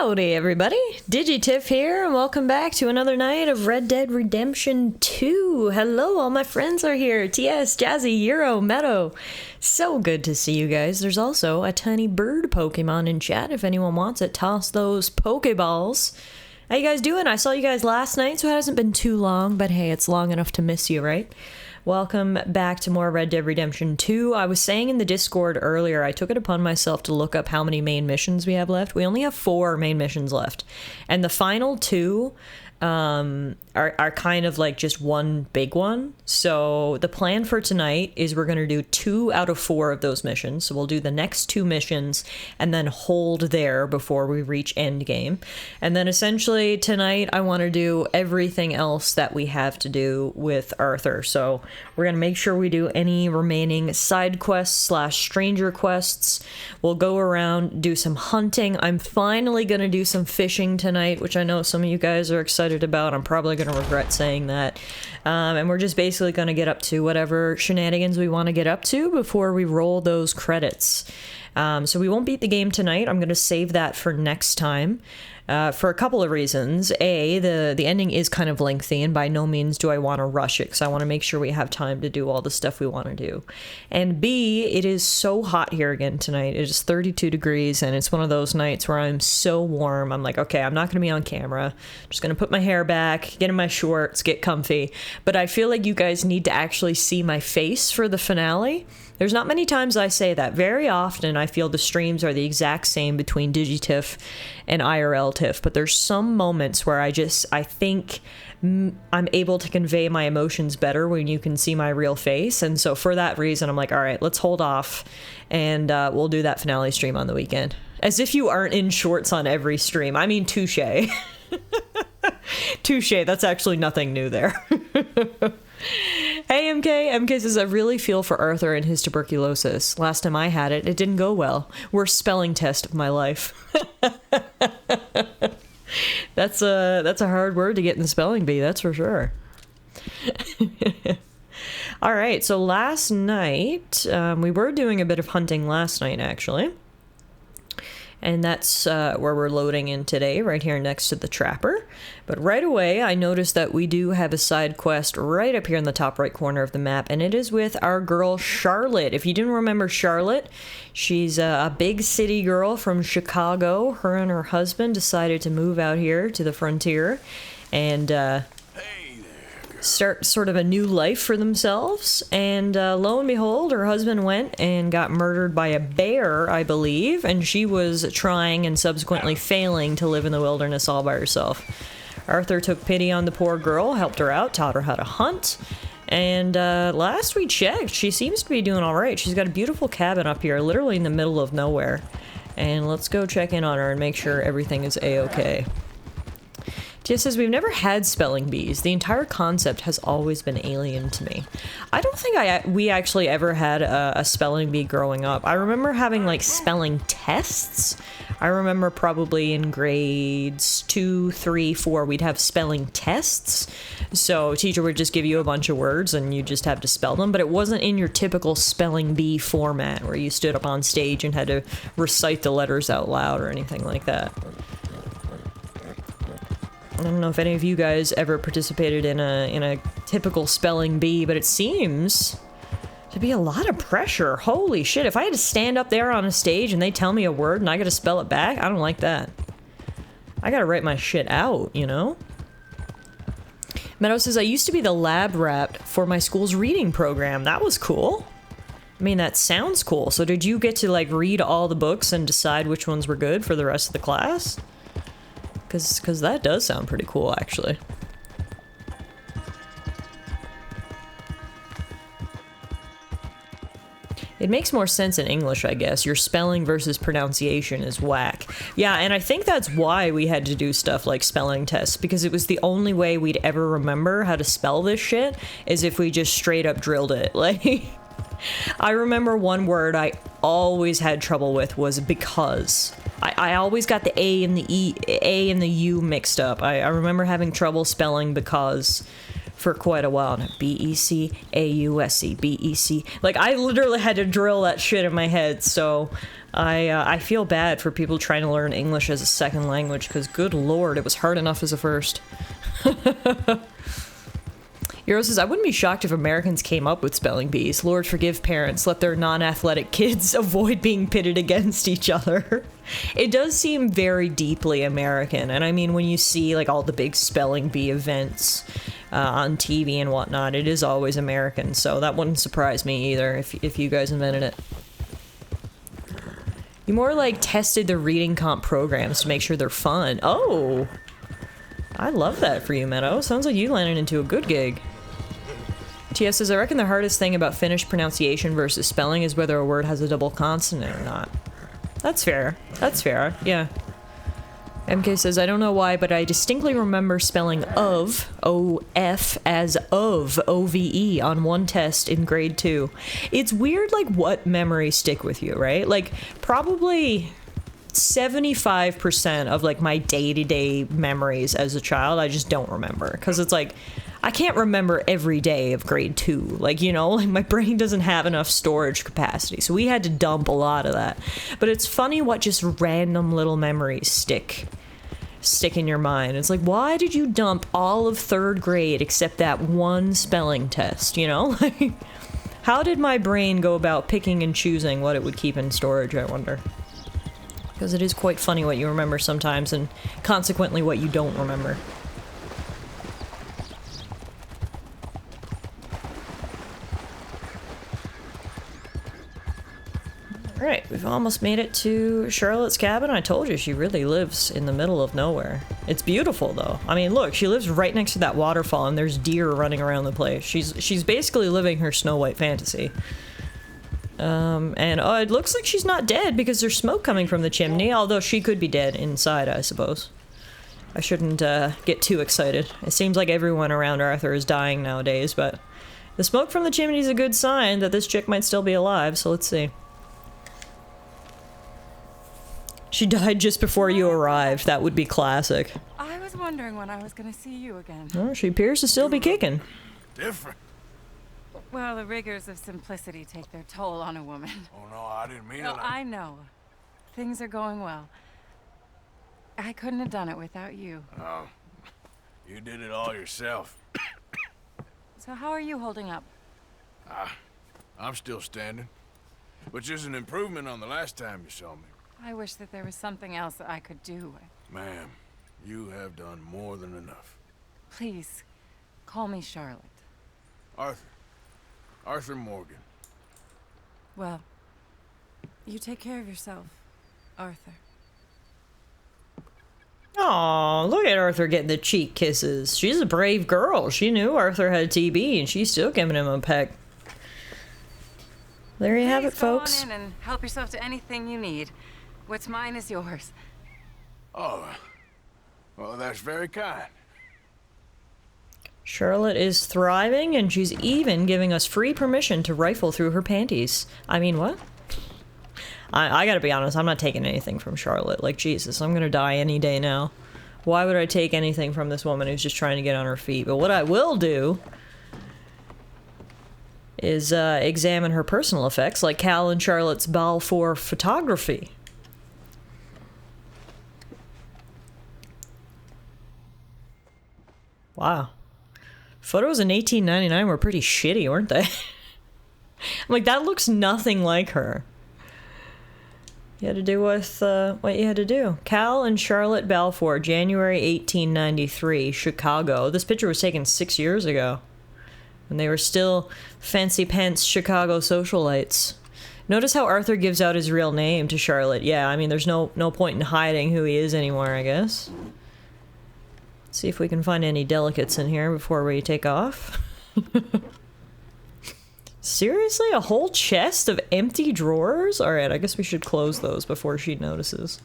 Howdy everybody, Digitiff here, and welcome back to another night of Red Dead Redemption 2. Hello, all my friends are here. TS, Jazzy, Euro, Meadow. So good to see you guys. There's also a tiny bird Pokemon in chat. If anyone wants it, toss those Pokeballs. How you guys doing? I saw you guys last night, so it hasn't been too long, but hey, it's long enough to miss you, right? Welcome back to more Red Dead Redemption 2. I was saying in the Discord earlier, I took it upon myself to look up how many main missions we have left. We only have 4 main missions left. And the final 2 are kind of like just one big one. So the plan for tonight is we're going to do 2 out of 4 of those missions. So we'll do the next 2 missions and then hold there before we reach endgame. And then essentially tonight I want to do everything else that we have to do with Arthur. So we're going to make sure we do any remaining side quests / stranger quests. We'll go around, do some hunting. I'm finally going to do some fishing tonight, which I know some of you guys are excited about. I'm probably going to regret saying that. And we're just basically going to get up to whatever shenanigans we want to get up to before we roll those credits. So we won't beat the game tonight. I'm going to save that for next time. For a couple of reasons. A, the ending is kind of lengthy, and by no means do I want to rush it, because I want to make sure we have time to do all the stuff we want to do. And B, it is so hot here again tonight. It is 32 degrees, and it's one of those nights where I'm so warm. I'm like, okay, I'm not going to be on camera. I'm just going to put my hair back, get in my shorts, get comfy. But I feel like you guys need to actually see my face for the finale. There's not many times I say that. Very often I feel the streams are the exact same between Digitiff and IRL Tiff, but there's some moments where I think I'm able to convey my emotions better when you can see my real face. And so for that reason, I'm like, all right, let's hold off and we'll do that finale stream on the weekend. As if you aren't in shorts on every stream. I mean, touche. Touche, that's actually nothing new there. Hey MK says, I really feel for Arthur and his tuberculosis. Last time I had it, it didn't go well. Worst spelling test of my life. That's a hard word to get in the spelling bee, that's for sure. All right, so last night, we were doing a bit of hunting last night, actually. And that's where we're loading in today, right here next to the trapper. But right away, I noticed that we do have a side quest right up here in the top right corner of the map, and it is with our girl Charlotte. If you didn't remember Charlotte, she's a big city girl from Chicago. Her and her husband decided to move out here to the frontier and start sort of a new life for themselves, and lo and behold, her husband went and got murdered by a bear, I believe, and she was trying and subsequently failing to live in the wilderness all by herself. Arthur took pity on the poor girl, helped her out, taught her how to hunt, and last we checked, she seems to be doing all right. She's got a beautiful cabin up here, literally in the middle of nowhere, and let's go check in on her and make sure everything is a-okay. Tia says, we've never had spelling bees. The entire concept has always been alien to me. I don't think we actually ever had a spelling bee growing up. I remember having, like, spelling tests. I remember probably in grades 2, 3, 4, we'd have spelling tests. So a teacher would just give you a bunch of words and you just have to spell them. But it wasn't in your typical spelling bee format where you stood up on stage and had to recite the letters out loud or anything like that. I don't know if any of you guys ever participated in a typical spelling bee, but it seems to be a lot of pressure. Holy shit, if I had to stand up there on a stage and they tell me a word and I gotta spell it back, I don't like that. I gotta write my shit out, you know? Meadow says, I used to be the lab rat for my school's reading program. That was cool. I mean, that sounds cool. So did you get to, like, read all the books and decide which ones were good for the rest of the class? Because that does sound pretty cool, actually. It makes more sense in English, I guess. Your spelling versus pronunciation is whack. Yeah, and I think that's why we had to do stuff like spelling tests, because it was the only way we'd ever remember how to spell this shit, is if we just straight up drilled it. Like, I remember one word I always had trouble with was because. I always got the A and the A and the U mixed up. I remember having trouble spelling because for quite a while. B-E-C-A-U-S-E, B-E-C. Like, I literally had to drill that shit in my head, so I feel bad for people trying to learn English as a second language, because good lord, it was hard enough as a first. Euro says, I wouldn't be shocked if Americans came up with spelling bees. Lord forgive parents, let their non-athletic kids avoid being pitted against each other. It does seem very deeply American, and I mean, when you see like all the big spelling bee events on TV and whatnot, it is always American, so that wouldn't surprise me either if you guys invented it. You more like tested the reading comp programs to make sure they're fun. Oh! I love that for you, Meadow. Sounds like you landed into a good gig. TS says, I reckon the hardest thing about Finnish pronunciation versus spelling is whether a word has a double consonant or not. That's fair. That's fair, yeah. MK says, I don't know why, but I distinctly remember spelling of, O-F, as of, O-V-E, on one test in grade 2. It's weird, like, what memories stick with you, right? Like, probably 75% of, like, my day-to-day memories as a child, I just don't remember. Because it's like, I can't remember every day of grade 2. Like, you know, like, my brain doesn't have enough storage capacity. So we had to dump a lot of that. But it's funny what just random little memories stick in your mind. It's like, why did you dump all of 3rd grade except that one spelling test, you know? Like, how did my brain go about picking and choosing what it would keep in storage, I wonder? Because it is quite funny what you remember sometimes, and consequently what you don't remember. Alright, we've almost made it to Charlotte's cabin. I told you she really lives in the middle of nowhere. It's beautiful, though. I mean, look, she lives right next to that waterfall, and there's deer running around the place. She's basically living her Snow White fantasy. And it looks like she's not dead because there's smoke coming from the chimney, although she could be dead inside, I suppose. I shouldn't get too excited. It seems like everyone around Arthur is dying nowadays, but the smoke from the chimney is a good sign that this chick might still be alive, so let's see. She died just before you arrived. That would be classic. I was wondering when I was going to see you again. Oh, she appears to still be kicking. Different. Well, the rigors of simplicity take their toll on a woman. Oh, no, I didn't mean No, it. I know. Things are going well. I couldn't have done it without you. Oh, you did it all yourself. So how are you holding up? I'm still standing, which is an improvement on the last time you saw me. I wish that there was something else that I could do. Ma'am, you have done more than enough. Please, call me Charlotte. Arthur. Arthur Morgan. Well, you take care of yourself, Arthur. Aw, look at Arthur getting the cheek kisses. She's a brave girl. She knew Arthur had TB, and she's still giving him a peck. There you have it, folks. Go on in and help yourself to anything you need. What's mine is yours. Oh, well, that's very kind. Charlotte is thriving, and she's even giving us free permission to rifle through her panties. I mean, what? I gotta be honest, I'm not taking anything from Charlotte. Like, Jesus, I'm gonna die any day now. Why would I take anything from this woman who's just trying to get on her feet? But what I will do is examine her personal effects, like Cal and Charlotte's Balfour photography. Wow. Photos in 1899 were pretty shitty, weren't they? I'm like, that looks nothing like her. You had to do with what you had to do. Cal and Charlotte Balfour, January 1893, Chicago. This picture was taken 6 years ago, when they were still fancy pants Chicago socialites. Notice how Arthur gives out his real name to Charlotte. Yeah, I mean, there's no point in hiding who he is anymore, I guess. Let's see if we can find any delicates in here before we take off. Seriously? A whole chest of empty drawers? Alright, I guess we should close those before she notices.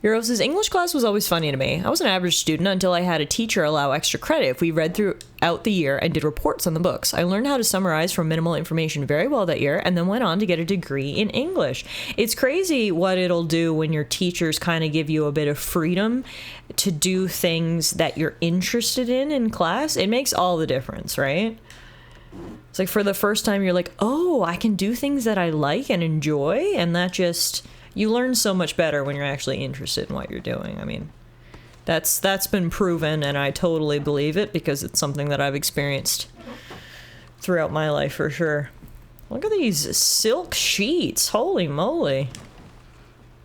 Euro says, English class was always funny to me. I was an average student until I had a teacher allow extra credit if we read throughout the year and did reports on the books. I learned how to summarize from minimal information very well that year and then went on to get a degree in English. It's crazy what it'll do when your teachers kind of give you a bit of freedom to do things that you're interested in class. It makes all the difference, right? It's like for the first time you're like, oh, I can do things that I like and enjoy, and that just, you learn so much better when you're actually interested in what you're doing. I mean, that's been proven, and I totally believe it because it's something that I've experienced throughout my life for sure. Look at these silk sheets, holy moly.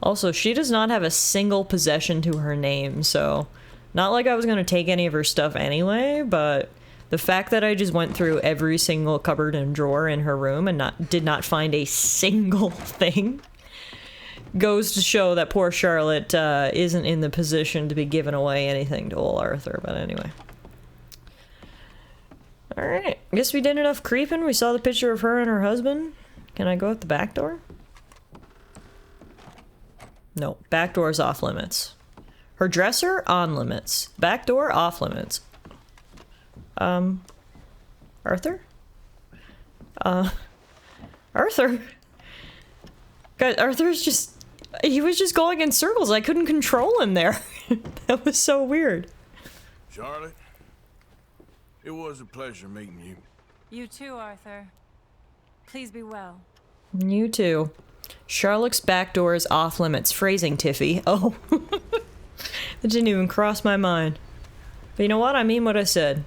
Also, she does not have a single possession to her name, so not like I was going to take any of her stuff anyway, but the fact that I just went through every single cupboard and drawer in her room and did not find a single thing goes to show that poor Charlotte isn't in the position to be giving away anything to old Arthur, but anyway. Alright, I guess we did enough creeping. We saw the picture of her and her husband. Can I go out the back door? No, back door's off limits. Her dresser, on limits. Back door, off limits. Arthur? Arthur? God, Arthur's just... He was just going in circles. I couldn't control him there. That was so weird. Charlotte, it was a pleasure meeting you. You too, Arthur. Please be well. You too. Charlotte's back door is off limits. Phrasing, Tiffy. Oh. That didn't even cross my mind. But you know what? I mean what I said.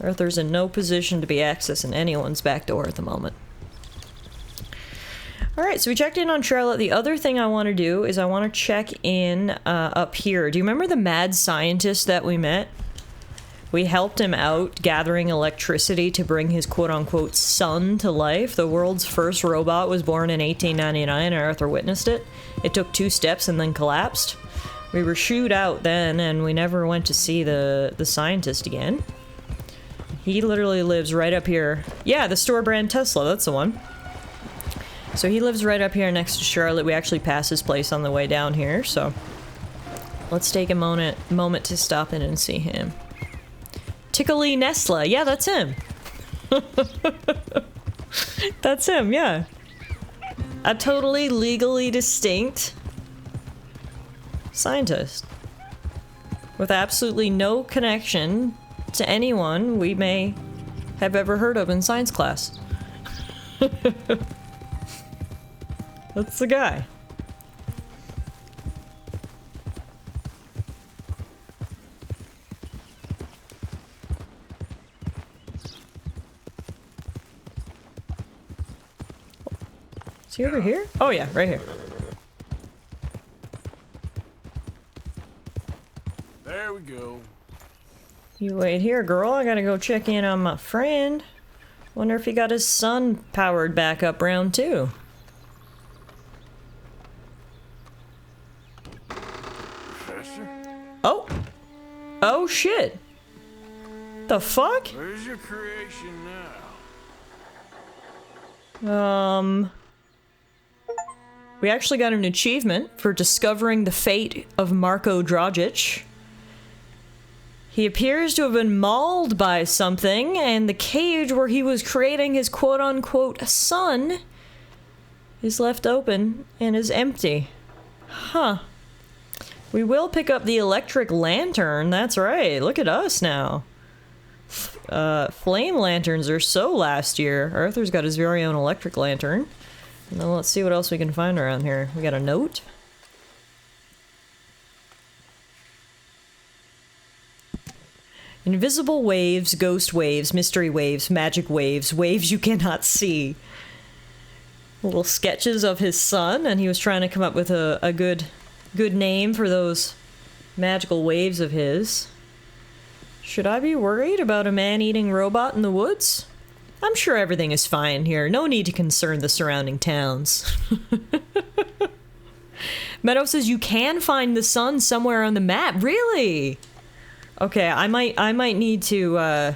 Arthur's in no position to be accessing anyone's back door at the moment. Alright, so we checked in on Charlotte. The other thing I want to do is I want to check in up here. Do you remember the mad scientist that we met? We helped him out gathering electricity to bring his quote-unquote son to life. The world's first robot was born in 1899 and Arthur witnessed it. It took 2 steps and then collapsed. We were shooed out then and we never went to see the scientist again. He literally lives right up here. Yeah, the store brand Tesla, that's the one. So he lives right up here next to Charlotte. We actually passed his place on the way down here, so let's take a moment to stop in and see him. Tickly Nestle. Yeah, that's him. That's him, yeah. A totally legally distinct scientist with absolutely no connection to anyone we may have ever heard of in science class. That's the guy. Is he over here? Oh yeah, right here. There we go. You wait here, girl. I gotta go check in on my friend. Wonder if he got his son powered back up round 2. Professor? Oh! Oh shit! The fuck? Where's your creation now? We actually got an achievement for discovering the fate of Marko Dragic. He appears to have been mauled by something, and the cage where he was creating his quote-unquote son is left open and is empty. Huh. We will pick up the electric lantern, that's right. Look at us now. Flame lanterns are so last year. Arthur's got his very own electric lantern. Now let's see what else we can find around here. We got a note. Invisible waves, ghost waves, mystery waves, magic waves, waves you cannot see. Little sketches of his son, and he was trying to come up with a good name for those magical waves of his. Should I be worried about a man-eating robot in the woods? I'm sure everything is fine here. No need to concern the surrounding towns. Meadow says you can find the sun somewhere on the map. Really? Okay, I might need to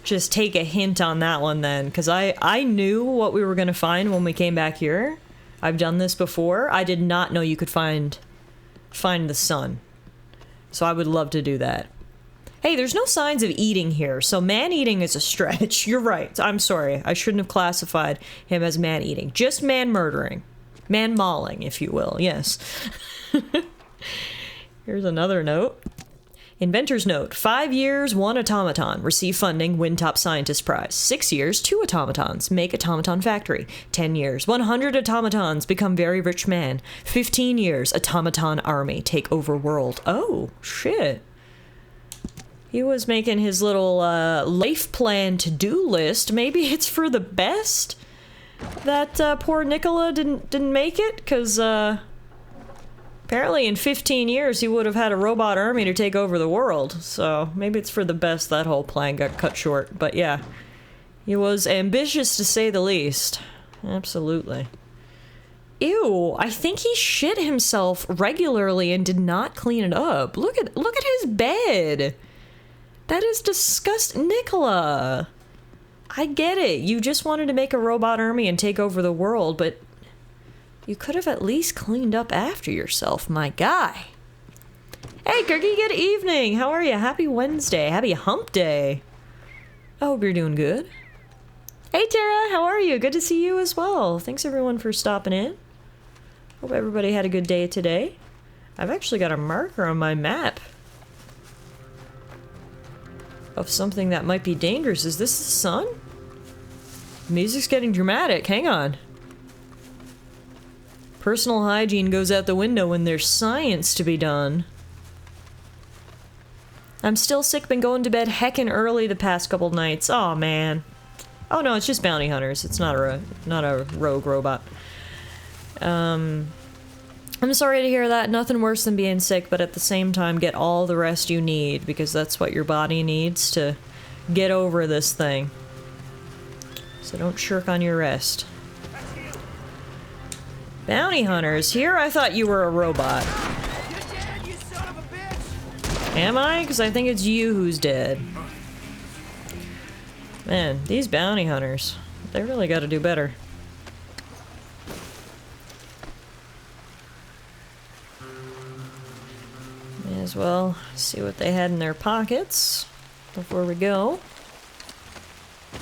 just take a hint on that one then, because I knew what we were gonna find when we came back here. I've done this before. I did not know you could find the sun. So I would love to do that. Hey, there's no signs of eating here, so man-eating is a stretch. You're right. I'm sorry. I shouldn't have classified him as man-eating. Just man-murdering. Man-mauling, if you will. Yes. Here's another note. Inventor's note, 5 years, 1 automaton. Receive funding, win top scientist prize. 6 years, 2 automatons. Make automaton factory. 10 years, 100 automatons. Become very rich man. 15 years, automaton army. Take over world. Oh, shit. He was making his little life plan to-do list. Maybe it's for the best that poor Nicola didn't make it, because apparently in 15 years he would have had a robot army to take over the world, so maybe it's for the best that whole plan got cut short. But yeah, he was ambitious to say the least. Absolutely. Ew, I think he shit himself regularly and did not clean it up. Look at his bed. That is disgusting. Nicola, I get it. You just wanted to make a robot army and take over the world, but you could have at least cleaned up after yourself, my guy. Hey, Kirky, good evening. How are you? Happy Wednesday. Happy hump day. I hope you're doing good. Hey, Tara, how are you? Good to see you as well. Thanks, everyone, for stopping in. Hope everybody had a good day today. I've actually got a marker on my map of something that might be dangerous. Is this the sun? Music's getting dramatic. Hang on. Personal hygiene goes out the window when there's science to be done. I'm still sick, been going to bed heckin' early the past couple nights. Aw, man. Oh no, it's just bounty hunters. It's not a rogue robot. I'm sorry to hear that. Nothing worse than being sick, but at the same time, get all the rest you need, because that's what your body needs to get over this thing. So don't shirk on your rest. Bounty hunters, here I thought you were a robot. You're dead, you son of a bitch! Am I? Because I think it's you who's dead. Man, these bounty hunters, they really gotta do better. May as well see what they had in their pockets before we go.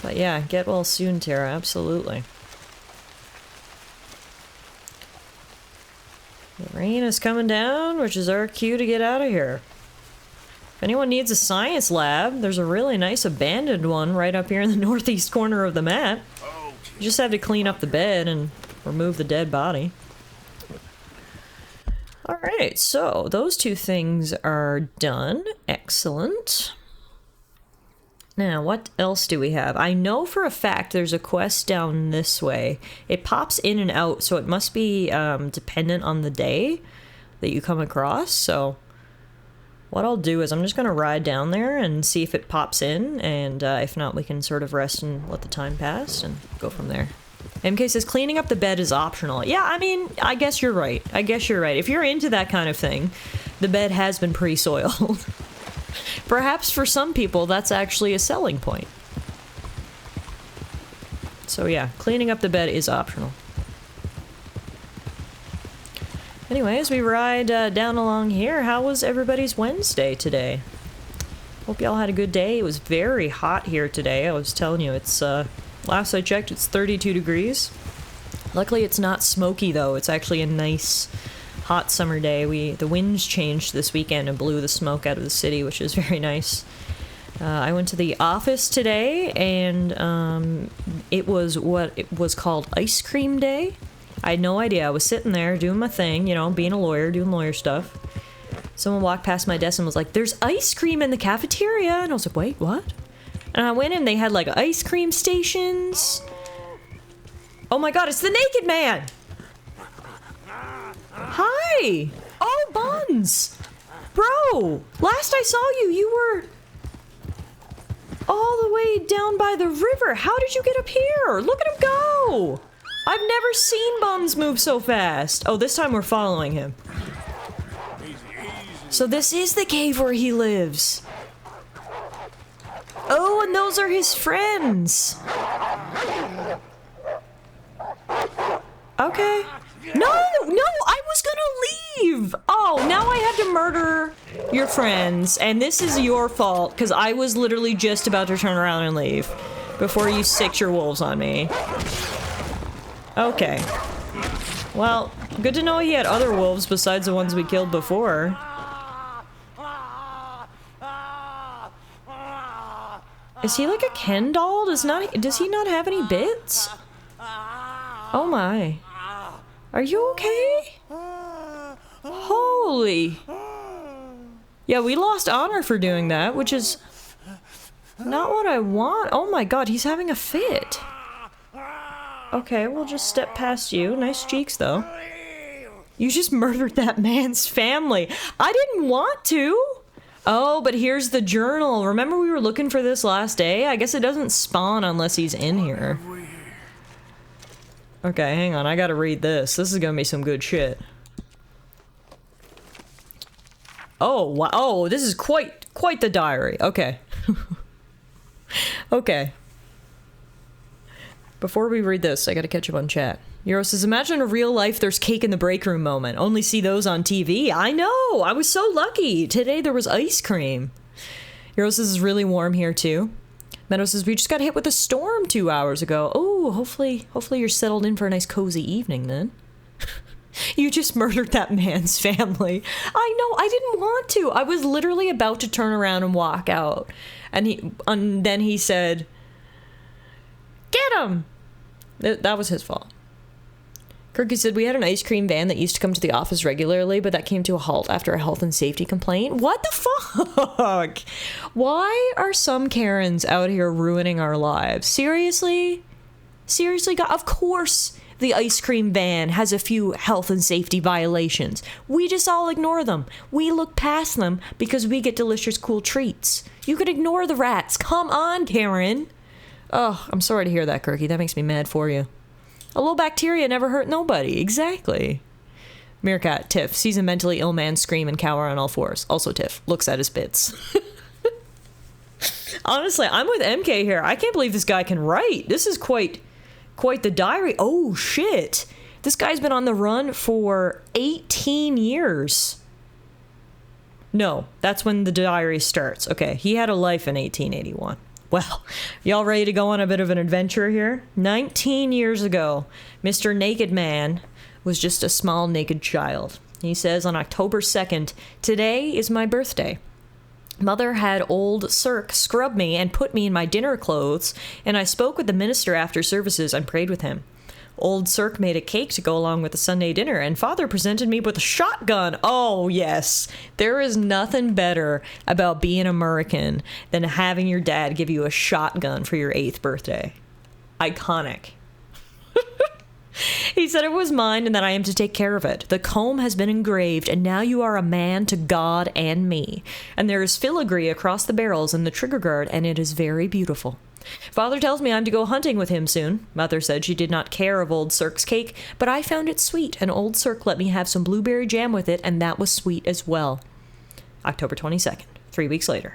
But yeah, get well soon, Tara, absolutely. The rain is coming down, which is our cue to get out of here. If anyone needs a science lab, there's a really nice abandoned one right up here in the northeast corner of the map. You just have to clean up the bed and remove the dead body. Alright, so those two things are done. Excellent. Now, what else do we have? I know for a fact there's a quest down this way. It pops in and out, so it must be dependent on the day that you come across. So what I'll do is I'm just going to ride down there and see if it pops in, and if not, we can sort of rest and let the time pass and go from there. MK says cleaning up the bed is optional. Yeah, I mean, I guess you're right. I guess you're right. If you're into that kind of thing, the bed has been pre-soiled. Perhaps for some people, that's actually a selling point. So yeah, cleaning up the bed is optional. Anyways, we ride down along here. How was everybody's Wednesday today? Hope y'all had a good day. It was very hot here today. I was telling you, it's, last I checked, it's 32 degrees. Luckily, it's not smoky, though. It's actually a nice hot summer day. The winds changed this weekend and blew the smoke out of the city, which is very nice. I went to the office today, and it was what it was called Ice Cream Day. I had no idea. I was sitting there doing my thing, you know, being a lawyer, doing lawyer stuff. Someone walked past my desk and was like, "There's ice cream in the cafeteria." And I was like, "Wait, what?" And I went in, they had like ice cream stations. Oh my god, it's the Naked Man! Hi! Oh, Buns! Bro! Last I saw you, you were all the way down by the river. How did you get up here? Look at him go! I've never seen Buns move so fast. Oh, this time we're following him. So this is the cave where he lives. Oh, and those are his friends. Okay. No, I was gonna leave. Oh, now I have to murder your friends, and this is your fault, because I was literally just about to turn around and leave before you sicked your wolves on me. Okay. Well, good to know he had other wolves besides the ones we killed before. Is he like a Ken doll? Does he not have any bits? Oh my. Are you okay? Holy. Yeah, we lost honor for doing that, which is not what I want. Oh my god, he's having a fit. Okay, we'll just step past you. Nice cheeks, though. You just murdered that man's family. I didn't want to. Oh, but here's the journal. Remember we were looking for this last day? I guess it doesn't spawn unless he's in here. Okay, hang on. I gotta read this. This is gonna be some good shit. Oh, wow. Oh, this is quite the diary. Okay. Okay. Before we read this, I gotta catch up on chat. Euro says, imagine a real life there's cake in the break room moment. Only see those on TV. I know! I was so lucky! Today there was ice cream. Euro says, it's really warm here too. Meadow says, we just got hit with a storm 2 hours ago. Oh, hopefully you're settled in for a nice cozy evening then. You just murdered that man's family. I know, I didn't want to. I was literally about to turn around and walk out. And then he said, get him! That was his fault. Kirky said, we had an ice cream van that used to come to the office regularly, but that came to a halt after a health and safety complaint. What the fuck? Why are some Karens out here ruining our lives? Seriously? Seriously, God? Of course the ice cream van has a few health and safety violations. We just all ignore them. We look past them because we get delicious, cool treats. You could ignore the rats. Come on, Karen. Oh, I'm sorry to hear that, Kirky. That makes me mad for you. A little bacteria never hurt nobody. Exactly. Meerkat, Tiff, sees a mentally ill man scream and cower on all fours. Also Tiff, looks at his bits. Honestly, I'm with MK here. I can't believe this guy can write. This is quite the diary. Oh, shit. This guy's been on the run for 18 years. No, that's when the diary starts. Okay, he had a life in 1881. Well, y'all ready to go on a bit of an adventure here? 19 years ago, Mr. Naked Man was just a small naked child. He says, on October 2nd, today is my birthday. Mother had old Cirque scrub me and put me in my dinner clothes, and I spoke with the minister after services and prayed with him. Old Cirque made a cake to go along with the Sunday dinner, and Father presented me with a shotgun. Oh, yes. There is nothing better about being American than having your dad give you a shotgun for your 8th birthday. Iconic. He said it was mine and that I am to take care of it. The comb has been engraved, and now you are a man to God and me. And there is filigree across the barrels and the trigger guard, and it is very beautiful. Father tells me I'm to go hunting with him soon. Mother said she did not care of Old Cirque's cake, but I found it sweet, and Old Cirque let me have some blueberry jam with it, and that was sweet as well. October 22nd, 3 weeks later.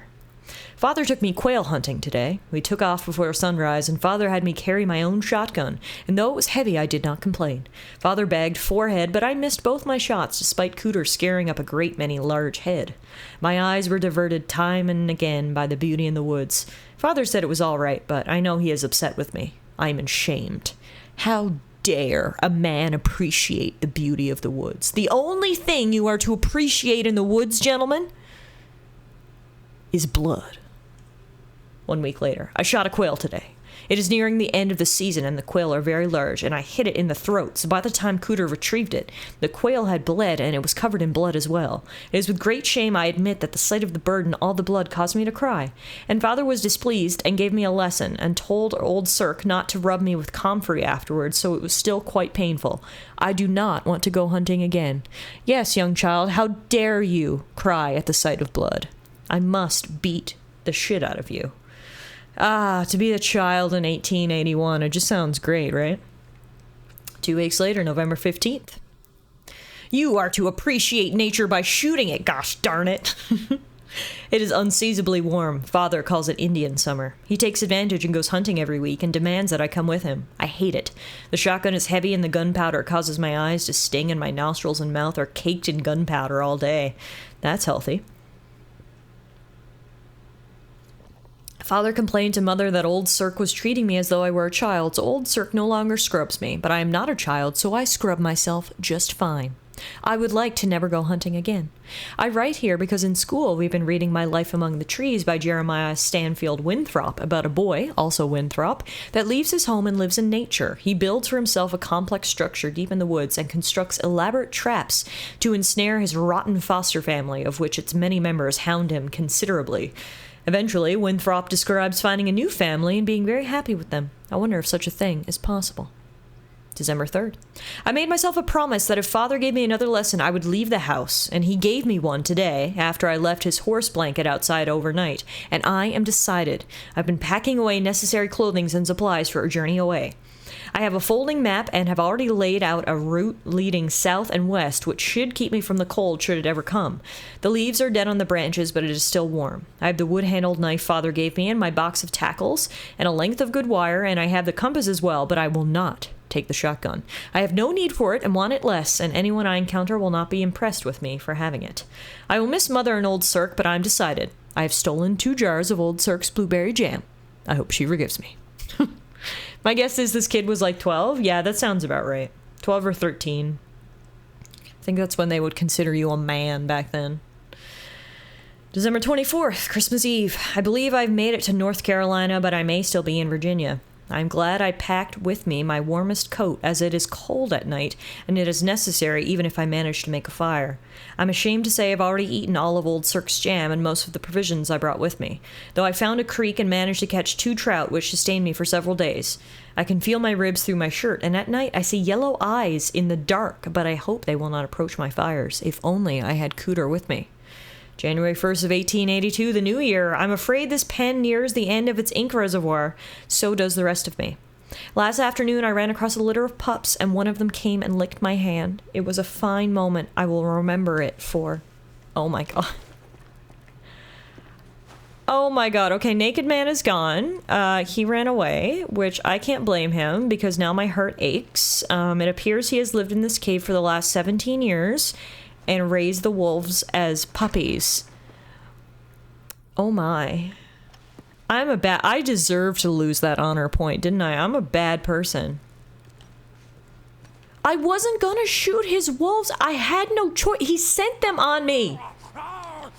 Father took me quail hunting today. We took off before sunrise, and Father had me carry my own shotgun, and though it was heavy, I did not complain. Father bagged 4 head, but I missed both my shots, despite Cooter scaring up a great many large head. My eyes were diverted time and again by the beauty in the woods. Father said it was all right, but I know he is upset with me. I am ashamed. How dare a man appreciate the beauty of the woods? The only thing you are to appreciate in the woods, gentlemen, is blood. 1 week later, I shot a quail today. It is nearing the end of the season, and the quail are very large, and I hit it in the throat, so by the time Cooter retrieved it, the quail had bled, and it was covered in blood as well. It is with great shame I admit that the sight of the bird and all the blood caused me to cry, and Father was displeased and gave me a lesson, and told Old Cirque not to rub me with comfrey afterwards, so it was still quite painful. I do not want to go hunting again. Yes, young child, how dare you cry at the sight of blood? I must beat the shit out of you. Ah, to be a child in 1881, it just sounds great, right? 2 weeks later, November 15th. You are to appreciate nature by shooting it, gosh darn it. It is unseasonably warm. Father calls it Indian summer. He takes advantage and goes hunting every week and demands that I come with him. I hate it. The shotgun is heavy and the gunpowder causes my eyes to sting, and my nostrils and mouth are caked in gunpowder all day. That's healthy. Father complained to Mother that Old Cirque was treating me as though I were a child, so Old Cirque no longer scrubs me, but I am not a child, so I scrub myself just fine. I would like to never go hunting again. I write here because in school we've been reading My Life Among the Trees by Jeremiah Stanfield Winthrop about a boy, also Winthrop, that leaves his home and lives in nature. He builds for himself a complex structure deep in the woods and constructs elaborate traps to ensnare his rotten foster family, of which its many members hound him considerably. Eventually, Winthrop describes finding a new family and being very happy with them. I wonder if such a thing is possible. December 3rd. I made myself a promise that if Father gave me another lesson, I would leave the house, and he gave me one today after I left his horse blanket outside overnight, and I am decided. I've been packing away necessary clothing and supplies for a journey away. I have a folding map and have already laid out a route leading south and west, which should keep me from the cold should it ever come. The leaves are dead on the branches, but it is still warm. I have the wood-handled knife Father gave me and my box of tackles and a length of good wire, and I have the compass as well, but I will not take the shotgun. I have no need for it and want it less, and anyone I encounter will not be impressed with me for having it. I will miss Mother and Old Cirque, but I'm decided. I have stolen 2 jars of Old Cirque's blueberry jam. I hope she forgives me. My guess is this kid was like 12. Yeah, that sounds about right. 12 or 13. I think that's when they would consider you a man back then. December 24th, Christmas Eve. I believe I've made it to North Carolina, but I may still be in Virginia. I'm glad I packed with me my warmest coat, as it is cold at night, and it is necessary even if I manage to make a fire. I'm ashamed to say I've already eaten all of Old Cirque's jam and most of the provisions I brought with me, though I found a creek and managed to catch 2 trout, which sustained me for several days. I can feel my ribs through my shirt, and at night I see yellow eyes in the dark, but I hope they will not approach my fires. If only I had Cooter with me. January 1st of 1882, the new year. I'm afraid this pen nears the end of its ink reservoir. So does the rest of me. Last afternoon, I ran across a litter of pups, and one of them came and licked my hand. It was a fine moment. I will remember it for... Oh my god. Oh my god. Okay, Naked Man is gone. He ran away, which I can't blame him, because now my heart aches. It appears he has lived in this cave for the last 17 years... and raise the wolves as puppies. Oh my. I deserve to lose that honor point, didn't I? I'm a bad person. I wasn't gonna shoot his wolves. I had no choice. He sent them on me. Oh,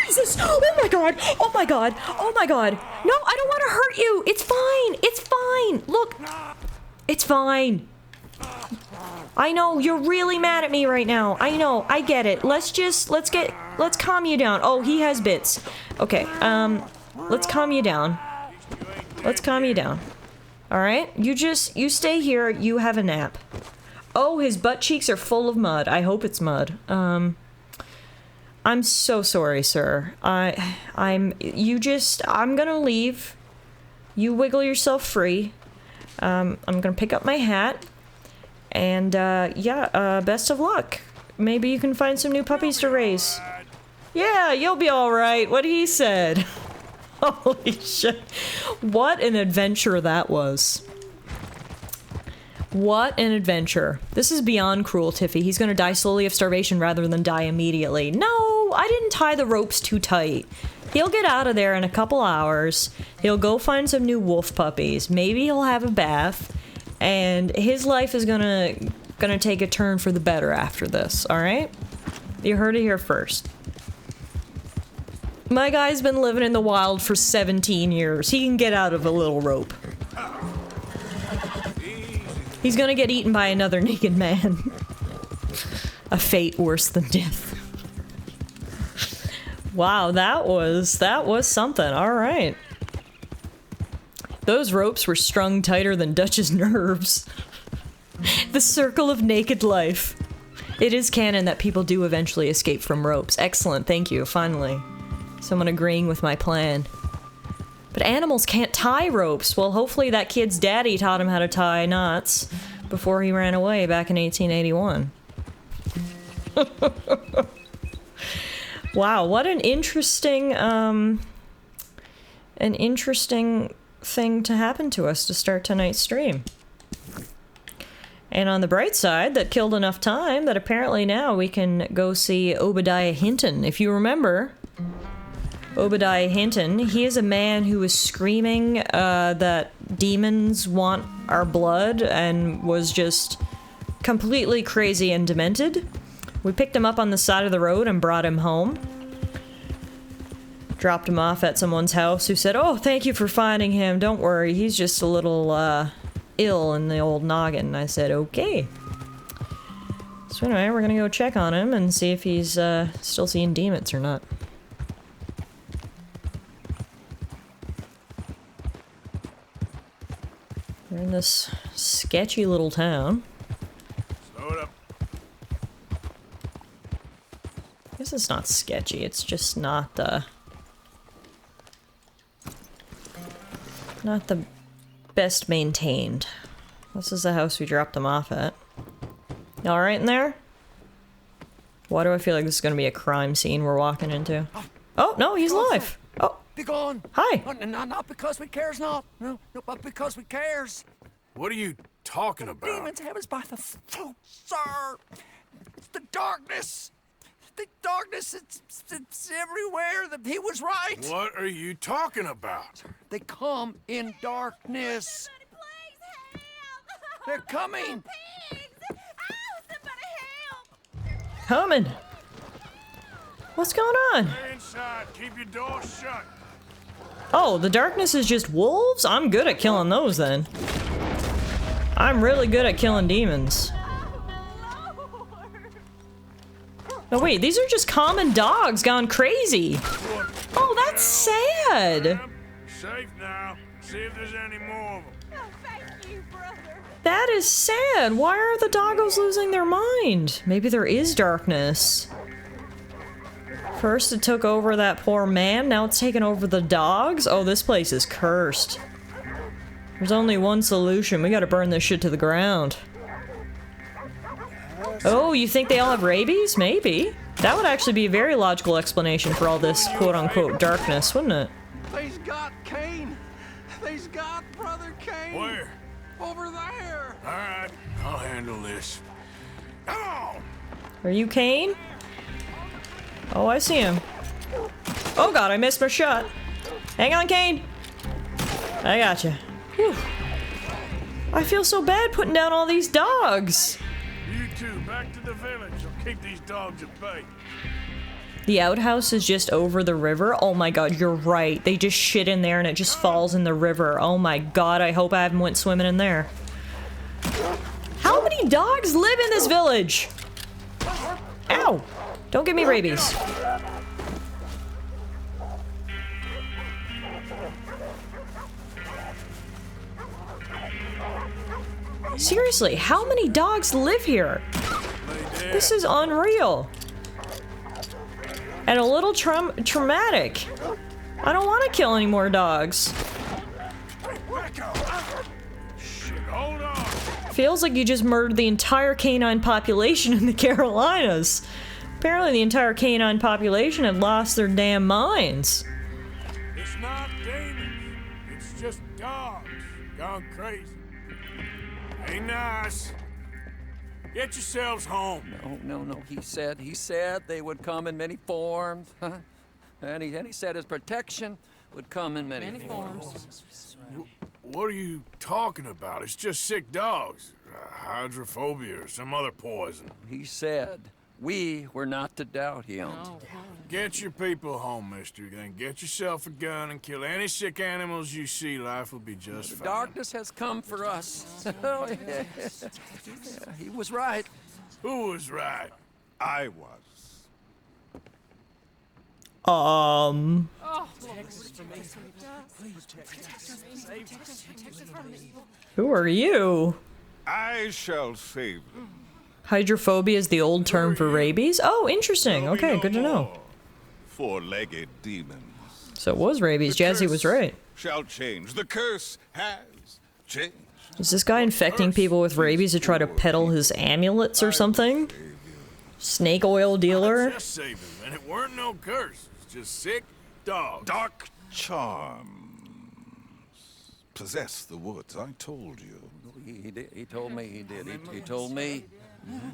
Jesus! Oh my god! Oh my god! Oh my god! No, I don't want to hurt you! It's fine! It's fine! Look! It's fine! I know, you're really mad at me right now. I know, I get it. Let's calm you down. Oh, he has bits. Okay, let's calm you down. Let's calm you down. Alright? You stay here, you have a nap. Oh, his butt cheeks are full of mud. I hope it's mud. I'm so sorry, sir. I'm gonna leave. You wiggle yourself free. I'm gonna pick up my hat. And, best of luck. Maybe you can find some new puppies to raise. Yeah, you'll be alright. What he said. Holy shit. What an adventure that was. What an adventure. This is beyond cruel, Tiffy. He's gonna die slowly of starvation rather than die immediately. No, I didn't tie the ropes too tight. He'll get out of there in a couple hours. He'll go find some new wolf puppies. Maybe he'll have a bath. And his life is gonna take a turn for the better after this, alright? You heard it here first. My guy's been living in the wild for 17 years. He can get out of a little rope. He's gonna get eaten by another naked man. A fate worse than death. Wow, that was something, alright. Those ropes were strung tighter than Dutch's nerves. The circle of naked life. It is canon that people do eventually escape from ropes. Excellent, thank you, finally. Someone agreeing with my plan. But animals can't tie ropes. Well, hopefully that kid's daddy taught him how to tie knots before he ran away back in 1881. Wow, what an interesting thing to happen to us to start tonight's stream. And on the bright side, that killed enough time that apparently now we can go see Obadiah Hinton. If you remember, Obadiah Hinton, he is a man who was screaming that demons want our blood and was just completely crazy and demented. We picked him up on the side of the road and brought him home. Dropped him off at someone's house who said, "Oh, thank you for finding him. Don't worry, he's just a little, ill in the old noggin." And I said, "Okay." So anyway, we're gonna go check on him and see if he's, still seeing demons or not. We're in this sketchy little town. Slow it up. I guess it's not sketchy, it's just not the best maintained. This is the house we dropped them off at. You alright in there? Why do I feel like this is gonna be a crime scene we're walking into? Oh, no, he's alive! Oh. Be gone! Hi! Not because we cares not. No, but because we cares. What are you talking about? Demons have us by the throat, sir. It's the darkness. The darkness, it's everywhere. He was right. What are you talking about? They come in darkness. Somebody, please help! They're coming. Pigs! Oh, somebody help! Coming! What's going on? Stay inside. Keep your door shut. Oh, the darkness is just wolves? I'm good at killing those then. I'm really good at killing demons. No, wait, these are just common dogs gone crazy. Oh, that's sad. Safe now. See if there's any more of them. Oh, thank you, brother. That is sad. Why are the doggos losing their mind? Maybe there is darkness. First it took over that poor man, now it's taken over the dogs? Oh, this place is cursed. There's only one solution. We gotta burn this shit to the ground. Oh, you think they all have rabies? Maybe. That would actually be a very logical explanation for all this quote-unquote darkness, wouldn't it? They's got Cain. They's got Brother Cain. Where? Over there. All right, I'll handle this. Come on! Are you Kane? Oh, I see him. Oh god, I missed my shot. Hang on, Kane. I gotcha. Whew. I feel so bad putting down all these dogs. You two, back to the village. I'll keep these dogs at bay. The outhouse is just over the river. Oh my god, you're right. They just shit in there and it just falls in the river. Oh my god, I hope I haven't went swimming in there. How many dogs live in this village? Ow! Don't give me rabies. Seriously, how many dogs live here? This is unreal. And a little traumatic. I don't want to kill any more dogs. Shit, hold on. Feels like you just murdered the entire canine population in the Carolinas. Apparently the entire canine population had lost their damn minds. It's not demons. It's just dogs gone crazy. Ain't nice. Get yourselves home. No. He said they would come in many forms. And he said his protection would come in many forms. What are you talking about? It's just sick dogs. Hydrophobia or some other poison. He said we were not to doubt him. Get your people home, mister. Then get yourself a gun and kill any sick animals you see. Life will be just fine. Darkness has come for us. Oh, yeah. He was right. Who was right? I was. Who are you? I shall save them. Hydrophobia is the old term for rabies? Oh, interesting. Okay, good to know. Four-legged demons. So it was rabies. The Jazzy was curse right. Shall change. The curse has changed. Is this guy infecting people with rabies to try to peddle his amulets or something? Snake oil dealer? Just saved him, and it weren't no curse. It's just sick dogs. Dark charms possess the woods. I told you. He told me he did. He told me.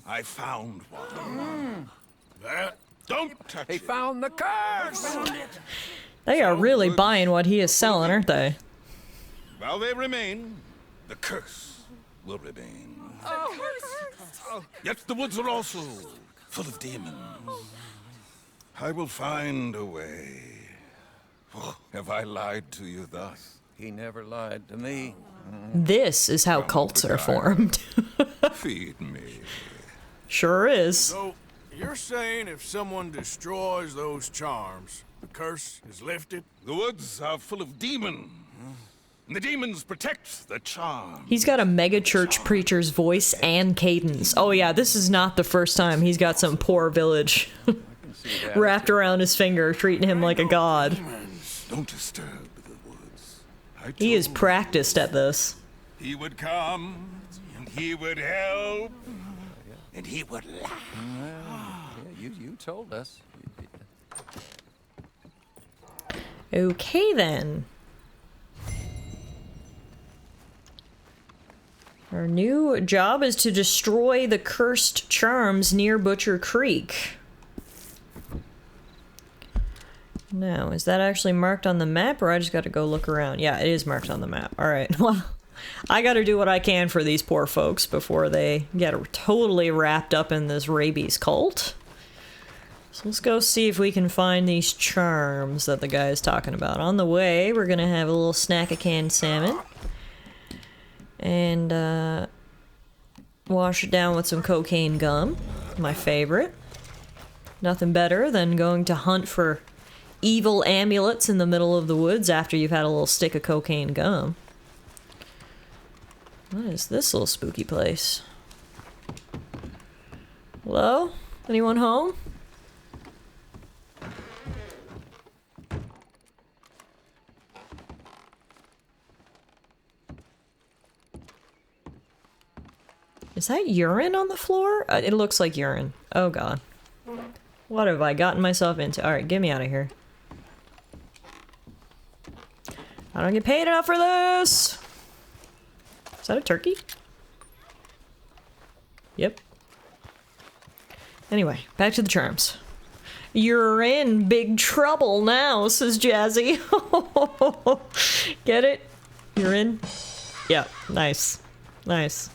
I found one. That? Don't touch He it. found the curse. They are really buying what he is selling, aren't they? While they remain, the curse will remain. Yet the woods are also full of demons. I will find a way. Oh, have I lied to you thus? He never lied to me. This is how cults are formed. Feed me. Sure is. So, you're saying if someone destroys those charms, the curse is lifted? The woods are full of demons. And the demons protect the charm. He's got a megachurch preacher's voice and cadence. Oh yeah, this is not the first time he's got some poor village wrapped around his finger, treating him like a god. Don't disturb the woods. He is practiced at this. He would come, and he would help, and he would laugh. Yeah, you told us. Okay then. Our new job is to destroy the cursed charms near Butcher Creek. Now, is that actually marked on the map, or I just gotta go look around? Yeah, it is marked on the map. Alright, well, I gotta do what I can for these poor folks before they get totally wrapped up in this rabies cult. So let's go see if we can find these charms that the guy is talking about. On the way, we're gonna have a little snack of canned salmon. And, wash it down with some cocaine gum. My favorite. Nothing better than going to hunt for evil amulets in the middle of the woods after you've had a little stick of cocaine gum. What is this little spooky place? Hello? Anyone home? Is that urine on the floor? It looks like urine. Oh god. What have I gotten myself into? Alright, get me out of here. I don't get paid enough for this! Is that a turkey? Yep. Anyway, back to the charms. You're in big trouble now, says Jazzy. Get it? You're in? Yeah, nice. Nice.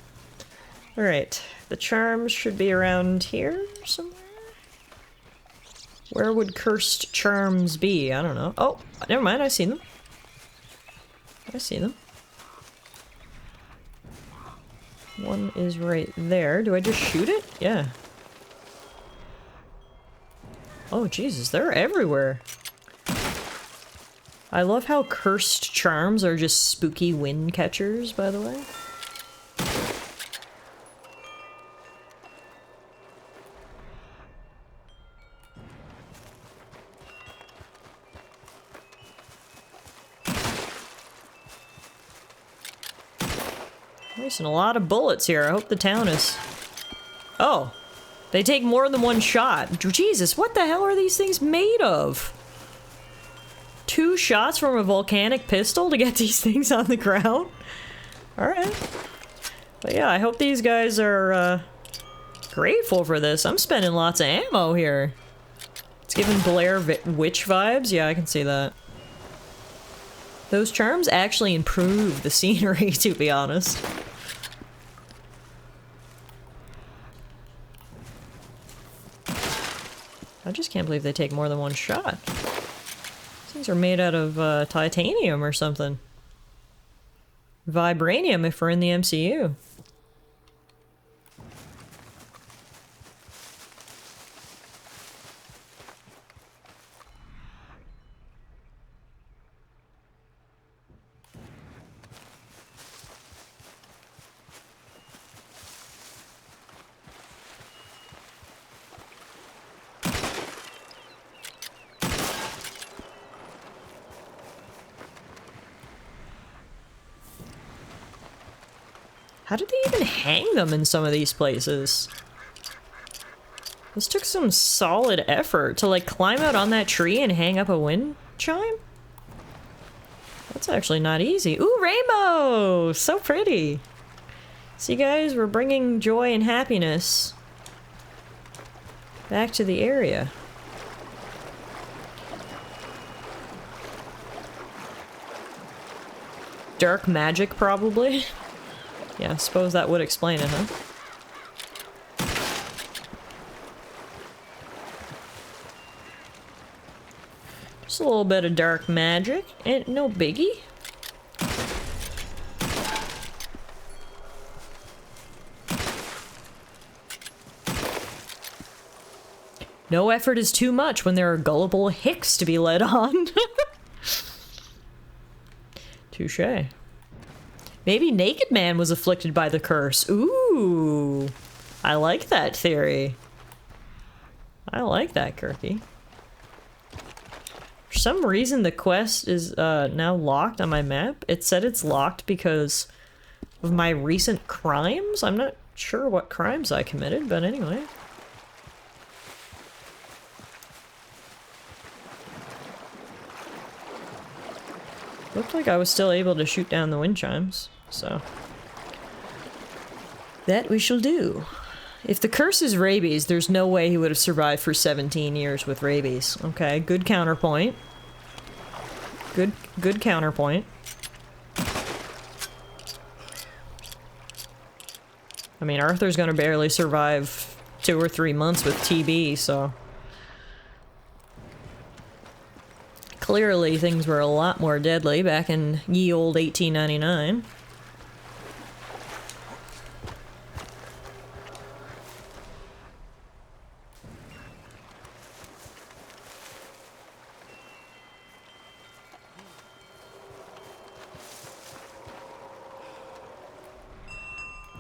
Alright, the charms should be around here somewhere? Where would cursed charms be? I don't know. Oh, never mind, I see them. I see them. One is right there. Do I just shoot it? Yeah. Oh, Jesus, they're everywhere. I love how cursed charms are just spooky wind catchers, by the way. Wasting a lot of bullets here. I hope the town is... Oh. They take more than one shot. Jesus, what the hell are these things made of? 2 shots from a volcanic pistol to get these things on the ground? Alright. But yeah, I hope these guys are, grateful for this. I'm spending lots of ammo here. It's giving Blair Witch vibes. Yeah, I can see that. Those charms actually improve the scenery, to be honest. I just can't believe they take more than one shot. These things are made out of titanium or something. Vibranium if we're in the MCU. How did they even hang them in some of these places? This took some solid effort to like climb out on that tree and hang up a wind chime? That's actually not easy. Ooh, rainbow! So pretty! See guys, we're bringing joy and happiness back to the area. Dark magic, probably. Yeah, I suppose that would explain it, huh? Just a little bit of dark magic, and no biggie. No effort is too much when there are gullible hicks to be led on. Touché. Maybe Naked Man was afflicted by the curse. Ooh. I like that theory. I like that, Kirky. For some reason, the quest is now locked on my map. It said it's locked because of my recent crimes. I'm not sure what crimes I committed, but anyway. Looked like I was still able to shoot down the wind chimes, so. That we shall do. If the curse is rabies, there's no way he would have survived for 17 years with rabies. Okay, good counterpoint. Good counterpoint. I mean, Arthur's gonna barely survive 2 or 3 months with TB, so. Clearly, things were a lot more deadly back in ye old 1899.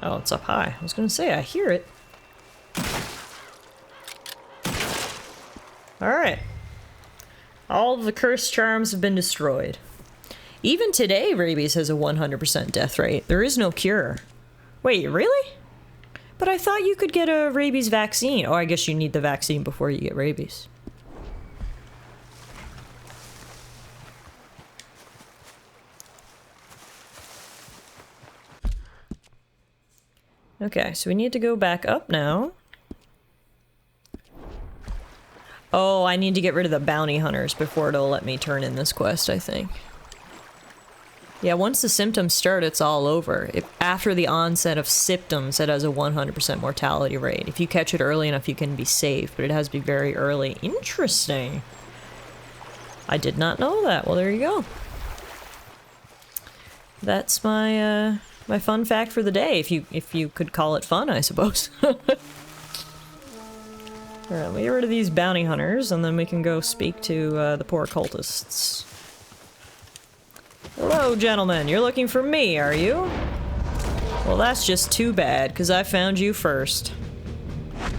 Oh, it's up high. I was gonna say, I hear it. Alright. All of the cursed charms have been destroyed. Even today, rabies has a 100% death rate. There is no cure. Wait, really? But I thought you could get a rabies vaccine. Oh, I guess you need the vaccine before you get rabies. Okay, so we need to go back up now. Oh, I need to get rid of the bounty hunters before it'll let me turn in this quest, I think. Yeah, once the symptoms start, it's all over. After the onset of symptoms, it has a 100% mortality rate. If you catch it early enough, you can be saved, but it has to be very early. Interesting. I did not know that. Well, there you go. That's my, my fun fact for the day, if you could call it fun, I suppose. Alright, let me get rid of these bounty hunters, and then we can go speak to the poor cultists. Hello, gentlemen. You're looking for me, are you? Well, that's just too bad, because I found you first.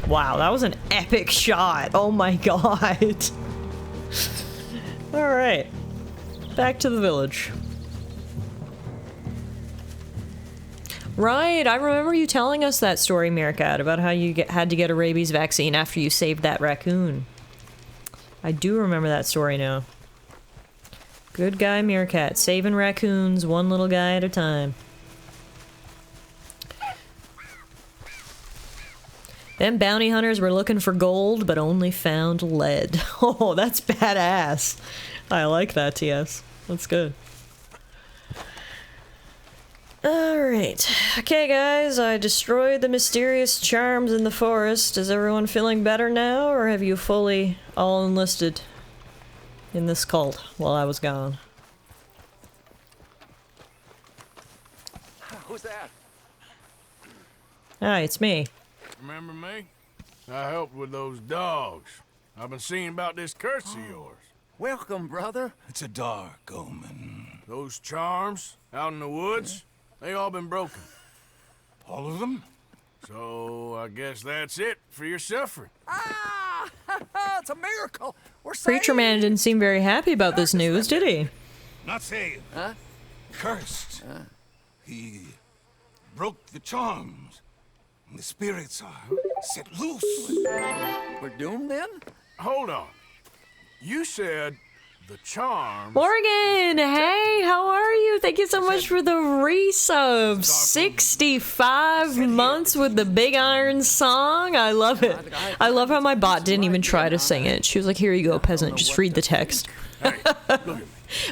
Wow, that was an epic shot. Oh my god. Alright. Back to the village. Right, I remember you telling us that story, Meerkat, about how you had to get a rabies vaccine after you saved that raccoon. I do remember that story now. Good guy, Meerkat, saving raccoons one little guy at a time. Them bounty hunters were looking for gold, but only found lead. Oh, that's badass. I like that, TS. That's good. Alright. Okay, guys, I destroyed the mysterious charms in the forest. Is everyone feeling better now, or have you fully all enlisted in this cult while I was gone? Who's that? Hi, it's me. Remember me? I helped with those dogs. I've been seeing about this curse of yours. Welcome, brother. It's a dark omen. Those charms out in the woods, they all been broken. All of them? So I guess that's it for your suffering. Ah! It's a miracle. We're Preacher Man didn't seem very happy about this news, did he? Not saved. Huh? Cursed. He broke the charms. And the spirits are set loose. We're doomed then? Hold on. You said the charms. Morgan, hey, how are you? Thank you so much for the resub. 65 months with the Big Iron song. I love it. I love how my bot didn't even try to sing it. She was like, here you go, peasant, just read the text. Hey, look at me.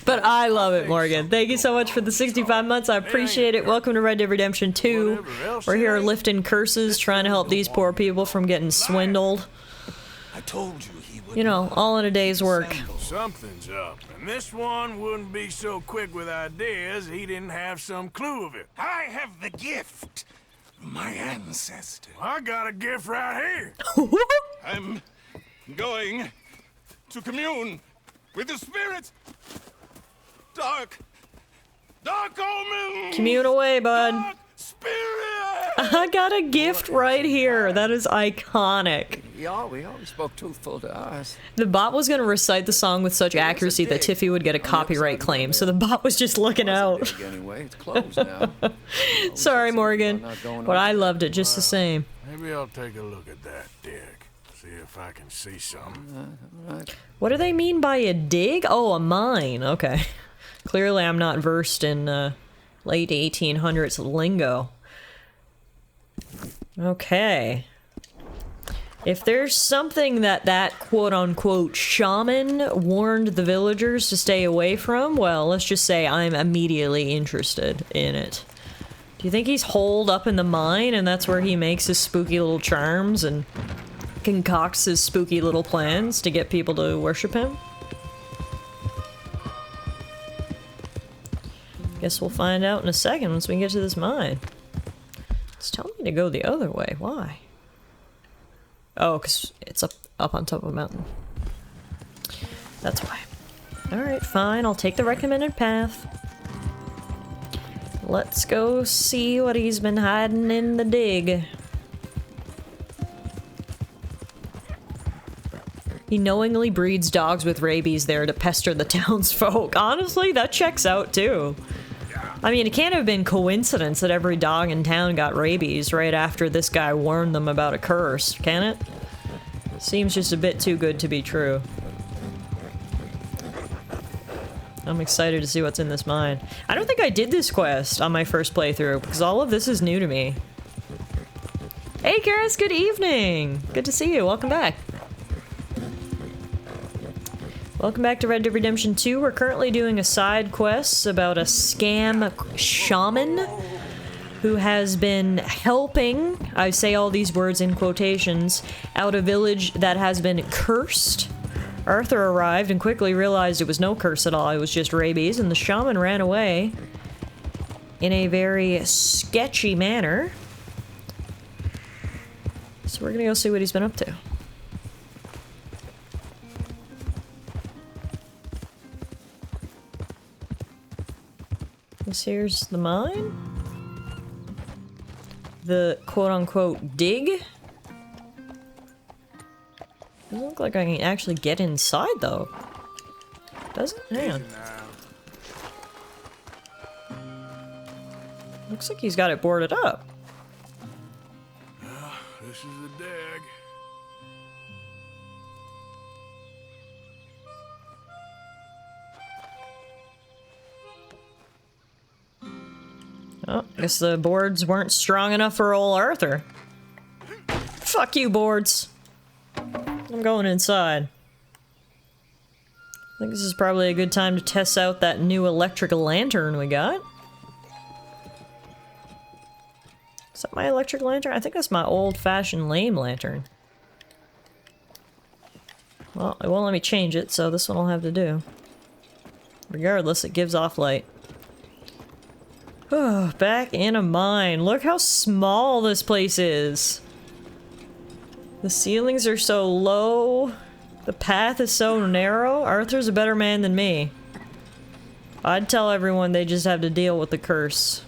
But I love it, Morgan. Thank you so much for the 65 months. I appreciate it. Welcome to Red Dead Redemption 2. We're here lifting curses, trying to help these poor people from getting swindled. I told you he would. You know, all in a day's work. Something's up, and this one wouldn't be so quick with ideas he didn't have some clue of it. I have the gift. My ancestor. I got a gift right here. I'm going to commune with the spirits. Dark omen. Commute away, bud. Dark spirit. I got a gift right here. That is iconic. We always spoke truthful to us. The bot was going to recite the song with such accuracy that Tiffy would get a copyright claim, so the bot was just looking out. Anyway, it's closed now. Sorry, Morgan, but I loved it just the same. Maybe I'll take a look at that dig. See if I can see something. What do they mean by a dig? Oh, a mine. Okay. Clearly I'm not versed in late 1800s lingo. Okay. If there's something that quote-unquote shaman warned the villagers to stay away from, well, let's just say I'm immediately interested in it. Do you think he's holed up in the mine and that's where he makes his spooky little charms and concocts his spooky little plans to get people to worship him? Guess we'll find out in a second once we get to this mine. It's telling me to go the other way. Why? Oh, because it's up on top of a mountain. That's why. Alright, fine. I'll take the recommended path. Let's go see what he's been hiding in the dig. He knowingly breeds dogs with rabies there to pester the townsfolk. Honestly, that checks out too. I mean, it can't have been coincidence that every dog in town got rabies right after this guy warned them about a curse, can it? Seems just a bit too good to be true. I'm excited to see what's in this mine. I don't think I did this quest on my first playthrough, because all of this is new to me. Hey, Karis, good evening! Good to see you, welcome back. Welcome back to Red Dead Redemption 2. We're currently doing a side quest about a scam shaman who has been helping, I say all these words in quotations, out a village that has been cursed. Arthur arrived and quickly realized it was no curse at all, it was just rabies, and the shaman ran away in a very sketchy manner. So we're gonna go see what he's been up to. This here's the mine. The quote-unquote dig. Doesn't look like I can actually get inside though. Does it? Hang on. Looks like he's got it boarded up. This is the dig. Oh, I guess the boards weren't strong enough for old Arthur. Fuck you, boards. I'm going inside. I think this is probably a good time to test out that new electric lantern we got. Is that my electric lantern? I think that's my old-fashioned lame lantern. Well, it won't let me change it, so this one will have to do. Regardless, it gives off light. Oh, back in a mine. Look how small this place is. The ceilings are so low. The path is so narrow. Arthur's a better man than me. I'd tell everyone they just have to deal with the curse.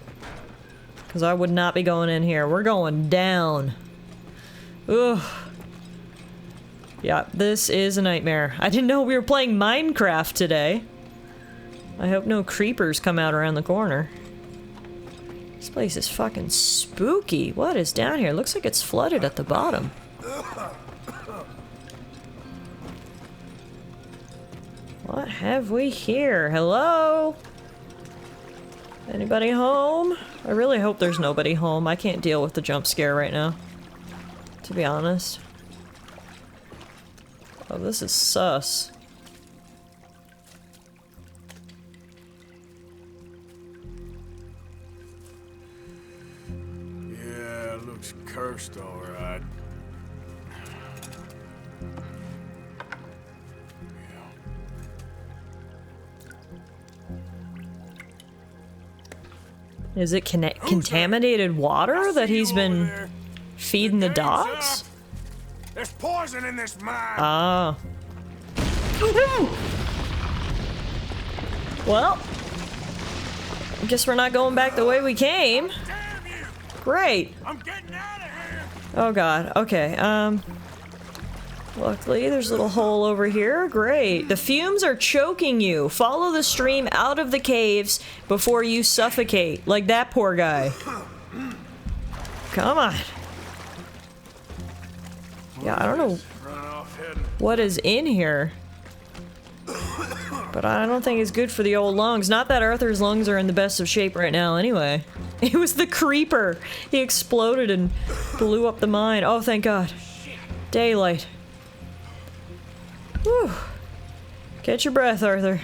Because I would not be going in here. We're going down. Ugh. Yeah, this is a nightmare. I didn't know we were playing Minecraft today. I hope no creepers come out around the corner. This place is fucking spooky. What is down here? Looks like it's flooded at the bottom. What have we here? Hello? Anybody home? I really hope there's nobody home. I can't deal with the jump scare right now, to be honest. Oh, this is sus. Yeah, it looks cursed, all right. Is it contaminated water that he's been feeding the dogs? There's poison in this mine. Ah. Well, I guess we're not going back the way we came. Damn you! Great. I'm getting out of here. Oh god. Okay. Luckily, there's a little hole over here. Great. The fumes are choking you. Follow the stream out of the caves before you suffocate. Like that poor guy. Come on. Yeah, I don't know what is in here. But I don't think it's good for the old lungs. Not that Arthur's lungs are in the best of shape right now anyway. It was the creeper. He exploded and blew up the mine. Oh, thank God. Daylight. Whew. Catch your breath, Arthur.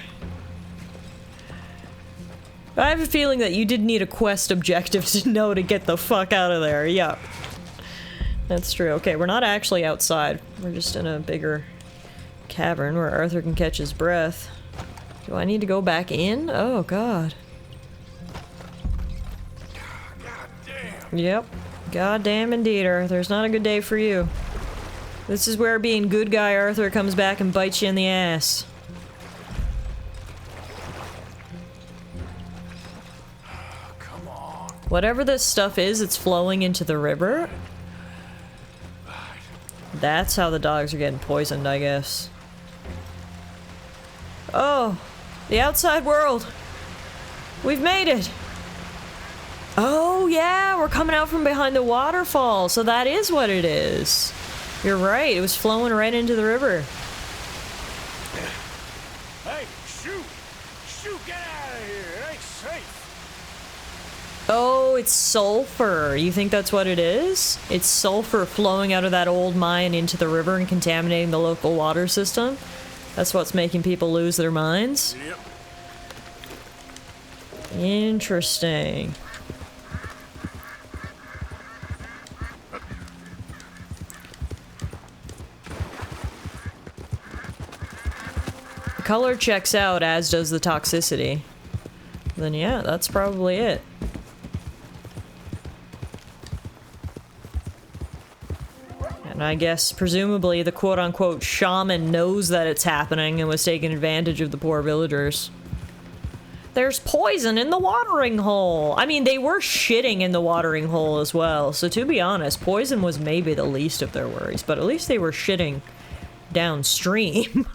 I have a feeling that you did need a quest objective to know to get the fuck out of there. Yeah. That's true. Okay, we're not actually outside. We're just in a bigger cavern where Arthur can catch his breath. Do I need to go back in? Oh, God. Yep. Goddamn indeed, Arthur. It's not a good day for you. This is where being good guy Arthur comes back and bites you in the ass. Come on. Whatever this stuff is, it's flowing into the river. That's how the dogs are getting poisoned, I guess. Oh, the outside world. We've made it. Oh, yeah, we're coming out from behind the waterfall, so that is what it is. You're right, it was flowing right into the river. Hey, shoot! Shoot, get out of here! It ain't safe! Oh, it's sulfur. You think that's what it is? It's sulfur flowing out of that old mine into the river and contaminating the local water system? That's what's making people lose their minds? Yep. Interesting. Color checks out, as does the toxicity. Then yeah, that's probably it. And I guess, presumably, the quote-unquote shaman knows that it's happening and was taking advantage of the poor villagers. There's poison in the watering hole! I mean, they were shitting in the watering hole as well, so to be honest, poison was maybe the least of their worries, but at least they were shitting downstream.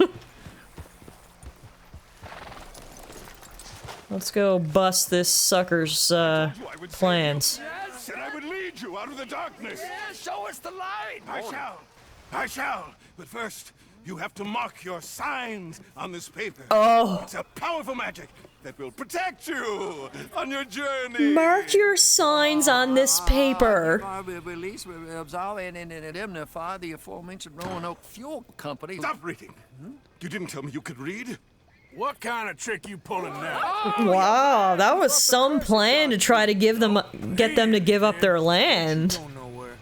Let's go bust this sucker's, plans. Said I would lead you out of the darkness. Yeah, show us the light. I shall. But first, you have to mark your signs on this paper. Oh. It's a powerful magic that will protect you on your journey. Mark your signs on this paper. Release, absolve, and indemnify the aforementioned Roanoke Fuel Company. Stop reading. You didn't tell me you could read. What kind of trick you pulling now? Wow, that was some plan to try to get them to give up their land. Going nowhere.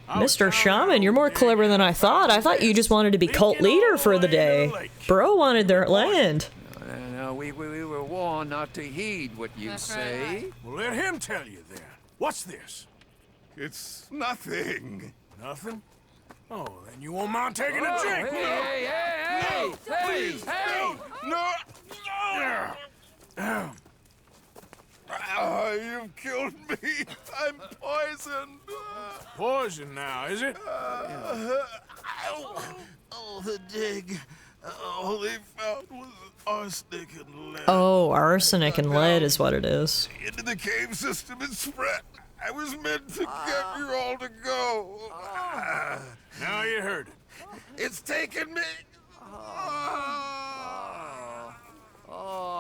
Mr. Shaman, you're more clever than I thought. I thought you just wanted to be cult leader for the day. Bro wanted their land. No, we were warned not to heed what you say. Well, let him tell you then. What's this? It's nothing. Nothing? Oh, then you won't mind taking a drink. Hey! Please, no, no. You've killed me. I'm poisoned. Poison now, is it? The dig. All they found was arsenic and lead. Oh, arsenic and lead is what it is. Into the cave system it spread. I was meant to get you all to go. Now you heard it. It's taken me.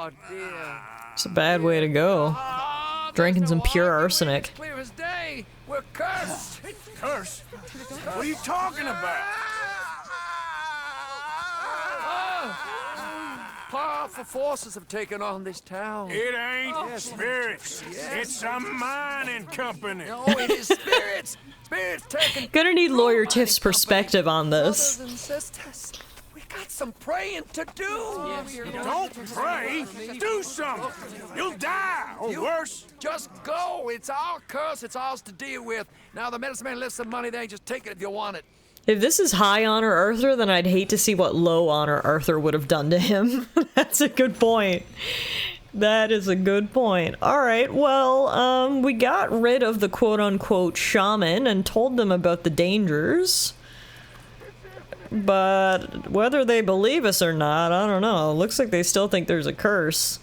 Oh, dear. It's a bad way to go. Oh, Drinking there's some no pure arguing. arsenic. It's clear as day. We're cursed. Curse? What are you talking about? Powerful forces have taken on this town. It ain't spirits. It's a mining company. No, it is spirits. Spirits taking. Gonna need Lawyer through Tiff's mining perspective on this. Brothers and sisters, we got some praying to do. Don't pray. Do something. You'll die, or worse. Just go. It's our curse. It's ours to deal with. Now the medicine man lifts some money. They just take it if you want it. If this is high honor Arthur, then I'd hate to see what low honor Arthur would have done to him. That's a good point. That is a good point. Alright, well, we got rid of the quote-unquote shaman and told them about the dangers. But whether they believe us or not, I don't know. Looks like they still think there's a curse.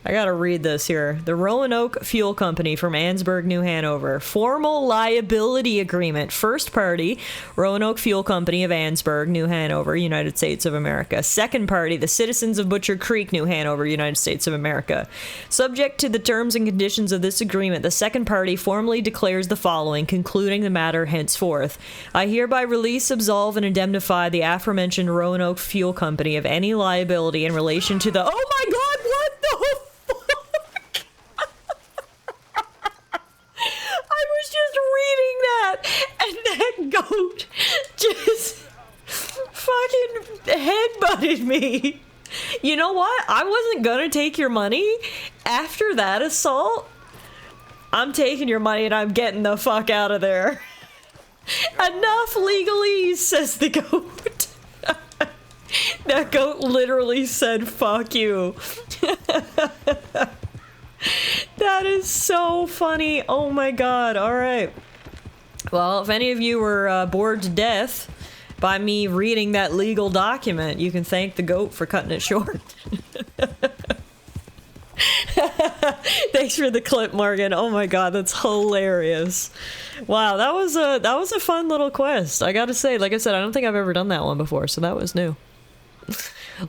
I gotta read this here. The Roanoke Fuel Company from Annesburg, New Hanover. Formal liability agreement. First party, Roanoke Fuel Company of Annesburg, New Hanover, United States of America. Second party, the citizens of Butcher Creek, New Hanover, United States of America. Subject to the terms and conditions of this agreement, the second party formally declares the following, concluding the matter henceforth. I hereby release, absolve, and indemnify the aforementioned Roanoke Fuel Company of any liability in relation to the— oh my god, what the— and that goat just fucking headbutted me. You know what? I wasn't gonna take your money. After that assault, I'm taking your money and I'm getting the fuck out of there. Enough legalese, says the goat. That goat literally said, fuck you. That is so funny. Oh my god. Alright. Well, if any of you were bored to death by me reading that legal document, you can thank the goat for cutting it short. Thanks for the clip, Morgan. Oh my god, that's hilarious. Wow, that was a fun little quest. I gotta say, like I said, I don't think I've ever done that one before, so that was new.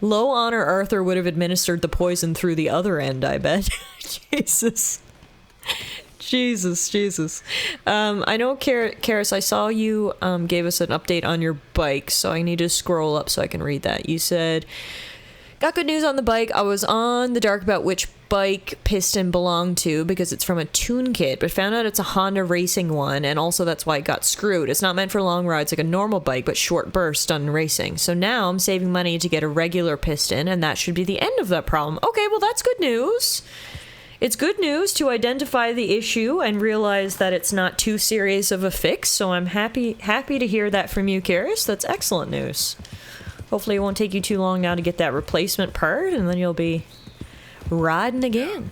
Low honor Arthur would have administered the poison through the other end, I bet. Jesus. Jesus. I know, Karis, I saw you gave us an update on your bike, so I need to scroll up so I can read that. You said, got good news on the bike. I was on the dark about which bike piston belonged to because it's from a tune kit, but found out it's a Honda racing one, and also that's why it got screwed. It's not meant for long rides like a normal bike, but short bursts done in racing. So now I'm saving money to get a regular piston, and that should be the end of that problem. Okay, well that's good news. It's good news to identify the issue and realize that it's not too serious of a fix, so I'm happy to hear that from you, Karis. That's excellent news. Hopefully it won't take you too long now to get that replacement part, and then you'll be riding again.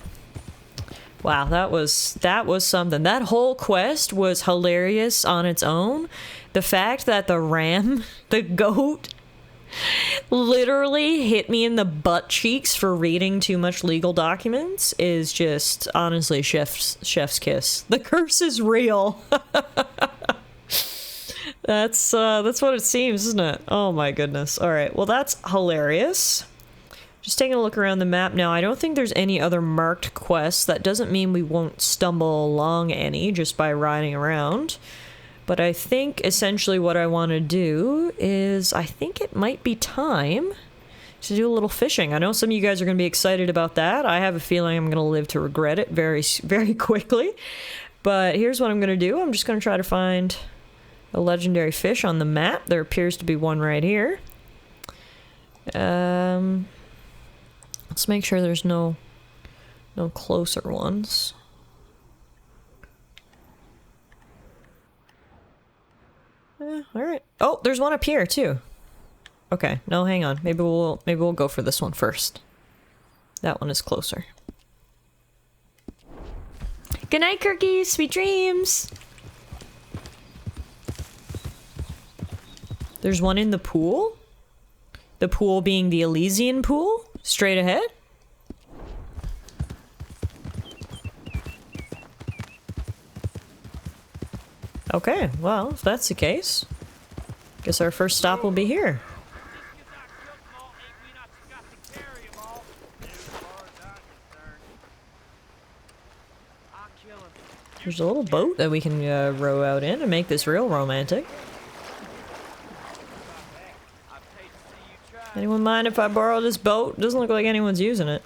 Wow, that was something. That whole quest was hilarious on its own. The fact that the ram, the goat, literally hit me in the butt cheeks for reading too much legal documents is just honestly chef's kiss. The curse is real. That's what it seems, isn't it? Oh my goodness. All right, well that's hilarious. Just taking a look around the map now. I don't think there's any other marked quests. That doesn't mean we won't stumble along any just by riding around. But I think essentially what I want to do is, I think it might be time to do a little fishing. I know some of you guys are going to be excited about that. I have a feeling I'm going to live to regret it very, very quickly. But here's what I'm going to do. I'm just going to try to find a legendary fish on the map. There appears to be one right here. Let's make sure there's no closer ones. Alright. Oh, there's one up here, too. Okay, no, hang on. Maybe we'll go for this one first. That one is closer. Good night, Kirky. Sweet dreams. There's one in the pool? The pool being the Elysian pool? Straight ahead? Okay, well, if that's the case, guess our first stop will be here. There's a little boat that we can row out in and make this real romantic. Anyone mind if I borrow this boat? Doesn't look like anyone's using it.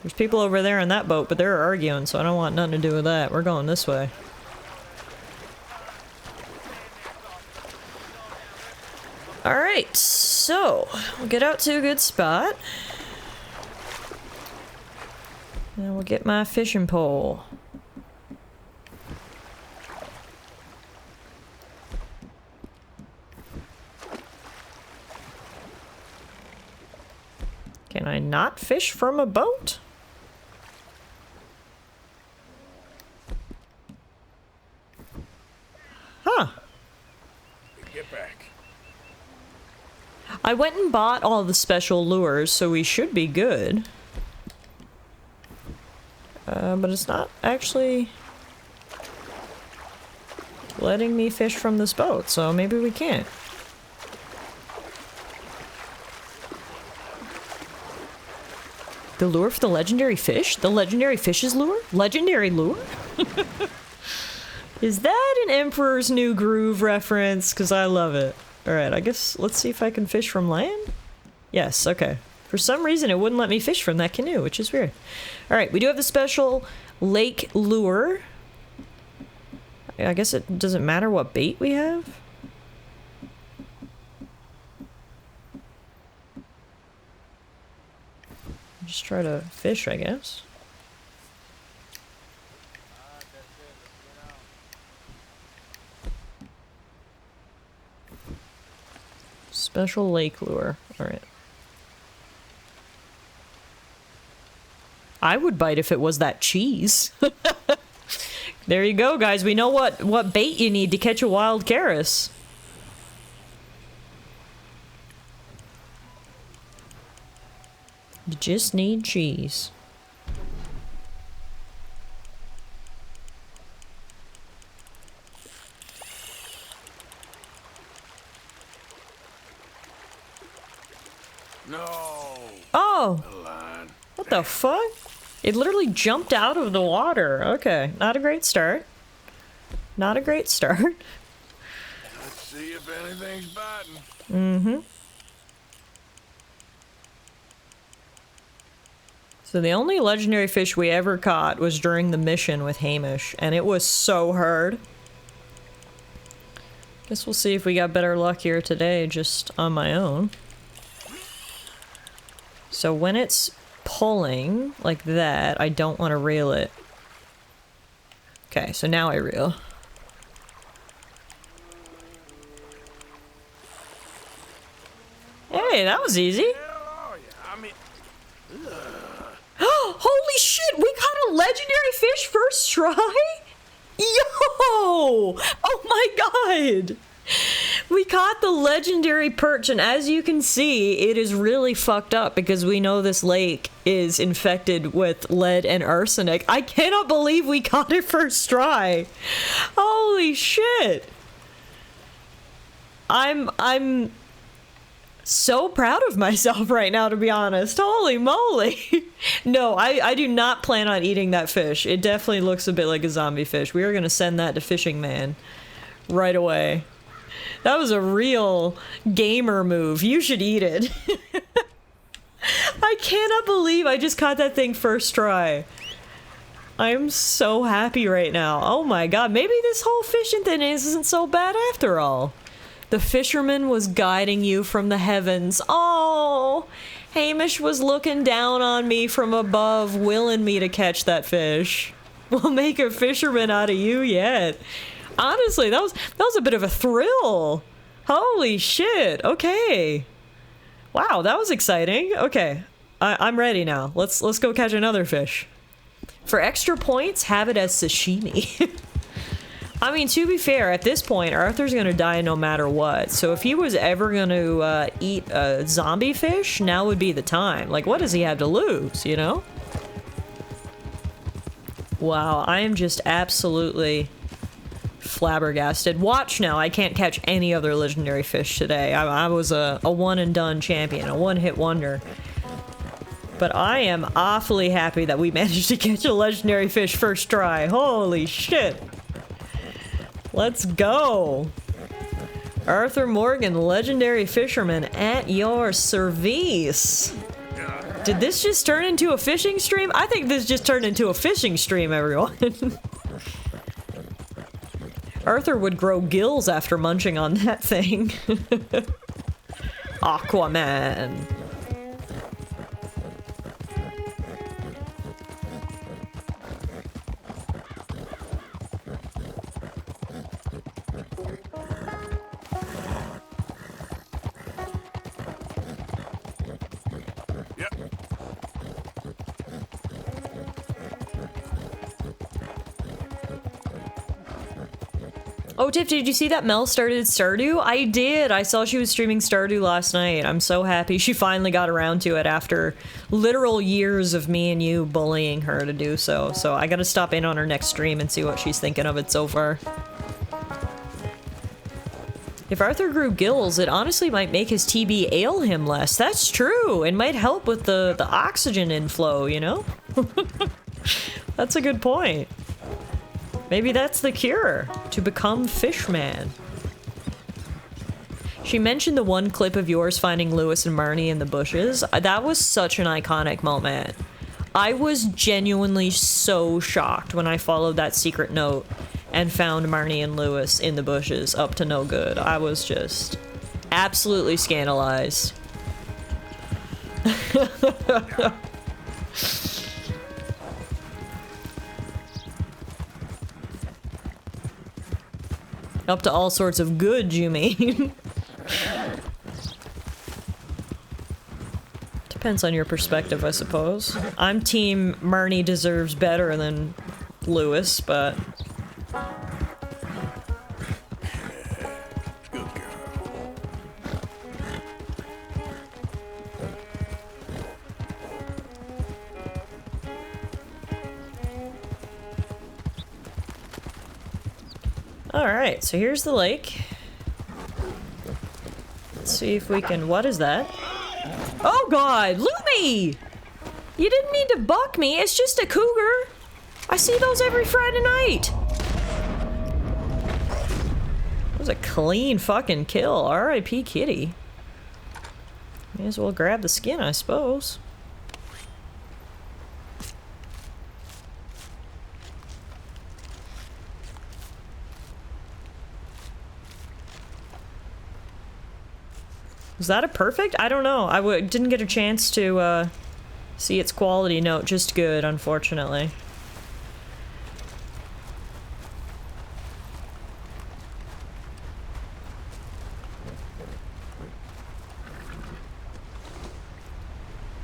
There's people over there in that boat, but they're arguing, so I don't want nothing to do with that. We're going this way. Alright, so we'll get out to a good spot. And we'll get my fishing pole. Can I not fish from a boat? Huh. Get back. I went and bought all the special lures, so we should be good. But it's not actually letting me fish from this boat, so maybe we can't. The lure for the legendary fish? The legendary fish's lure? Legendary lure? Is that an Emperor's New Groove reference? Because I love it. Alright, I guess let's see if I can fish from land? Yes, okay. For some reason it wouldn't let me fish from that canoe, which is weird. Alright, we do have the special lake lure. I guess it doesn't matter what bait we have. Just try to fish, I guess. Special lake lure. Alright. I would bite if it was that cheese. There you go, guys. We know what bait you need to catch a wild Karis. You just need cheese. No. Oh! The line. What the fuck? It literally jumped out of the water. Okay, not a great start. Not a great start. Let's see if anything's biting. Mm-hmm. So the only legendary fish we ever caught was during the mission with Hamish, and it was so hard. Guess we'll see if we got better luck here today, just on my own. So when it's pulling like that, I don't want to reel it. Okay, so now I reel. Hey, that was easy. Holy shit, we caught a legendary fish first try? Yo! Oh my god! We caught the legendary perch, and as you can see, it is really fucked up because we know this lake is infected with lead and arsenic. I cannot believe we caught it first try. Holy shit! I'm so proud of myself right now, to be honest. Holy moly! No, I do not plan on eating that fish. It definitely looks a bit like a zombie fish. We are gonna send that to Fishing Man right away. That was a real gamer move. You should eat it. I cannot believe I just caught that thing first try. I'm so happy right now. Oh my god, maybe this whole fishing thing isn't so bad after all. The fisherman was guiding you from the heavens. Oh, Hamish was looking down on me from above, willing me to catch that fish. We'll make a fisherman out of you yet. Honestly, that was a bit of a thrill. Holy shit. Okay. Wow, that was exciting. Okay, I'm ready now. Let's go catch another fish. For extra points, have it as sashimi. I mean, to be fair, at this point, Arthur's gonna die no matter what. So if he was ever gonna eat a zombie fish, now would be the time. Like, what does he have to lose, you know? Wow, I am just absolutely flabbergasted. Watch now, I can't catch any other legendary fish today. I was a one and done champion, a one-hit wonder. But I am awfully happy that we managed to catch a legendary fish first try. Holy shit. Let's go. Arthur Morgan, legendary fisherman, at your service. Did this just turn into a fishing stream? I think this just turned into a fishing stream, everyone. Arthur would grow gills after munching on that thing. Aquaman. Oh, Tiff, did you see that Mel started Stardew? I did. I saw she was streaming Stardew last night. I'm so happy she finally got around to it after literal years of me and you bullying her to do so. So I gotta stop in on her next stream and see what she's thinking of it so far. If Arthur grew gills, it honestly might make his TB ail him less. That's true. It might help with the oxygen inflow, you know? That's a good point. Maybe that's the cure, to become Fishman. She mentioned the one clip of yours finding Lewis and Marnie in the bushes. That was such an iconic moment. I was genuinely so shocked when I followed that secret note and found Marnie and Lewis in the bushes, up to no good. I was just absolutely scandalized. Up to all sorts of good, you mean? Depends on your perspective, I suppose. I'm team Marnie deserves better than Lewis, but... Good girl. Alright, so here's the lake. Let's see if we can... What is that? Oh god! Lumi! You didn't need to buck me, it's just a cougar! I see those every Friday night! That was a clean fucking kill. R.I.P. kitty. May as well grab the skin, I suppose. Was that a perfect? I don't know. I didn't get a chance to see its quality note. Just good, unfortunately.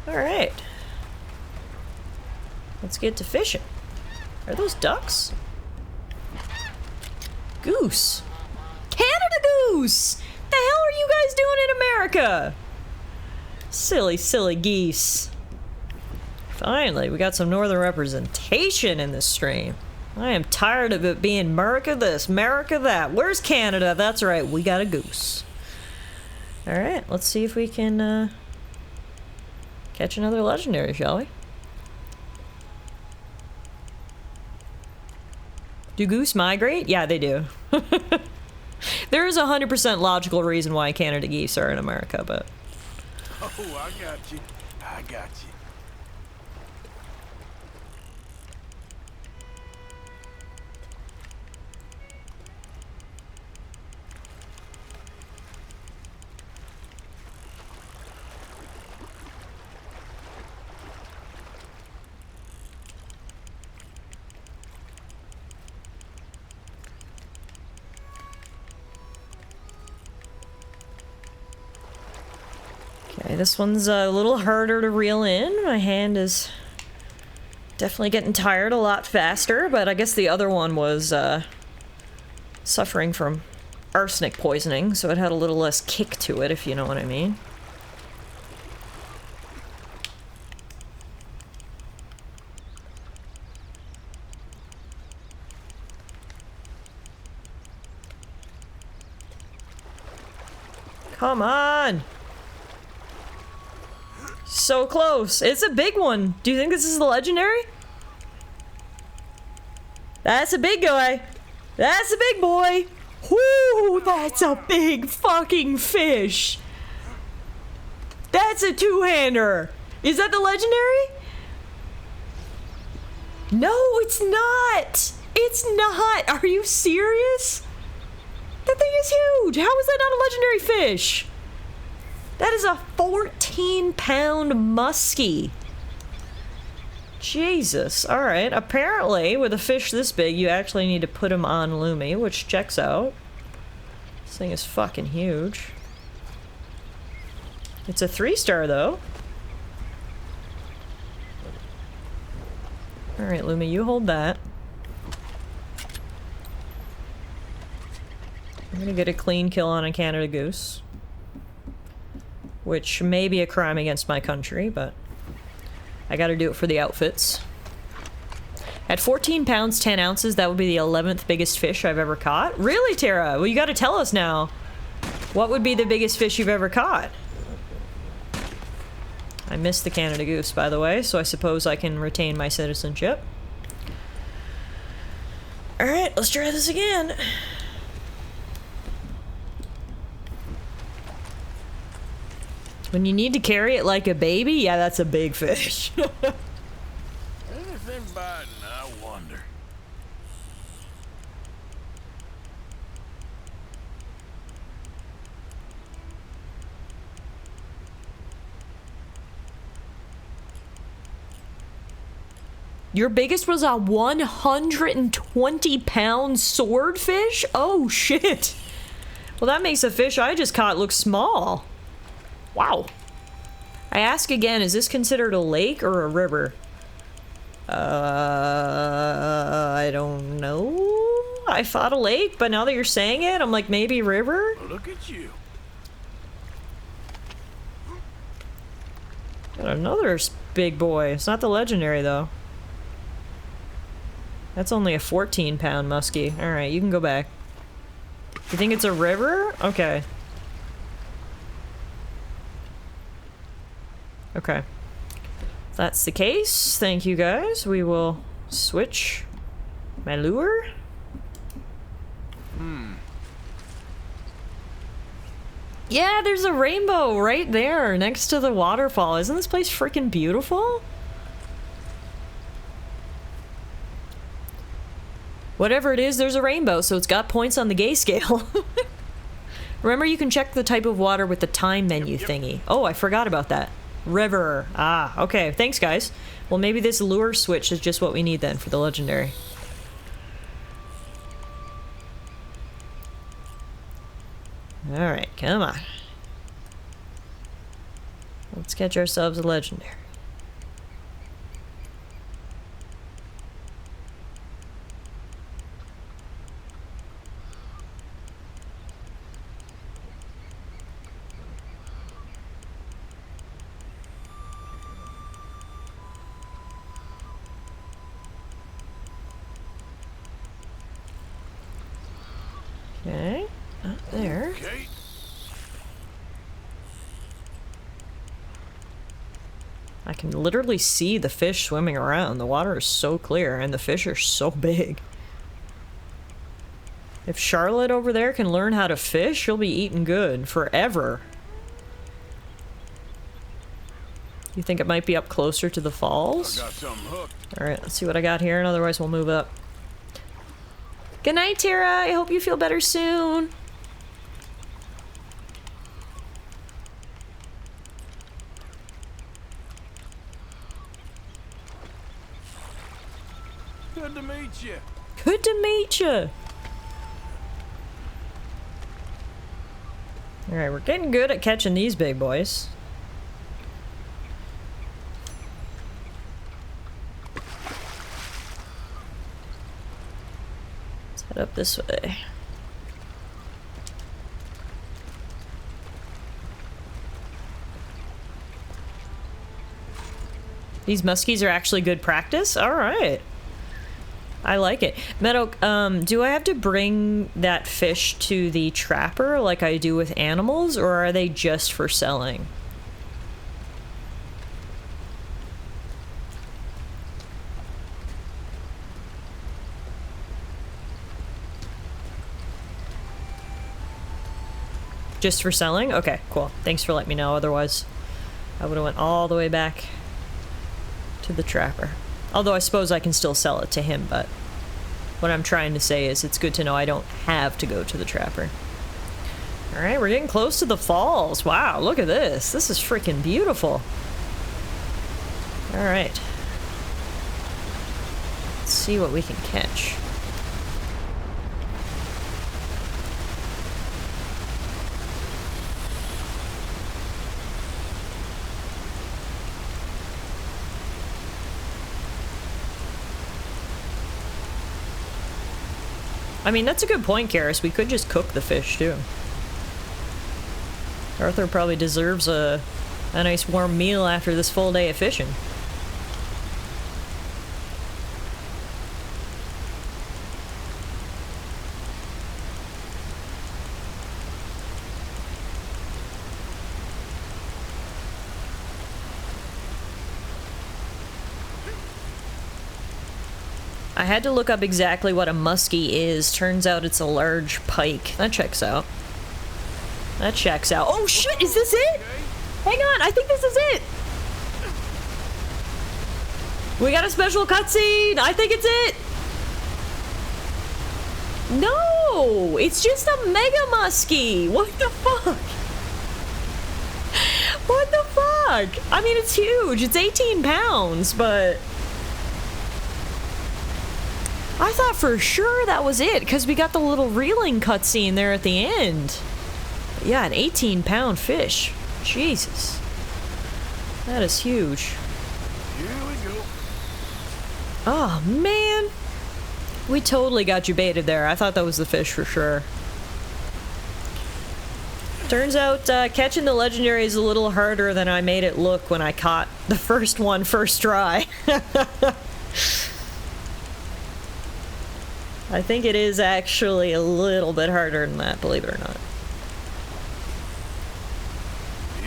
Alright. Let's get to fishing. Are those ducks? Goose. Canada goose! The hell are you guys doing in America? Silly, silly geese. Finally, we got some northern representation in this stream. I am tired of it being America this, America that. Where's Canada? That's right, we got a goose. Alright, let's see if we can catch another legendary, shall we? Do goose migrate? Yeah, they do. There is a 100% logical reason why Canada geese are in America, but... Oh, I got you. I got you. Okay, this one's a little harder to reel in. My hand is definitely getting tired a lot faster, but I guess the other one was suffering from arsenic poisoning, so it had a little less kick to it, if you know what I mean. Come on! So close. It's a big one. Do you think this is the legendary? That's a big guy. That's a big boy. Whoo, that's a big fucking fish. That's a two-hander. Is that the legendary? No, it's not. It's not. Are you serious? That thing is huge. How is that not a legendary fish? That is a 14-pound muskie. Jesus. Alright, apparently with a fish this big, you actually need to put him on Lumi, which checks out. This thing is fucking huge. It's a 3-star though. Alright, Lumi, you hold that. I'm gonna get a clean kill on a Canada goose. Which may be a crime against my country, but I gotta do it for the outfits. At 14 pounds, 10 ounces, that would be the 11th biggest fish I've ever caught. Really, Tara? Well, you gotta tell us now. What would be the biggest fish you've ever caught? I missed the Canada goose, by the way, so I suppose I can retain my citizenship. Alright, let's try this again. When you need to carry it like a baby, yeah, that's a big fish. Anything biting, I wonder. Your biggest was a 120-pound swordfish? Oh, shit. Well, that makes a fish I just caught look small. Wow. I ask again, is this considered a lake or a river? I don't know. I thought a lake, but now that you're saying it, I'm like, maybe river? Look at you. Got another big boy. It's not the legendary, though. That's only a 14-pound muskie. Alright, you can go back. You think it's a river? Okay. Okay. If that's the case, thank you guys. We will switch my lure. Yeah, there's a rainbow right there next to the waterfall. Isn't this place freaking beautiful? Whatever it is, there's a rainbow, so it's got points on the gay scale. Remember, you can check the type of water with the time menu thingy. Oh, I forgot about that. River. Ah, okay. Thanks, guys. Well, maybe this lure switch is just what we need then for the legendary. Alright, come on. Let's catch ourselves a legendary. Okay, up there. Okay. I can literally see the fish swimming around. The water is so clear and the fish are so big. If Charlotte over there can learn how to fish, she'll be eating good forever. You think it might be up closer to the falls? I got something hooked. Alright, let's see what I got here, and otherwise we'll move up. Good night, Tara. I hope you feel better soon. Good to meet you. Good to meet you. Alright, we're getting good at catching these big boys. Let's head up this way. These muskies are actually good practice? Alright. I like it. Meadow, do I have to bring that fish to the trapper like I do with animals, or are they just for selling? Just for selling? Okay, cool. Thanks for letting me know. Otherwise, I would have went all the way back to the trapper. Although I suppose I can still sell it to him, but what I'm trying to say is it's good to know I don't have to go to the trapper. Alright, we're getting close to the falls. Wow, look at this. This is freaking beautiful. Alright. Let's see what we can catch. I mean, that's a good point, Karis. We could just cook the fish, too. Arthur probably deserves a nice warm meal after this full day of fishing. I had to look up exactly what a muskie is. Turns out it's a large pike. That checks out. That checks out. Oh shit, is this it? Hang on, I think this is it. We got a special cutscene. I think it's it. No, it's just a mega muskie. What the fuck? What the fuck? I mean, it's huge. It's 18 pounds, but I thought for sure that was it because we got the little reeling cutscene there at the end. Yeah, an 18-pound fish. Jesus. That is huge. Here we go. Oh, man. We totally got you baited there. I thought that was the fish for sure. Turns out catching the legendary is a little harder than I made it look when I caught the first one first try. I think it is actually a little bit harder than that, believe it or not.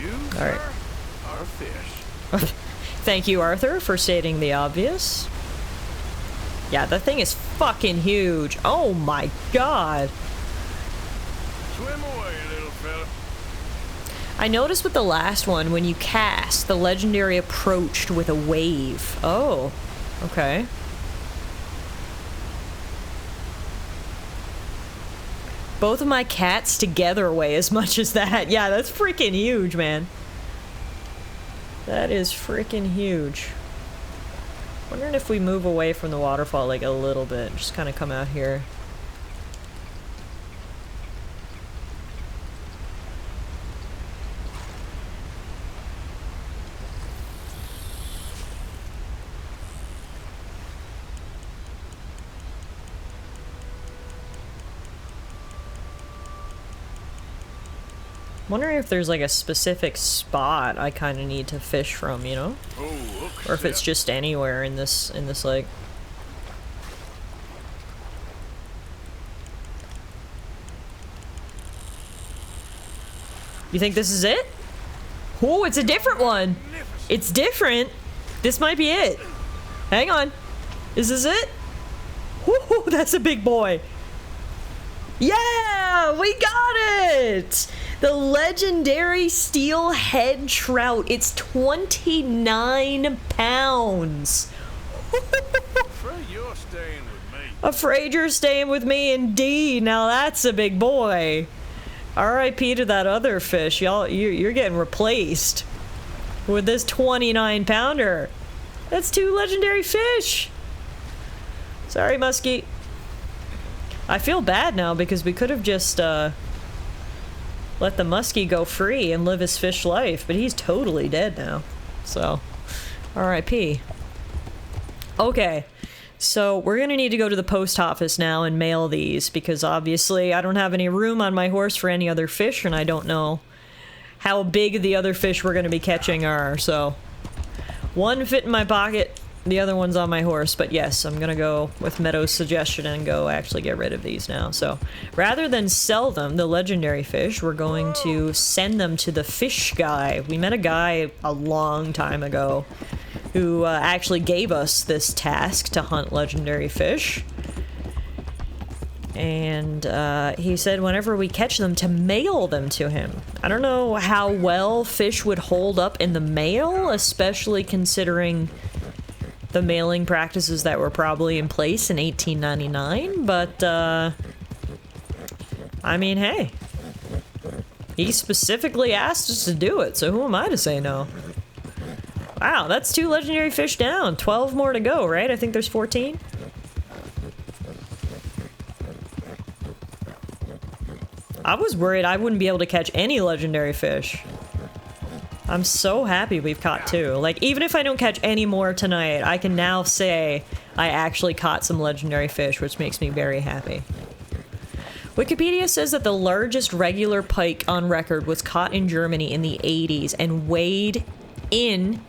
You, All right. sir, are fish. Thank you, Arthur, for stating the obvious. Yeah, that thing is fucking huge. Oh my god. Swim away, little fella. I noticed with the last one, when you cast, the legendary approached with a wave. Oh, okay. Both of my cats together weigh as much as that. Yeah, that's freaking huge, man. That is freaking huge. Wondering if we move away from the waterfall like a little bit. Just kind of come out here. Wondering if there's like a specific spot I kind of need to fish from, you know? Oh, look. Or if it's just anywhere in this lake. You think this is it? Oh, it's a different one. It's different. This might be it. Hang on. Is this it? Woo, that's a big boy. Yeah, we got it. The legendary steelhead trout. It's 29 pounds. Afraid you're staying with me. Afraid you're staying with me indeed. Now that's a big boy. R.I.P. to that other fish. You're getting replaced with this 29 pounder. That's 2 legendary fish. Sorry, Muskie. I feel bad now because we could have just let the muskie go free and live his fish life, but he's totally dead now. So, R.I.P. Okay, so we're gonna need to go to the post office now and mail these because obviously I don't have any room on my horse for any other fish and I don't know how big the other fish we're gonna be catching are, so one fit in my pocket, the other one's on my horse, but yes, I'm gonna go with Meadow's suggestion and go actually get rid of these now. So rather than sell them, the legendary fish, we're going to send them to the fish guy. We met a guy a long time ago who actually gave us this task to hunt legendary fish. And he said whenever we catch them to mail them to him. I don't know how well fish would hold up in the mail, especially considering the mailing practices that were probably in place in 1899, but I mean, hey. He specifically asked us to do it, so who am I to say no? Wow, that's 2 legendary fish down. 12 more to go, right? I think there's 14. I was worried I wouldn't be able to catch any legendary fish. I'm so happy we've caught 2. Like, even if I don't catch any more tonight, I can now say I actually caught some legendary fish, which makes me very happy. Wikipedia says that the largest regular pike on record was caught in Germany in the 80s and weighed in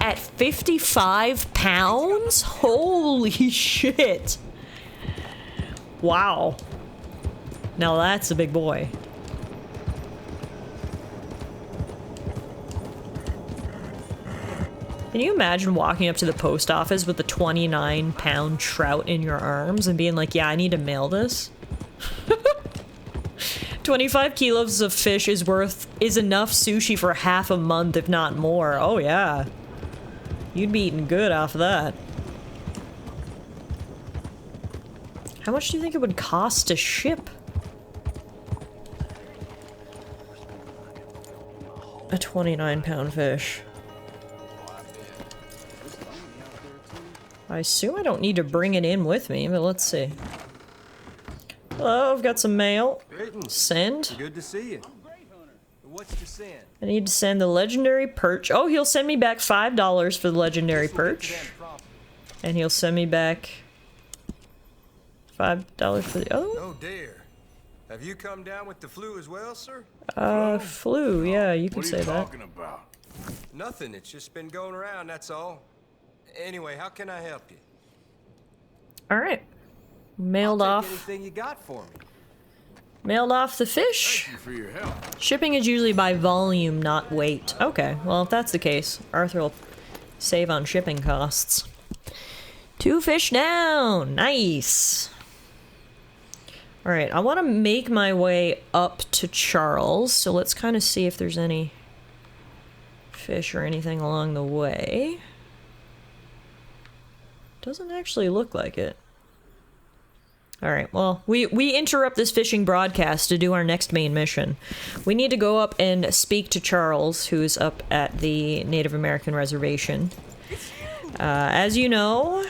at 55 pounds? Holy shit. Wow. Now that's a big boy. Can you imagine walking up to the post office with a 29-pound trout in your arms and being like, yeah, I need to mail this? 25 kilos of fish is enough sushi for half a month, if not more. Oh yeah. You'd be eating good off of that. How much do you think it would cost to ship a 29-pound fish? I assume I don't need to bring it in with me, but let's see. Hello, I've got some mail. Send. Good to see you. What's to send? I need to send the legendary perch. Oh, he'll send me back $5 for the legendary perch. And he'll send me back $5 for the other one? Oh dear. Have you come down with the flu as well, sir? Flu, yeah, you could What are say you that. talking about? Nothing. It's just been going around, that's all. Anyway, how can I help you? Alright. Mailed I'll off. take anything you got for me. Mailed off the fish. Thank you for your help. Shipping is usually by volume, not weight. Okay, well, if that's the case, Arthur will save on shipping costs. 2 fish down! Nice! Alright, I want to make my way up to Charles, so let's kind of see if there's any fish or anything along the way. Doesn't actually look like it. Alright, well, we interrupt this fishing broadcast to do our next main mission. We need to go up and speak to Charles, who's up at the Native American reservation. As you know,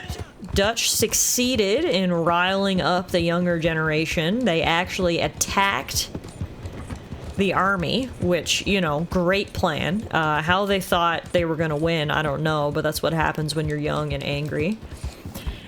Dutch succeeded in riling up the younger generation. They actually attacked the army, which, you know, great plan. How they thought they were gonna win, I don't know, but that's what happens when you're young and angry.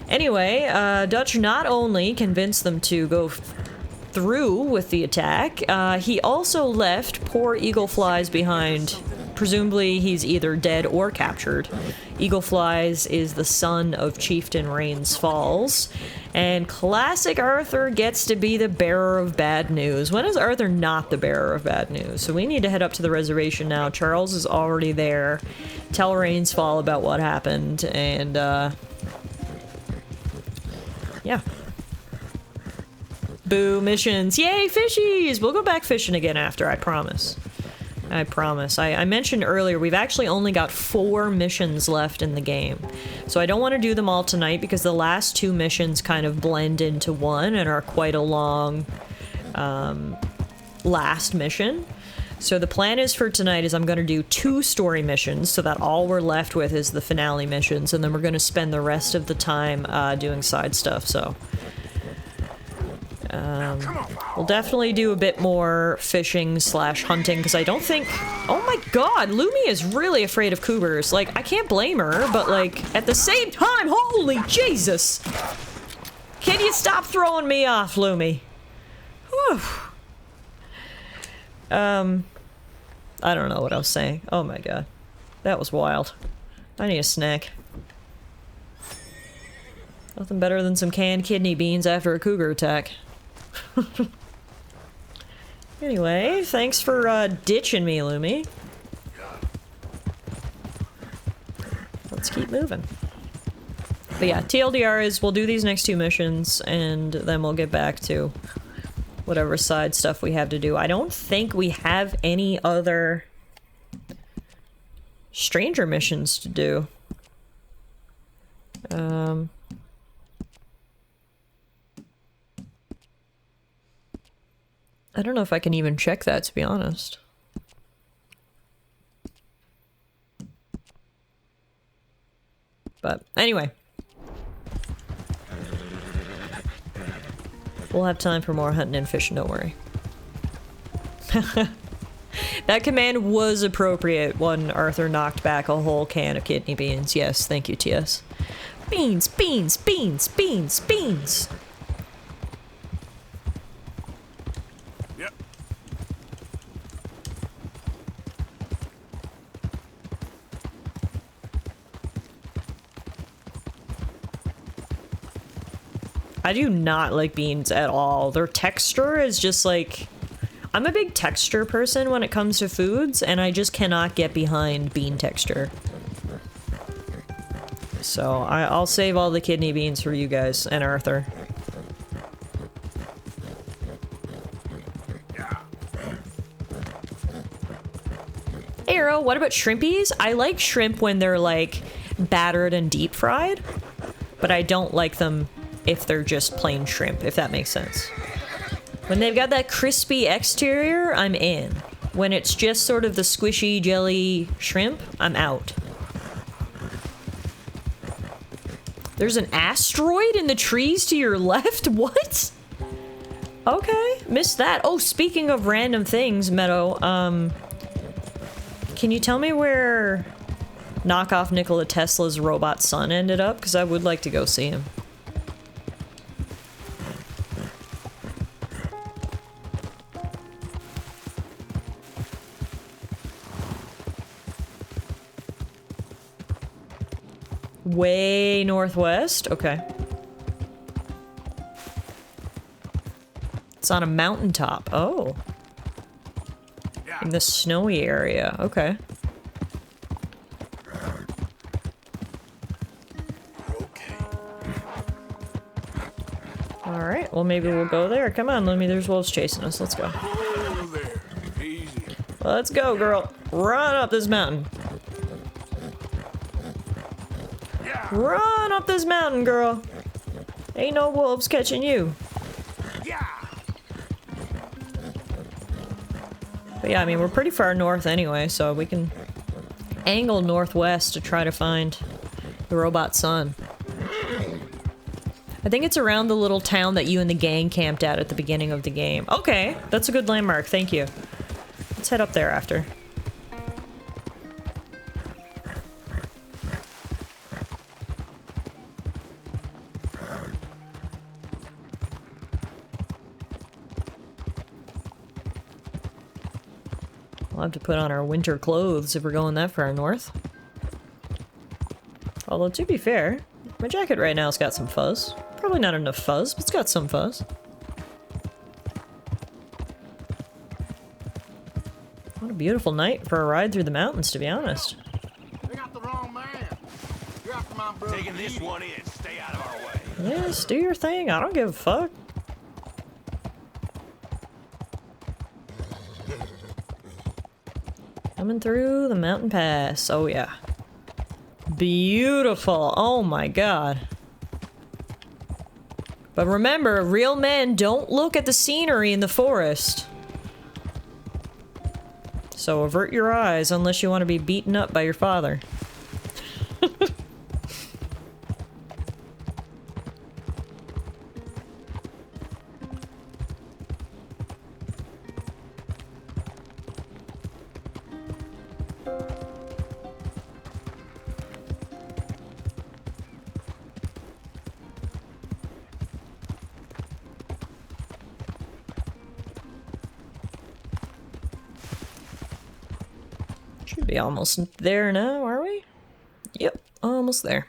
Anyway, Dutch not only convinced them to go through with the attack, he also left poor Eagle Flies behind. Presumably he's either dead or captured. Eagle Flies is the son of Chieftain Rains Falls, and classic Arthur gets to be the bearer of bad news. When is Arthur not the bearer of bad news? So we need to head up to the reservation now. Charles is already there. Tell Rains Fall about what happened, and yeah. Boo, missions. Yay, fishies! We'll go back fishing again after, I promise. I promise. I mentioned earlier, we've actually only got 4 missions left in the game. So I don't want to do them all tonight because the last 2 missions kind of blend into one and are quite a long last mission. So the plan is for tonight is I'm going to do 2 story missions so that all we're left with is the finale missions, and then we're going to spend the rest of the time doing side stuff, so... we'll definitely do a bit more fishing slash hunting, because I don't think... Oh my god, Lumi is really afraid of cougars. Like, I can't blame her, but like, at the same time, holy Jesus! Can you stop throwing me off, Lumi? Whew. I don't know what I was saying. Oh my god. That was wild. I need a snack. Nothing better than some canned kidney beans after a cougar attack. Anyway, thanks for ditching me, Lumi. But yeah, TLDR is we'll do these next 2 missions, and then we'll get back to whatever side stuff we have to do. I don't think we have any other stranger missions to do. I don't know if I can even check that, to be honest. But anyway. We'll have time for more hunting and fishing, don't worry. That command was appropriate when Arthur knocked back a whole can of kidney beans. Yes, thank you, TS. Beans, beans, beans, beans, beans! Yep. I do not like beans at all. Their texture is just like... I'm a big texture person when it comes to foods, and I just cannot get behind bean texture. So I'll save all the kidney beans for you guys and Arthur. Arrow, what about shrimpies? I like shrimp when they're like battered and deep fried, but I don't like them if they're just plain shrimp, if that makes sense. When they've got that crispy exterior, I'm in. When it's just sort of the squishy jelly shrimp, I'm out. There's an asteroid in the trees to your left? What? Okay, missed that. Oh, speaking of random things, Meadow, can you tell me where knockoff Nikola Tesla's robot son ended up? Because I would like to go see him. Way northwest? Okay. It's on a mountaintop. Oh. In the snowy area. Okay. Alright, well maybe we'll go there. Come on, Lemmy, there's wolves chasing us. Let's go. Oh, there. Easy. Let's go, girl. Run up this mountain. Run up this mountain, girl. Ain't no wolves catching you. But yeah, I mean, we're pretty far north anyway, so we can angle northwest to try to find the robot son. I think it's around the little town that you and the gang camped at the beginning of the game. Okay, that's a good landmark, thank you. Let's head up there after. We'll have to put on our winter clothes if we're going that far north. Although, to be fair, my jacket right now has got some fuzz. Probably not enough fuzz, but it's got some fuzz. What a beautiful night for a ride through the mountains, to be honest. They got the wrong man. You're after my brother. Taking this one in. Stay out of our way. Yes, do your thing. I don't give a fuck. Coming through the mountain pass. Oh, yeah. Beautiful. Oh, my God. But remember, real men don't look at the scenery in the forest. So avert your eyes unless you want to be beaten up by your father. Should be almost there now, are we? Yep, almost there.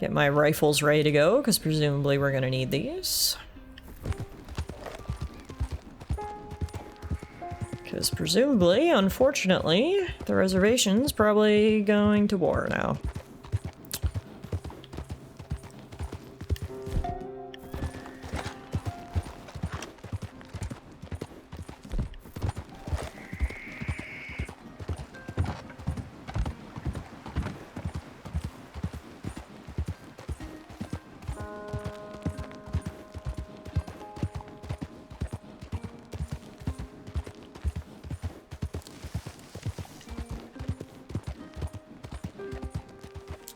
Get my rifles ready to go, because presumably we're going to need these. Because presumably, unfortunately, the reservation's probably going to war now.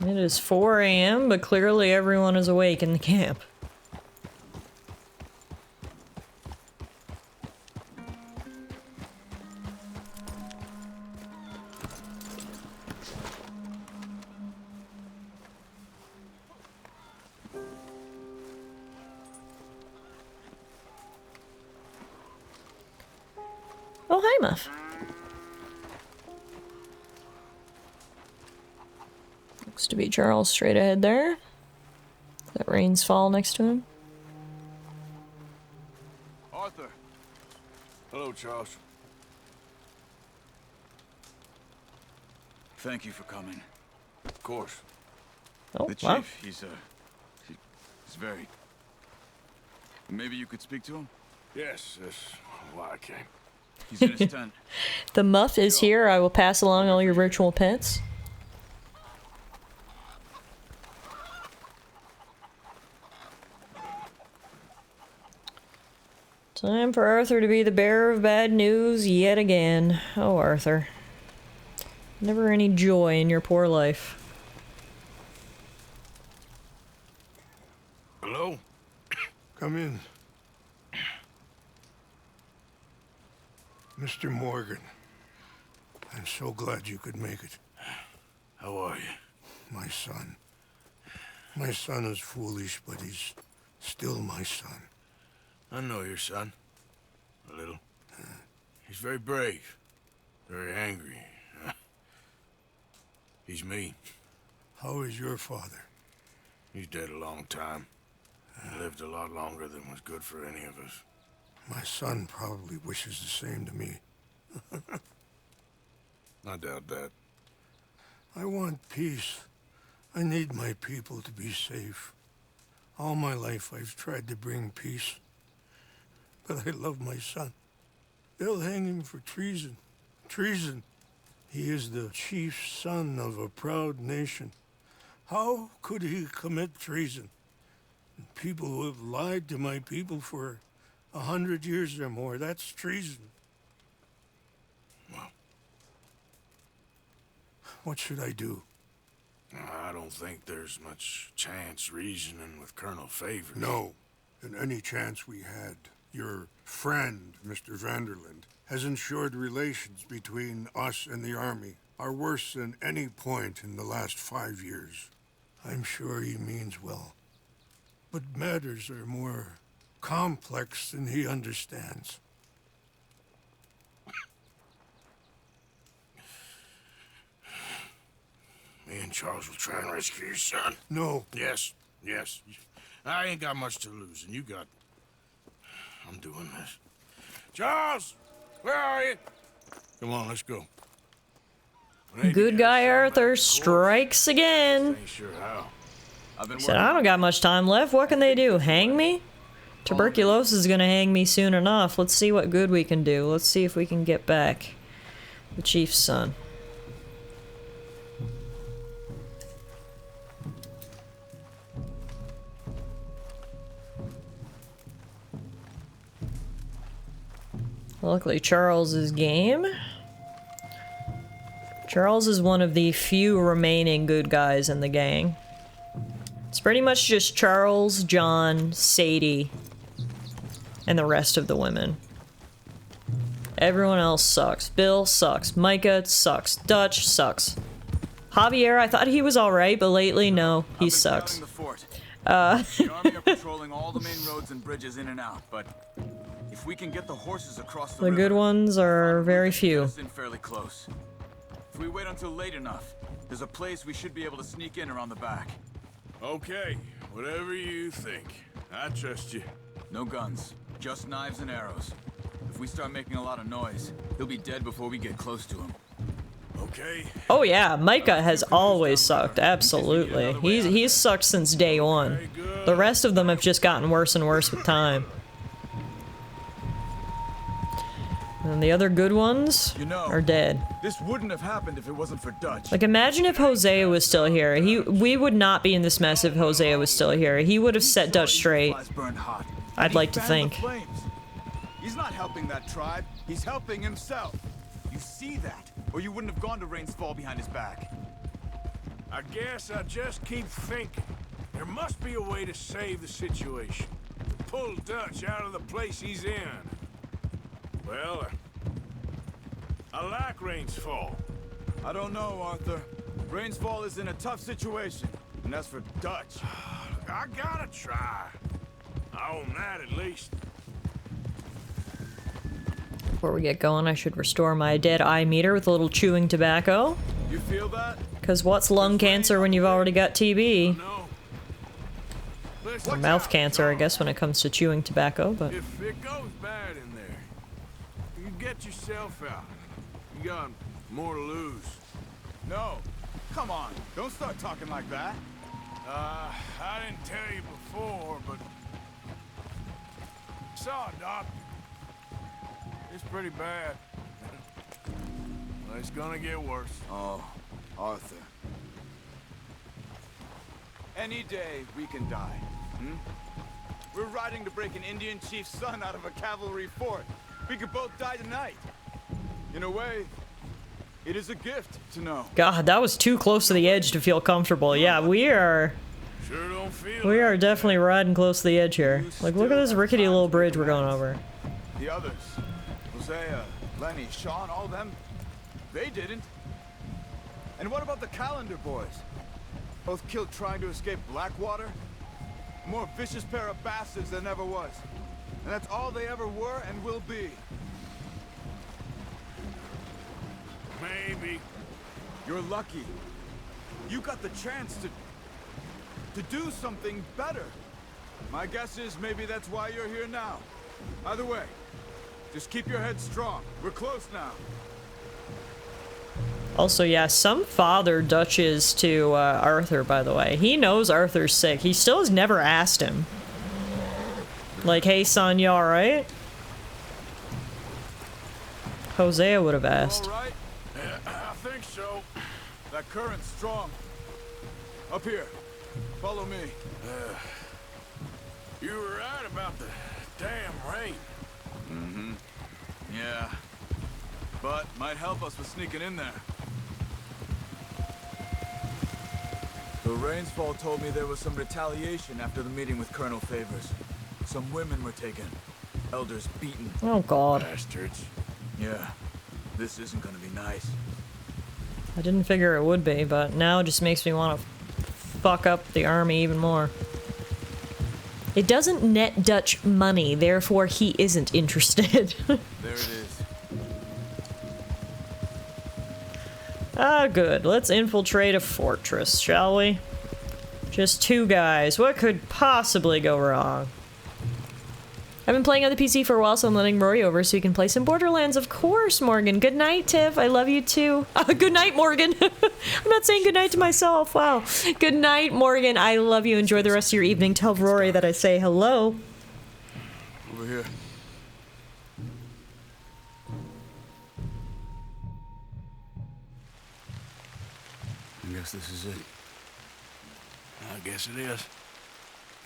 It is 4 a.m., but clearly everyone is awake in the camp. Oh, hi, Muff. Looks to be Charles straight ahead there. That rain's fall next to him. Arthur. Hello, Charles. Thank you for coming. Of course. Oh, The wow. chief, he's very... Maybe you could speak to him? Yes, that's why I came. He's in his tent. The Muff is here. I will pass along all your virtual pets. Time for Arthur to be the bearer of bad news yet again. Oh, Arthur. Never any joy in your poor life. Hello? Come in. Mr. Morgan, I'm so glad you could make it. How are you? My son. My son is foolish, but he's still my son. I know your son. A little. He's very brave. Very angry. He's mean. How is your father? He's dead a long time. He lived a lot longer than was good for any of us. My son probably wishes the same to me. I doubt that. I want peace. I need my people to be safe. All my life I've tried to bring peace. But I love my son. They'll hang him for treason. Treason. He is the chief son of a proud nation. How could he commit treason? People who have lied to my people for 100 years or more, that's treason. Well, what should I do? I don't think there's much chance reasoning with Colonel Favors. No. And any chance we had, your friend, Mr. Vanderland, has ensured relations between us and the Army are worse than any point in the last 5 years. I'm sure he means well. But matters are more complex than he understands. Me and Charles will try and rescue your son. No. Yes, yes. I ain't got much to lose, and you got... I'm doing this. Charles! Where are you? Come on, let's go. Good guy Arthur strikes again. Ain't sure how. He said, I don't got much time left. What can they do? Hang me? Tuberculosis is gonna hang me soon enough. Let's see what good we can do. Let's see if we can get back the chief's son. Luckily, Charles is game. Charles is one of the few remaining good guys in the gang. It's pretty much just Charles, John, Sadie, and the rest of the women. Everyone else sucks. Bill sucks. Micah sucks. Dutch sucks. Javier, I thought he was alright, but lately, no, he sucks. The fort. The army are patrolling all the main roads and bridges in and out, but if we can get the horses across the The good ones are very few. in fairly close. If we wait until late enough, there's a place we should be able to sneak in around the back. Okay, whatever you think. I trust you. No guns, just knives and arrows. The If we start making a lot of noise, he'll be dead before we get close to him. Okay. Oh yeah, Micah has always sucked, absolutely. He's sucked since day one. The rest of them have just gotten worse and worse with time. And the other good ones are dead. This wouldn't have happened if it wasn't for Dutch. Like, imagine if Hosea was still here. We would not be in this mess if Hosea was still here. He would have set Dutch straight. I'd like to think. He's not helping that tribe. He's helping himself. You see that, or you wouldn't have gone to Rain's Fall behind his back. I guess I just keep thinking. There must be a way to save the situation. To pull Dutch out of the place he's in. Well, I like Rain's Fall. I don't know, Arthur. Rain's Fall is in a tough situation. And as for Dutch... I gotta try. I own that at least. Before we get going, I should restore my dead eye meter with a little chewing tobacco. You feel that? Because what's lung cancer when you've already got TB? Or mouth cancer, I guess, when it comes to chewing tobacco, but... If it goes bad in there, you get yourself out. You got more to lose. No. Come on. Don't start talking like that. I didn't tell you before, but... saw a doctor. It's pretty bad. Well, it's gonna get worse. Oh, Arthur. Any day we can die, hmm? We're riding to break an Indian chief's son out of a cavalry fort. We could both die tonight. In a way, it is a gift to know. God, that was too close to the edge to feel comfortable. Yeah, we are definitely riding close to the edge here. Like, look at this rickety little bridge we're going over. The others, Hosea, Lenny, Sean, all them, they didn't. And what about the Calendar boys? Both killed trying to escape Blackwater? A more vicious pair of bastards than ever was. And that's all they ever were and will be. Maybe. You're lucky. You got the chance to do something better. My guess is maybe that's why you're here now. Either way, just keep your head strong. We're close now. Also, yeah, some father Dutch is to Arthur, by the way. He knows Arthur's sick. He still has never asked him. Like, hey son, you alright? Hosea would have asked. All right? Yeah, I think so. That current's strong. Up here. Follow me. You were right about the damn rain. Mm-hmm. Yeah. But might help us with sneaking in there. The Rain's Fall told me there was some retaliation after the meeting with Colonel Favors. Some women were taken. Elders beaten. Oh god. Bastards. Yeah. This isn't gonna be nice. I didn't figure it would be, but now it just makes me want to fuck up the army even more. It doesn't net Dutch money, therefore he isn't interested. There it is. Ah, good. Let's infiltrate a fortress, shall we? Just two guys. What could possibly go wrong? I've been playing on the PC for a while, so I'm letting Rory over so he can play some Borderlands. Of course, Morgan. Good night, Tiff. I love you too. Good night, Morgan. I'm not saying good night to myself. Wow. Good night, Morgan. I love you. Enjoy the rest of your evening. Tell Rory that I say hello. Over here. I guess this is it. I guess it is.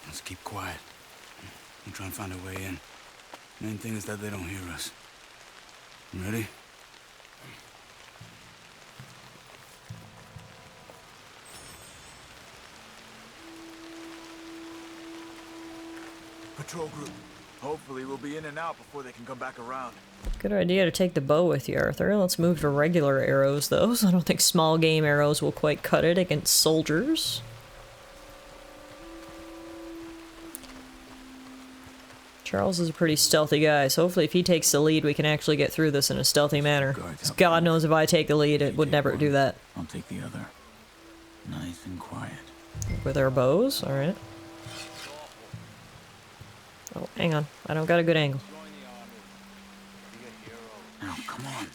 Let's keep quiet. We'll try and find a way in. Main thing is that they don't hear us. You ready? Patrol group. Hopefully we'll be in and out before they can come back around. Good idea to take the bow with you, Arthur. Let's move to regular arrows, though, so I don't think small game arrows will quite cut it against soldiers. Charles is a pretty stealthy guy, so hopefully if he takes the lead, we can actually get through this in a stealthy manner. 'Cause God knows if I take the lead, it would never do that. I'll take the other. Nice and quiet. With our bows? Alright. Oh, hang on. I don't got a good angle. Now, come on.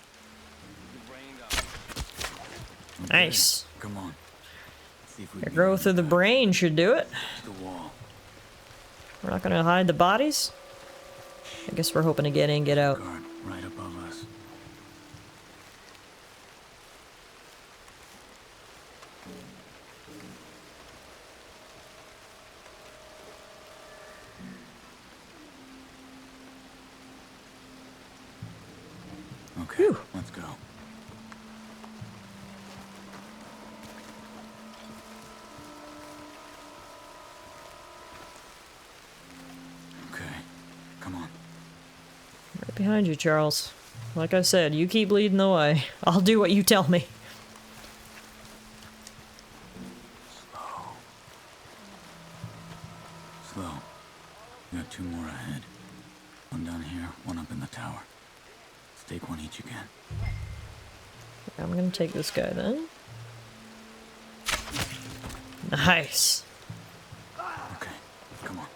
Nice. Come on. See if we Your can growth of the brain should do it. the wall. We're not gonna hide the bodies. I guess we're hoping to get in, get out. Guard right above us. Okay, let's go. Okay, come on. Right behind you, Charles. Like I said, you keep leading the way. I'll do what you tell me. Slow. We got 2 more ahead. One down here, one up in the tower. Let's take one each again. I'm gonna take this guy then. Nice. Okay, come on.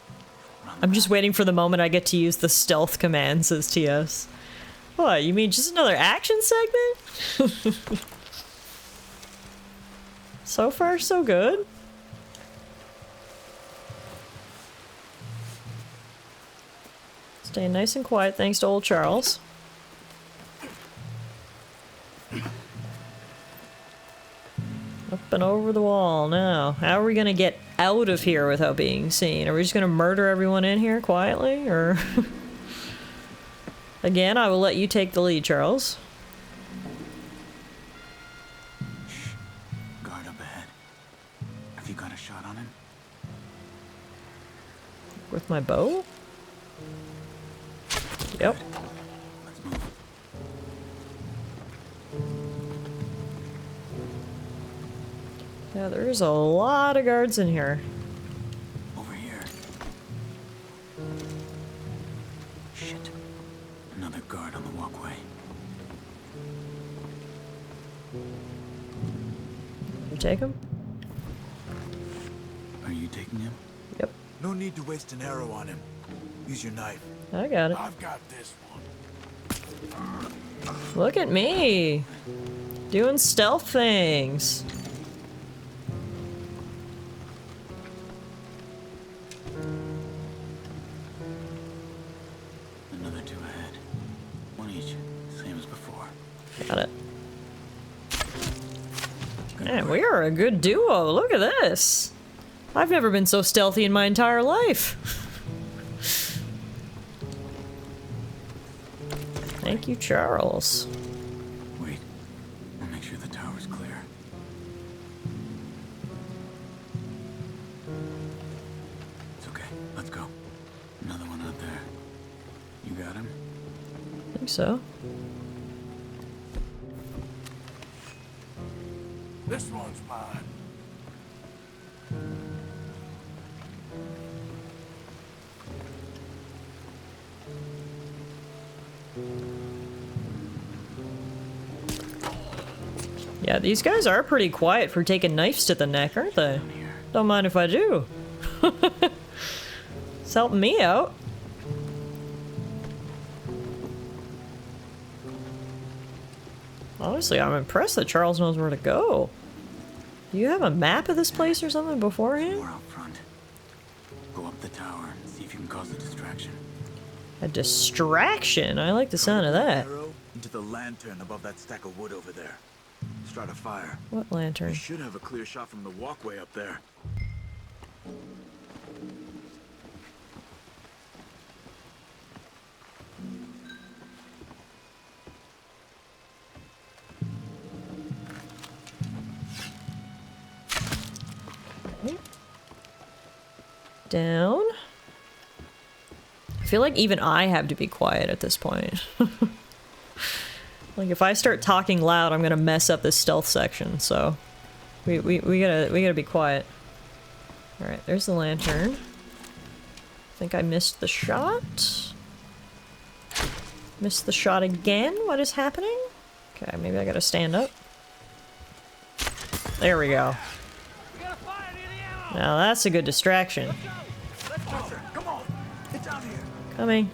I'm just waiting for the moment I get to use the stealth command, says TS. What, you mean just another action segment? So far, so good. Staying nice and quiet thanks to old Charles. Up and over the wall now. How are we gonna get out of here without being seen? Are we just gonna murder everyone in here quietly, or... Again, I will let you take the lead, Charles. Shh. Guard up ahead. Have you got a shot on him? With my bow? Yep. Let's move. Yeah, there's a lot of guards in here. Over here. Shit. Another guard on the walkway. You take him? Are you taking him? Yep. No need to waste an arrow on him. Use your knife. I got it. I've got this one. Look at me! Doing stealth things. Another 2 ahead. One each. Same as before. Got it. Man, we are a good duo. Look at this. I've never been so stealthy in my entire life. Thank you, Charles. Wait. I'll make sure the tower's clear. It's okay. Let's go. Another one out there. You got him? I think so. This one's mine. Yeah, these guys are pretty quiet for taking knives to the neck, aren't they? Don't mind if I do. It's helping me out. Honestly, I'm impressed that Charles knows where to go. Do you have a map of this place or something beforehand? More out front. Go up the tower and see if you can cause a distraction. A distraction? I like the sound of that. Arrow into the lantern above that stack of wood over there. Start a fire. What lantern? You should have a clear shot from the walkway up there. Down. I feel like even I have to be quiet at this point. Like if I start talking loud, I'm gonna mess up this stealth section. So we gotta be quiet. All right, there's the lantern. I think I missed the shot. Missed the shot again. What is happening? Okay, maybe I gotta stand up. There we go. Now that's a good distraction. Come on, get down here. Coming.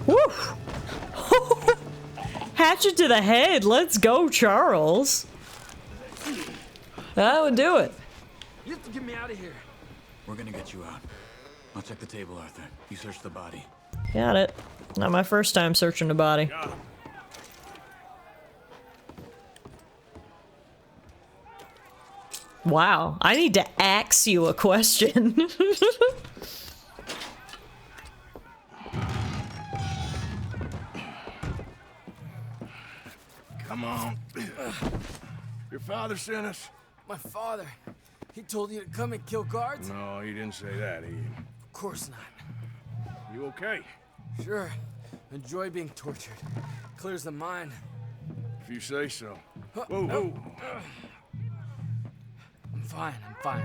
Woo! Hatchet to the head. Let's go, Charles. That would do it. You have to get me out of here. We're gonna get you out. I'll check the table, Arthur. You search the body. Got it. Not my first time searching the body. Wow, I need to ask you a question. Come on. Your father sent us? My father, he told you to come and kill guards? No, he didn't say that, Of course not. You okay? Sure. Enjoy being tortured. Clears the mind. If you say so. Whoa, whoa. I'm fine, I'm fine.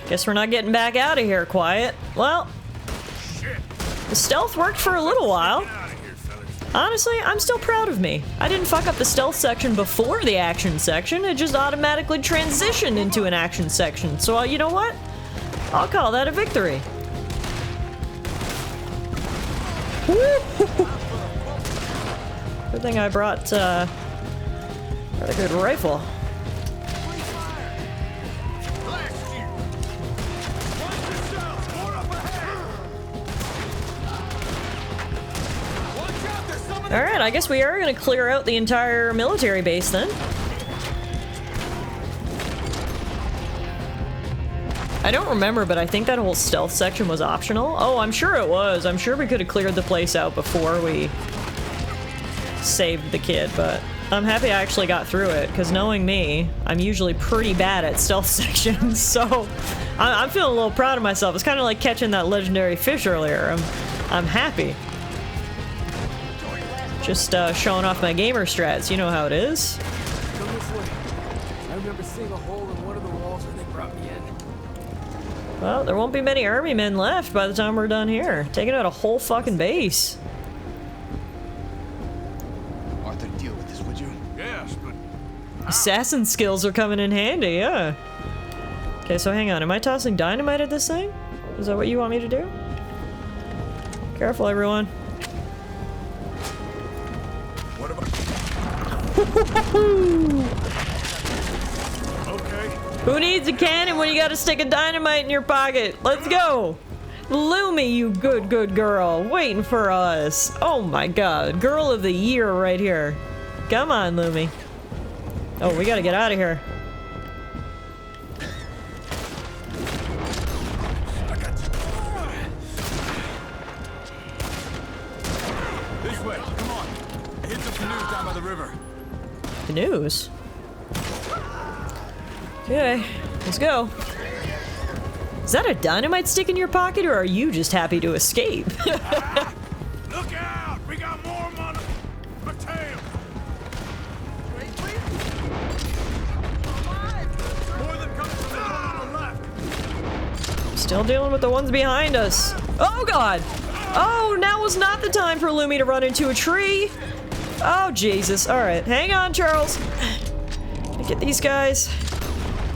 Guess we're not getting back out of here, Quiet. Well, the stealth worked for a little while. Honestly, I'm still proud of me. I didn't fuck up the stealth section before the action section, it just automatically transitioned into an action section. So, you know what? I'll call that a victory. Good thing I brought a good rifle. Alright, I guess we are gonna clear out the entire military base then. I don't remember, but I think that whole stealth section was optional. Oh, I'm sure it was. I'm sure we could have cleared the place out before we saved the kid, but I'm happy I actually got through it, because knowing me, I'm usually pretty bad at stealth sections, so I'm feeling a little proud of myself. It's kind of like catching that legendary fish earlier. I'm happy. Just showing off my gamer strats, you know how it is. Come this way. I remember seeing a hole in one of the walls when they brought me in. Well, there won't be many army men left by the time we're done here. Taking out a whole fucking base. Arthur, deal with this, would you? Yes, but... Assassin skills are coming in handy, yeah. Okay, so hang on. Am I tossing dynamite at this thing? Is that what you want me to do? Careful, everyone. What about... Okay. Who needs a cannon when you got a stick of dynamite in your pocket? Let's go! Lumi, you good girl, waiting for us. Oh my god, girl of the year right here. Come on, Lumi. Oh, we gotta get out of here. This way, come on. Hit the canoes down by the river. Canoes? Okay, let's go. Is that a dynamite stick in your pocket, or are you just happy to escape? Look out! We got more money! Mateo! More than coming from the door on the left! Still dealing with the ones behind us. Oh god! Oh, now was not the time for Lumi to run into a tree! Oh, Jesus. Alright, hang on, Charles. Get these guys.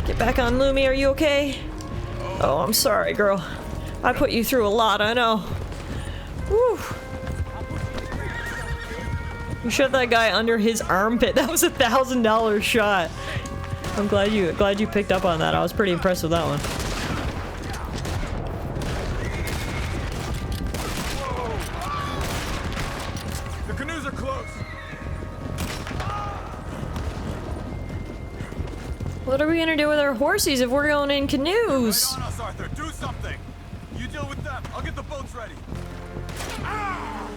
Get back on Lumi, are you okay? Oh, I'm sorry, girl. I put you through a lot, I know. Whew. You shot that guy under his armpit. That was a $1,000 shot. I'm glad you picked up on that. I was pretty impressed with that one. The canoes are close! What are we gonna do with our horsies if we're going in canoes? Right on us, Arthur. Do something. You deal with them. I'll get the boats ready. Come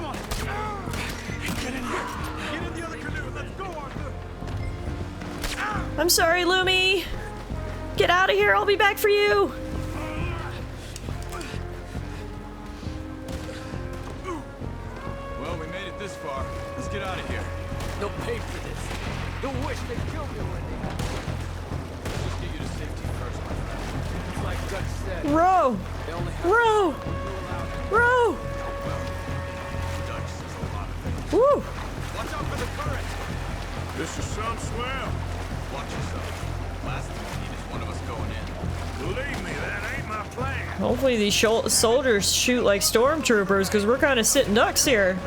on. Get in here. Get in the other canoe. Let's go, Arthur. I'm sorry, Lumi. Get out of here. I'll be back for you. Well, we made it this far. Let's get out of here. They'll pay for this. They'll wish they killed me already. Just get you to safety first, my friend. It's like Gus said. Row. They only have Row. Row. Dutch says a lot of things. Woo. Watch out for the current. This is some swell. Watch yourself. Last thing we need is one of us going in. Believe me, that ain't my plan. Hopefully these soldiers shoot like stormtroopers, because we're kind of sitting ducks here.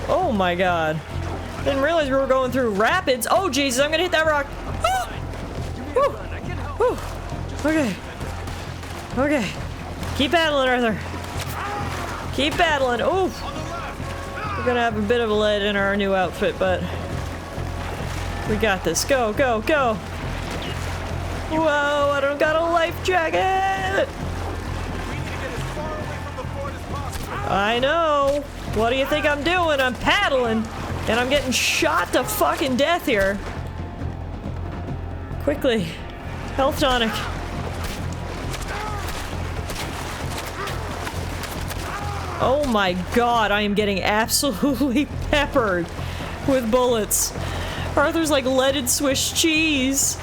Oh my god. Didn't realize we were going through rapids. Oh Jesus, I'm gonna hit that rock. Woo. Okay. Okay. Keep battling, Arthur. Keep battling. Ooh. We're gonna have a bit of a lead in our new outfit, but we got this. Go, go, go. Whoa, I don't got a life jacket. I know. What do you think I'm doing? I'm paddling, and I'm getting shot to fucking death here. Quickly. Health tonic. Oh my god, I am getting absolutely peppered with bullets. Arthur's like leaded Swiss cheese.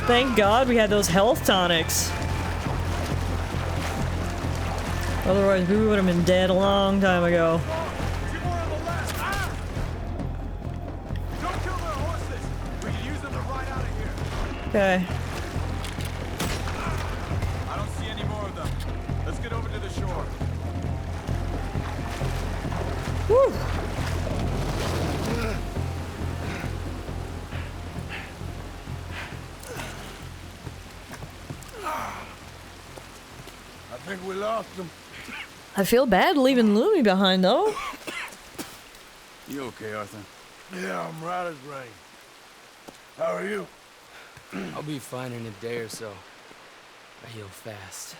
Thank god we had those health tonics. Otherwise we would have been dead a long time ago. Okay. I don't see any more of them. Let's get over to the shore. Woo. I think we lost them. I feel bad leaving Lumi behind though. You okay, Arthur? Yeah, I'm right as rain. How are you? I'll be fine in a day or so. I heal fast.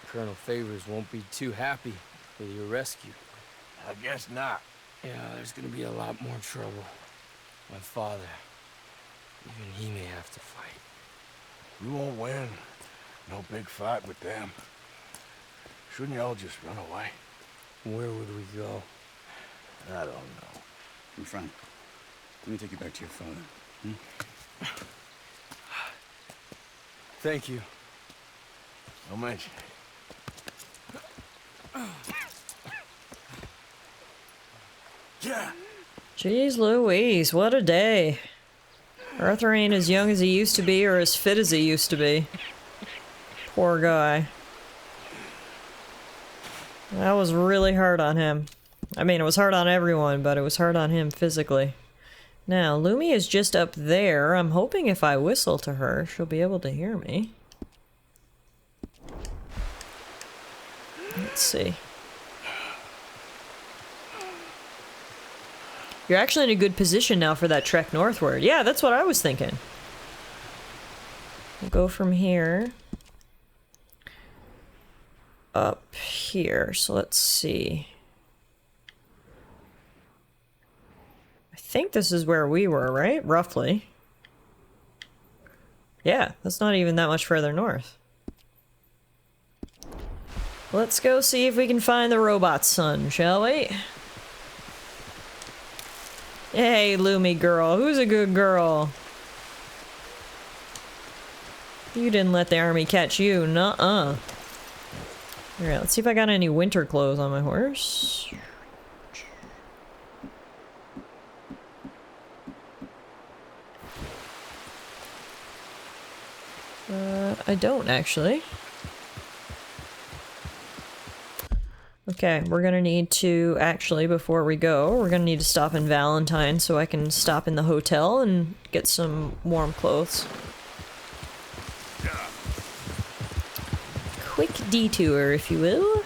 Colonel Favors won't be too happy with your rescue. I guess not. Yeah, there's gonna be a lot more trouble. My father, even he may have to fight. We won't win. No big fight with them. Shouldn't y'all just run away? Where would we go? I don't know. My friend, let me take you back to your father. Thank you. Don't mention it. Yeah. Jeez Louise, what a day. Arthur ain't as young as he used to be or as fit as he used to be. Poor guy. That was really hard on him. I mean, it was hard on everyone, but it was hard on him physically. Now, Lumi is just up there. I'm hoping if I whistle to her, she'll be able to hear me. Let's see. You're actually in a good position now for that trek northward. Yeah, that's what I was thinking. We'll go from here up here. So let's see. I think this is where we were, right? Roughly. Yeah, that's not even that much further north. Let's go see if we can find the robot son, shall we? Hey, Lumi girl. Who's a good girl? You didn't let the army catch you. Nuh-uh. Alright, let's see if I got any winter clothes on my horse. I don't, actually. Okay, we're gonna need to, actually, before we go, we're gonna need to stop in Valentine so I can stop in the hotel and get some warm clothes. Quick detour, if you will.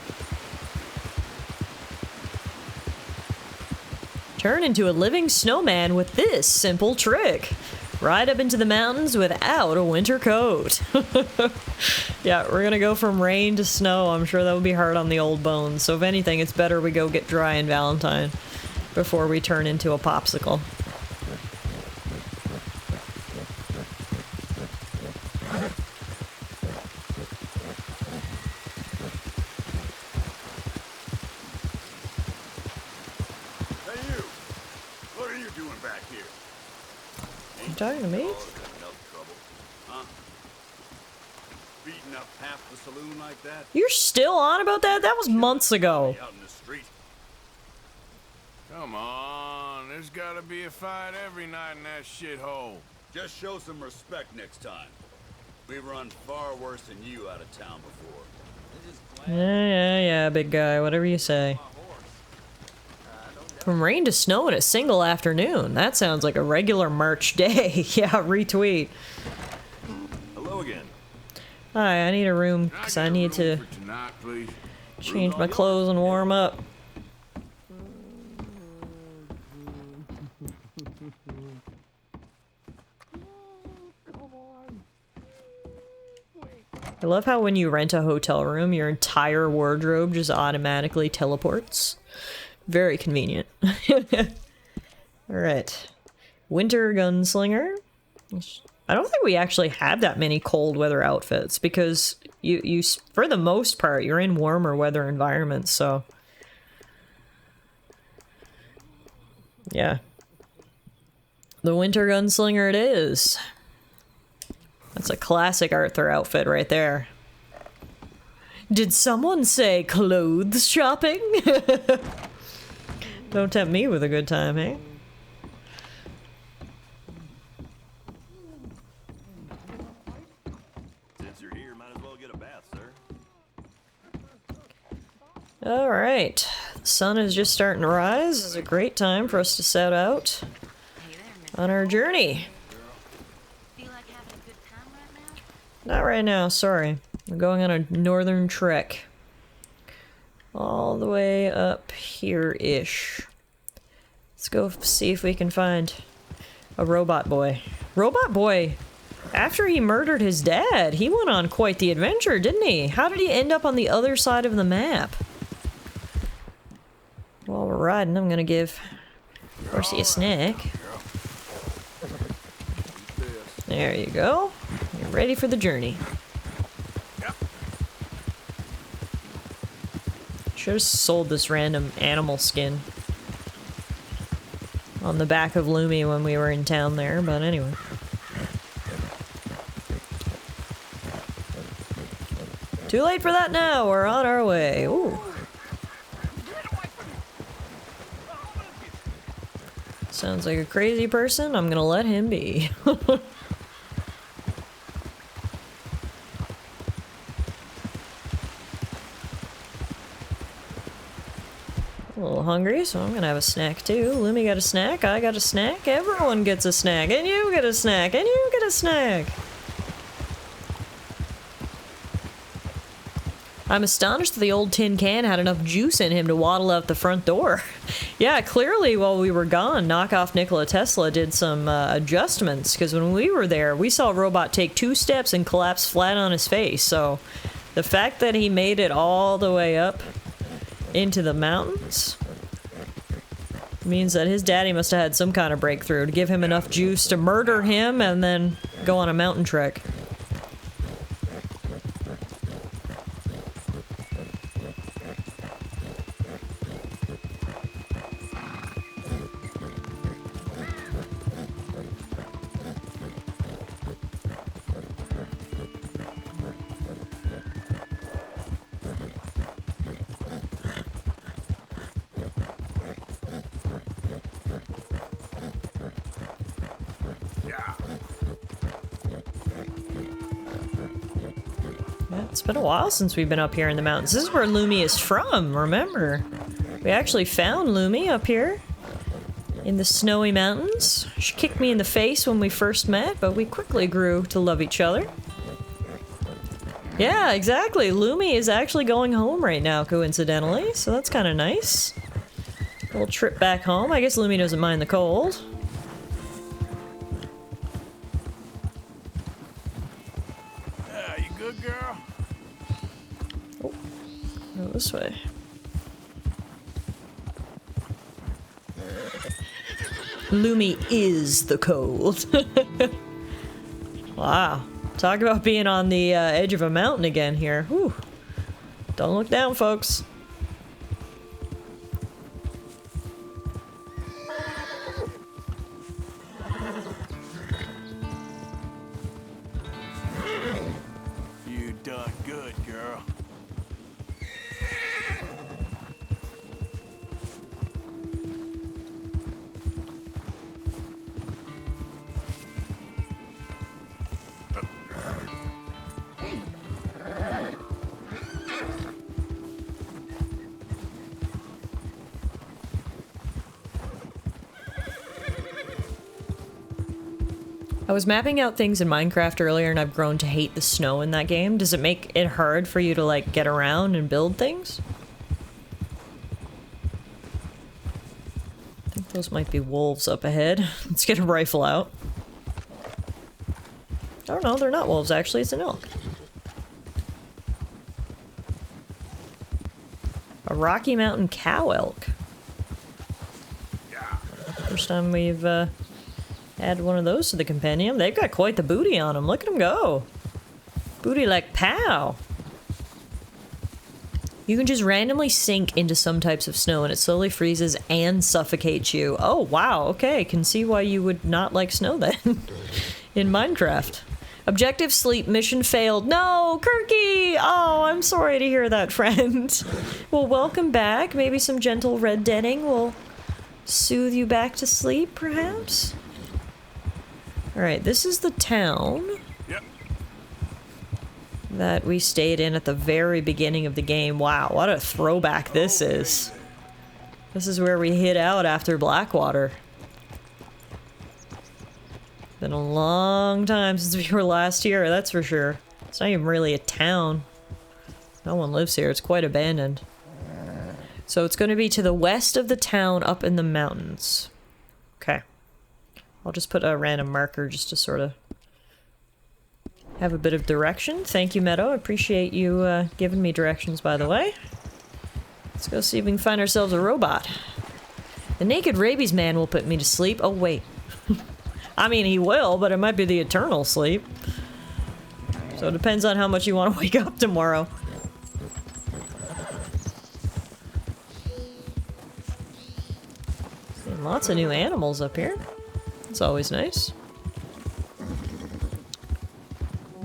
Turn into a living snowman with this simple trick. Ride up into the mountains without a winter coat. Yeah, we're gonna go from rain to snow. I'm sure that would be hard on the old bones. So if anything, it's better we go get dry in Valentine before we turn into a popsicle. Hey you! What are you doing back here? You talking to me? Beating up half the saloon like that? You're still on about that? That was months ago. Out in the street. Come on, there's gotta be a fight every night in that shithole. Just show some respect next time. We've run far worse than you out of town before. Yeah, big guy, whatever you say. From rain to snow in a single afternoon. That sounds like a regular March day. Yeah, retweet. Hello again. Hi, I need a room because I need to Tonight, please. change my clothes and warm up. I love how when you rent a hotel room, your entire wardrobe just automatically teleports. Very convenient. Alright. Winter Gunslinger. I don't think we actually have that many cold weather outfits because you for the most part, you're in warmer weather environments, so... Yeah. The Winter Gunslinger it is. That's a classic Arthur outfit right there. Did someone say clothes shopping? Don't tempt me with a good time, eh? Since you're here, might as well get a bath, sir. Alright. The sun is just starting to rise. It's a great time for us to set out on our journey. Not right now, sorry. We're going on a northern trek. All the way up here-ish. Let's go see if we can find a robot boy. Robot boy, after he murdered his dad, he went on quite the adventure, didn't he? How did he end up on the other side of the map? While we're riding, I'm gonna give Horsey a snack. There you go. You're ready for the journey. Should have sold this random animal skin on the back of Lumi when we were in town there, but anyway. Too late for that now, we're on our way. Ooh. Sounds like a crazy person, I'm gonna let him be. A little hungry, so I'm gonna have a snack too. Lumi got a snack, I got a snack, everyone gets a snack, and you get a snack, and you get a snack! I'm astonished that the old tin can had enough juice in him to waddle out the front door. Yeah, clearly while we were gone, knockoff Nikola Tesla did some adjustments, because when we were there, we saw a robot take 2 steps and collapse flat on his face, so the fact that he made it all the way up into the mountains means that his daddy must have had some kind of breakthrough to give him enough juice to murder him and then go on a mountain trek. It's been a while since we've been up here in the mountains. This is where Lumi is from, remember? We actually found Lumi up here in the snowy mountains. She kicked me in the face when we first met, but we quickly grew to love each other. Yeah, exactly. Lumi is actually going home right now, coincidentally, so that's kind of nice. A little trip back home. I guess Lumi doesn't mind the cold. You good, girl? Oh, go this way. Lumi is the cold. Wow. Talk about being on the edge of a mountain again here. Whew. Don't look down, folks. You done good, girl. I was mapping out things in Minecraft earlier and I've grown to hate the snow in that game. Does it make it hard for you to, like, get around and build things? I think those might be wolves up ahead. Let's get a rifle out. Oh no, they're not wolves actually, it's an elk. A Rocky Mountain cow elk. First time we've add one of those to the compendium. They've got quite the booty on them. Look at them go. Booty like pow. You can just randomly sink into some types of snow and it slowly freezes and suffocates you. Oh, wow. Okay. Can see why you would not like snow then. In Minecraft. Objective sleep mission failed. No, Kirky! Oh, I'm sorry to hear that, friend. Well, welcome back. Maybe some gentle red deading will soothe you back to sleep, perhaps? Alright, this is the town that we stayed in at the very beginning of the game. Wow, what a throwback this is. This is where we hid out after Blackwater. Been a long time since we were last here, that's for sure. It's not even really a town. No one lives here, it's quite abandoned. So it's going to be to the west of the town up in the mountains. Okay. I'll just put a random marker just to sort of have a bit of direction. Thank you, Meadow. I appreciate you giving me directions, by the way. Let's go see if we can find ourselves a robot. The naked rabies man will put me to sleep. Oh, wait. I mean, he will, but it might be the eternal sleep. So it depends on how much you want to wake up tomorrow. Seeing lots of new animals up here. It's always nice.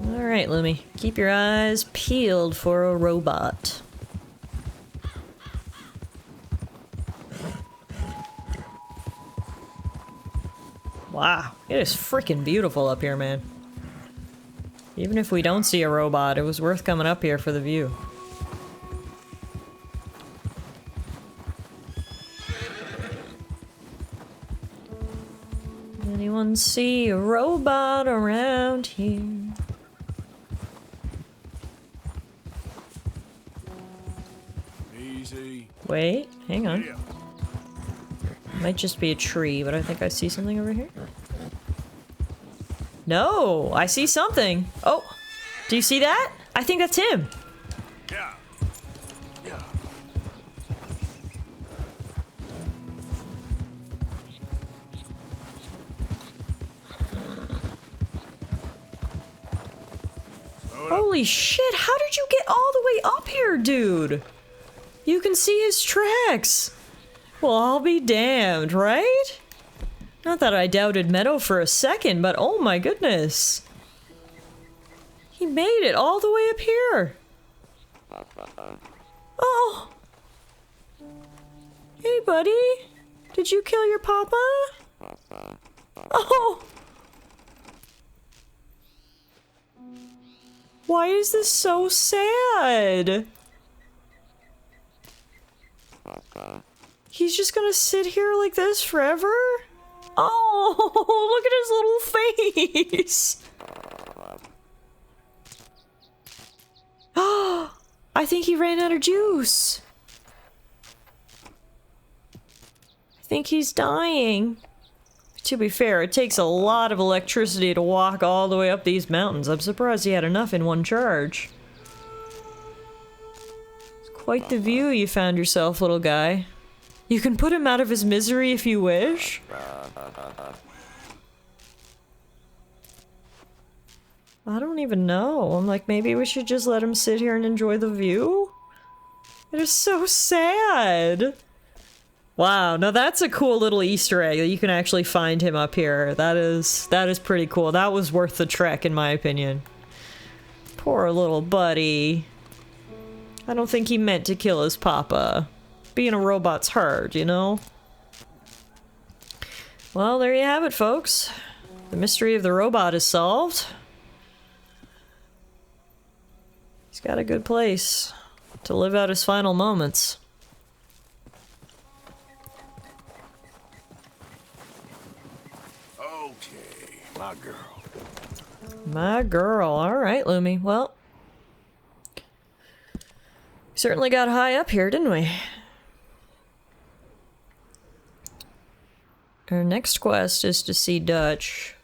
Alright, Lumi. Keep your eyes peeled for a robot. Wow, it is freaking beautiful up here, man. Even if we don't see a robot, it was worth coming up here for the view. Anyone see a robot around here? Easy. Wait, hang on. Might just be a tree, but I think I see something over here. No, I see something. Oh, do you see that? I think that's him. Yeah. Yeah. Holy shit, how did you get all the way up here, dude? You can see his tracks. Well, I'll be damned, right? Not that I doubted Meadow for a second, but oh my goodness. He made it all the way up here. Oh. Hey, buddy. Did you kill your papa? Oh. Why is this so sad? He's just gonna sit here like this forever? Oh, look at his little face! Oh, I think he ran out of juice. I think he's dying. To be fair, it takes a lot of electricity to walk all the way up these mountains. I'm surprised he had enough in one charge. It's quite the view you found yourself, little guy. You can put him out of his misery if you wish. I don't even know. I'm like, maybe we should just let him sit here and enjoy the view? It is so sad. Wow, now that's a cool little Easter egg that you can actually find him up here. That is pretty cool. That was worth the trek, in my opinion. Poor little buddy. I don't think he meant to kill his papa. Being a robot's hard, you know? Well, there you have it, folks. The mystery of the robot is solved. He's got a good place to live out his final moments. Okay, now my girl. My girl. All right, Lumi. Well, certainly got high up here, didn't we? Our next quest is to see Dutch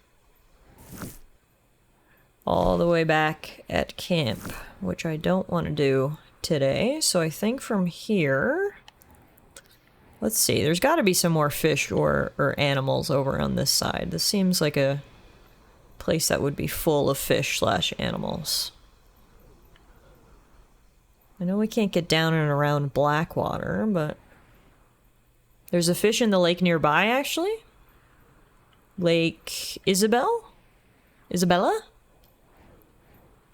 all the way back at camp, which I don't want to do today. So I think from here, let's see, there's got to be some more fish or animals over on this side. This seems like a place that would be full of fish / animals. I know we can't get down and around Blackwater, but there's a fish in the lake nearby, actually. Lake Isabella?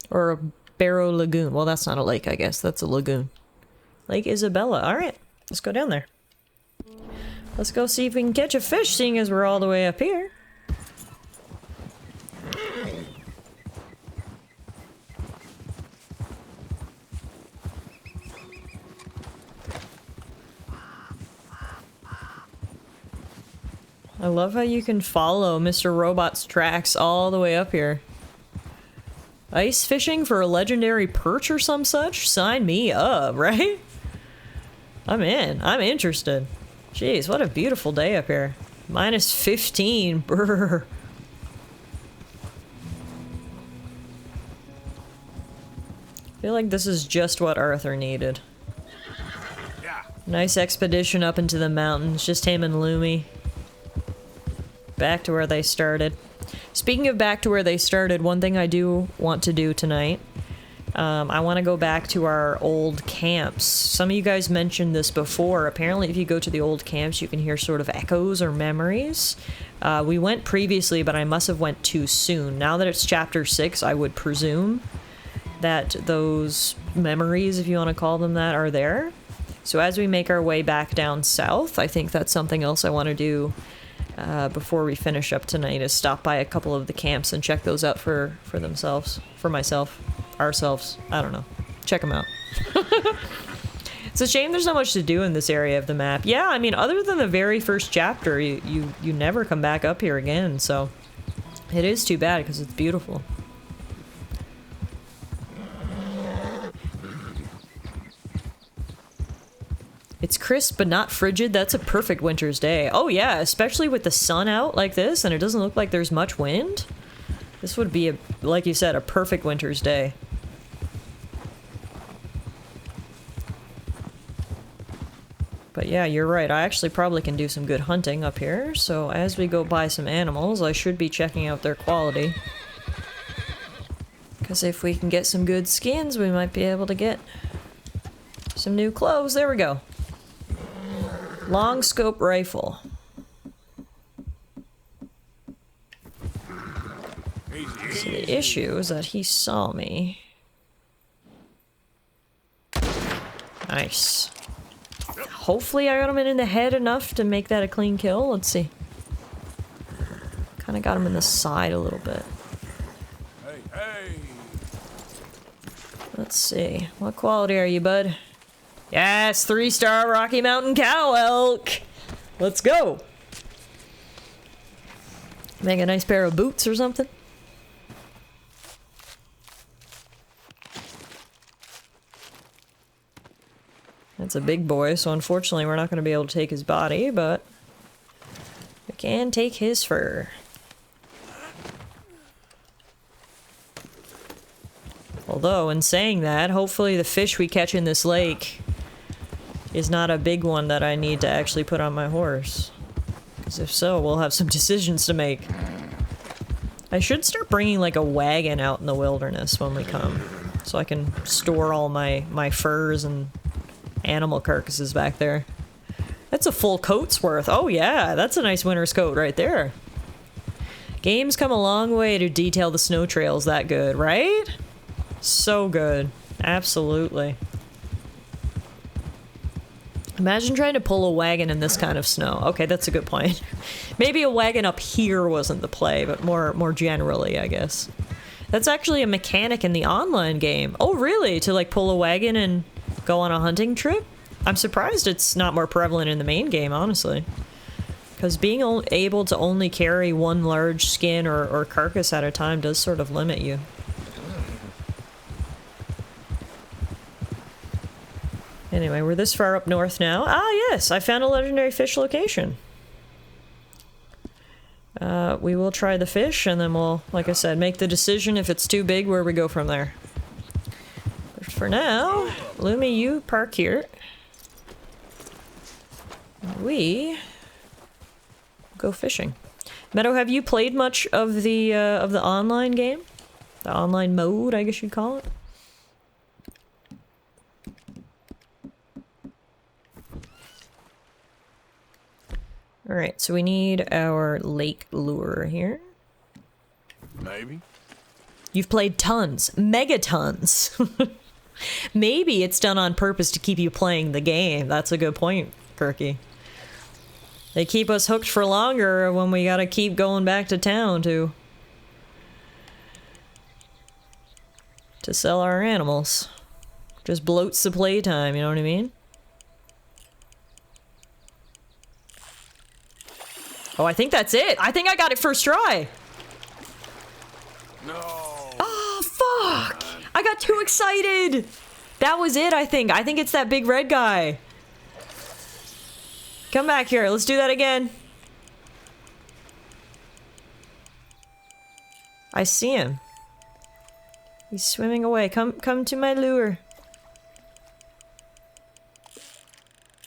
Or a Barrow Lagoon. Well, that's not a lake, I guess. That's a lagoon. Lake Isabella. All right, let's go down there. Let's go see if we can catch a fish, seeing as we're all the way up here. I love how you can follow Mr. Robot's tracks all the way up here. Ice fishing for a legendary perch or some such? Sign me up, right? I'm in. I'm interested. Jeez, what a beautiful day up here. Minus 15. Brr. I feel like this is just what Arthur needed. Nice expedition up into the mountains. Just him and Lumi. Back to where they started. Speaking of back to where they started, one thing I do want to do tonight, I want to go back to our old camps. Some of you guys mentioned this before. Apparently, if you go to the old camps, you can hear sort of echoes or memories. We went previously, but I must have went too soon. Now that it's chapter 6, I would presume that those memories, if you want to call them that, are there. So as we make our way back down south, I think that's something else I want to do before we finish up tonight, is stop by a couple of the camps and check those out for themselves, for myself, ourselves, I don't know. Check them out. It's a shame there's not much to do in this area of the map. Yeah, I mean, other than the very first chapter, you never come back up here again, so it is too bad because it's beautiful. It's crisp but not frigid. That's a perfect winter's day. Oh yeah, especially with the sun out like this and it doesn't look like there's much wind. This would be, like you said, a perfect winter's day. But yeah, you're right. I actually probably can do some good hunting up here. So as we go buy some animals, I should be checking out their quality. Because if we can get some good skins, we might be able to get some new clothes. There we go. Long scope rifle. So the issue is that he saw me. Nice. Hopefully I got him in the head enough to make that a clean kill. Let's see. Kind of got him in the side a little bit. Hey. Let's see. What quality are you, bud? Yes, 3-star Rocky Mountain cow elk. Let's go. Make a nice pair of boots or something. That's a big boy, so unfortunately we're not going to be able to take his body, but we can take his fur. Although, in saying that, hopefully the fish we catch in this lake is not a big one that I need to actually put on my horse. Because if so, we'll have some decisions to make. I should start bringing like a wagon out in the wilderness when we come, so I can store all my furs and animal carcasses back there. That's a full coat's worth. Oh yeah, that's a nice winter's coat right there. Game's come a long way to detail the snow trails that good, right? So good. Absolutely. Imagine trying to pull a wagon in this kind of snow. Okay, that's a good point. Maybe a wagon up here wasn't the play, but more generally, I guess. That's actually a mechanic in the online game. Oh, really? To like pull a wagon and go on a hunting trip? I'm surprised it's not more prevalent in the main game, honestly. Because being able to only carry one large skin or carcass at a time does sort of limit you. Anyway, we're this far up north now. Ah, yes, I found a legendary fish location. We will try the fish, and then we'll, like I said, make the decision if it's too big where we go from there. But for now, Lumi, you park here. We go fishing. Meadow, have you played much of the online game? The online mode, I guess you'd call it? Alright, so we need our lake lure here. Maybe. You've played tons. Megatons. Maybe it's done on purpose to keep you playing the game. That's a good point, Kirky. They keep us hooked for longer when we gotta keep going back to town to sell our animals. Just bloats the playtime, you know what I mean? Oh, I think that's it. I think I got it first try. No. Oh, fuck. I got too excited. That was it, I think. I think it's that big red guy. Come back here. Let's do that again. I see him. He's swimming away. Come to my lure.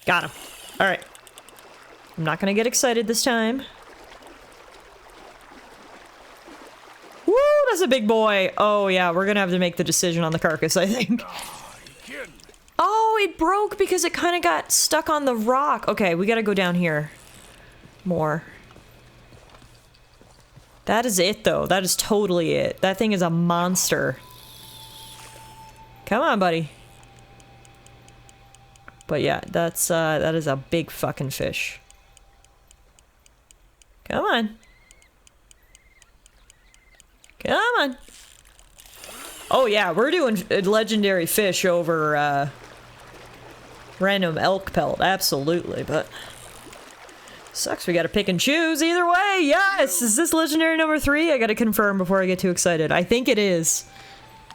Got him. All right. I'm not gonna get excited this time. Woo, that's a big boy. Oh yeah, we're gonna have to make the decision on the carcass, I think. Oh, it broke because it kind of got stuck on the rock. Okay, we gotta go down here more. That is it though. That is totally it. That thing is a monster. Come on, buddy. But yeah, that is a big fucking fish. Come on. Come on. Oh yeah, we're doing legendary fish over random elk pelt, absolutely, but sucks we gotta pick and choose either way. Yes! Is this legendary number 3? I gotta confirm before I get too excited. I think it is.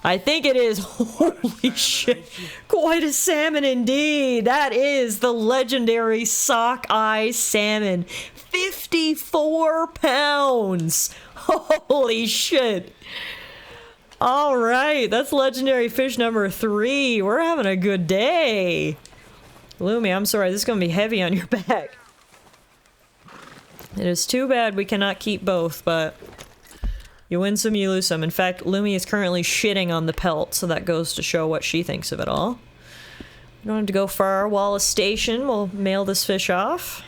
I think it is. Holy shit. Quite a salmon indeed. That is the legendary sockeye salmon. 54 pounds. Holy shit. All right, that's legendary fish number 3. We're having a good day. Lumi, I'm sorry, this is going to be heavy on your back. It is too bad we cannot keep both, but you win some, you lose some. In fact, Lumi is currently shitting on the pelt, so that goes to show what she thinks of it all. We don't have to go far. Wallace Station, we'll mail this fish off.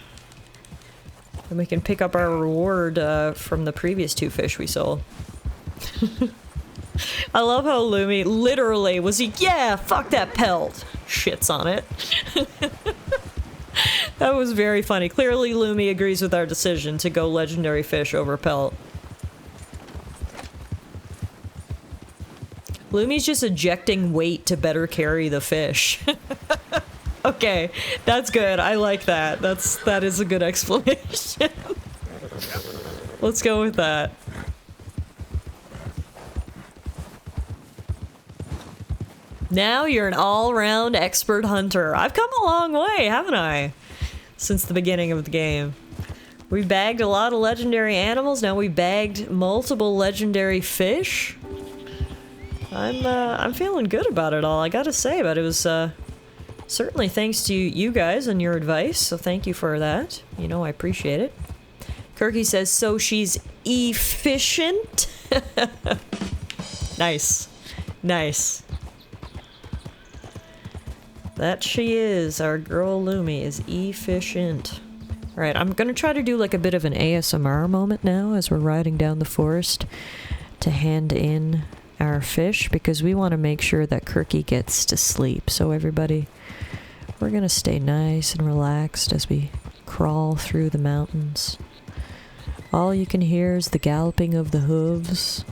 And we can pick up our reward from the previous 2 fish we sold. I love how Lumi literally was like, yeah, fuck that pelt. Shits on it. That was very funny. Clearly Lumi agrees with our decision to go legendary fish over pelt. Lumi's just ejecting weight to better carry the fish. Okay, that's good. I like that. That is a good explanation. Let's go with that. Now you're an all-round expert hunter. I've come a long way, haven't I? Since the beginning of the game. We've bagged a lot of legendary animals. Now we bagged multiple legendary fish. I'm feeling good about it all, I gotta say, but it was certainly thanks to you guys and your advice, so thank you for that. You know, I appreciate it. Kirky says, so she's efficient? Nice. Nice. That she is. Our girl Lumi is efficient. Alright, I'm gonna try to do like a bit of an ASMR moment now as we're riding down the forest to hand in our fish, because we want to make sure that Kirky gets to sleep. So everybody, we're gonna stay nice and relaxed as we crawl through the mountains. All you can hear is the galloping of the hooves,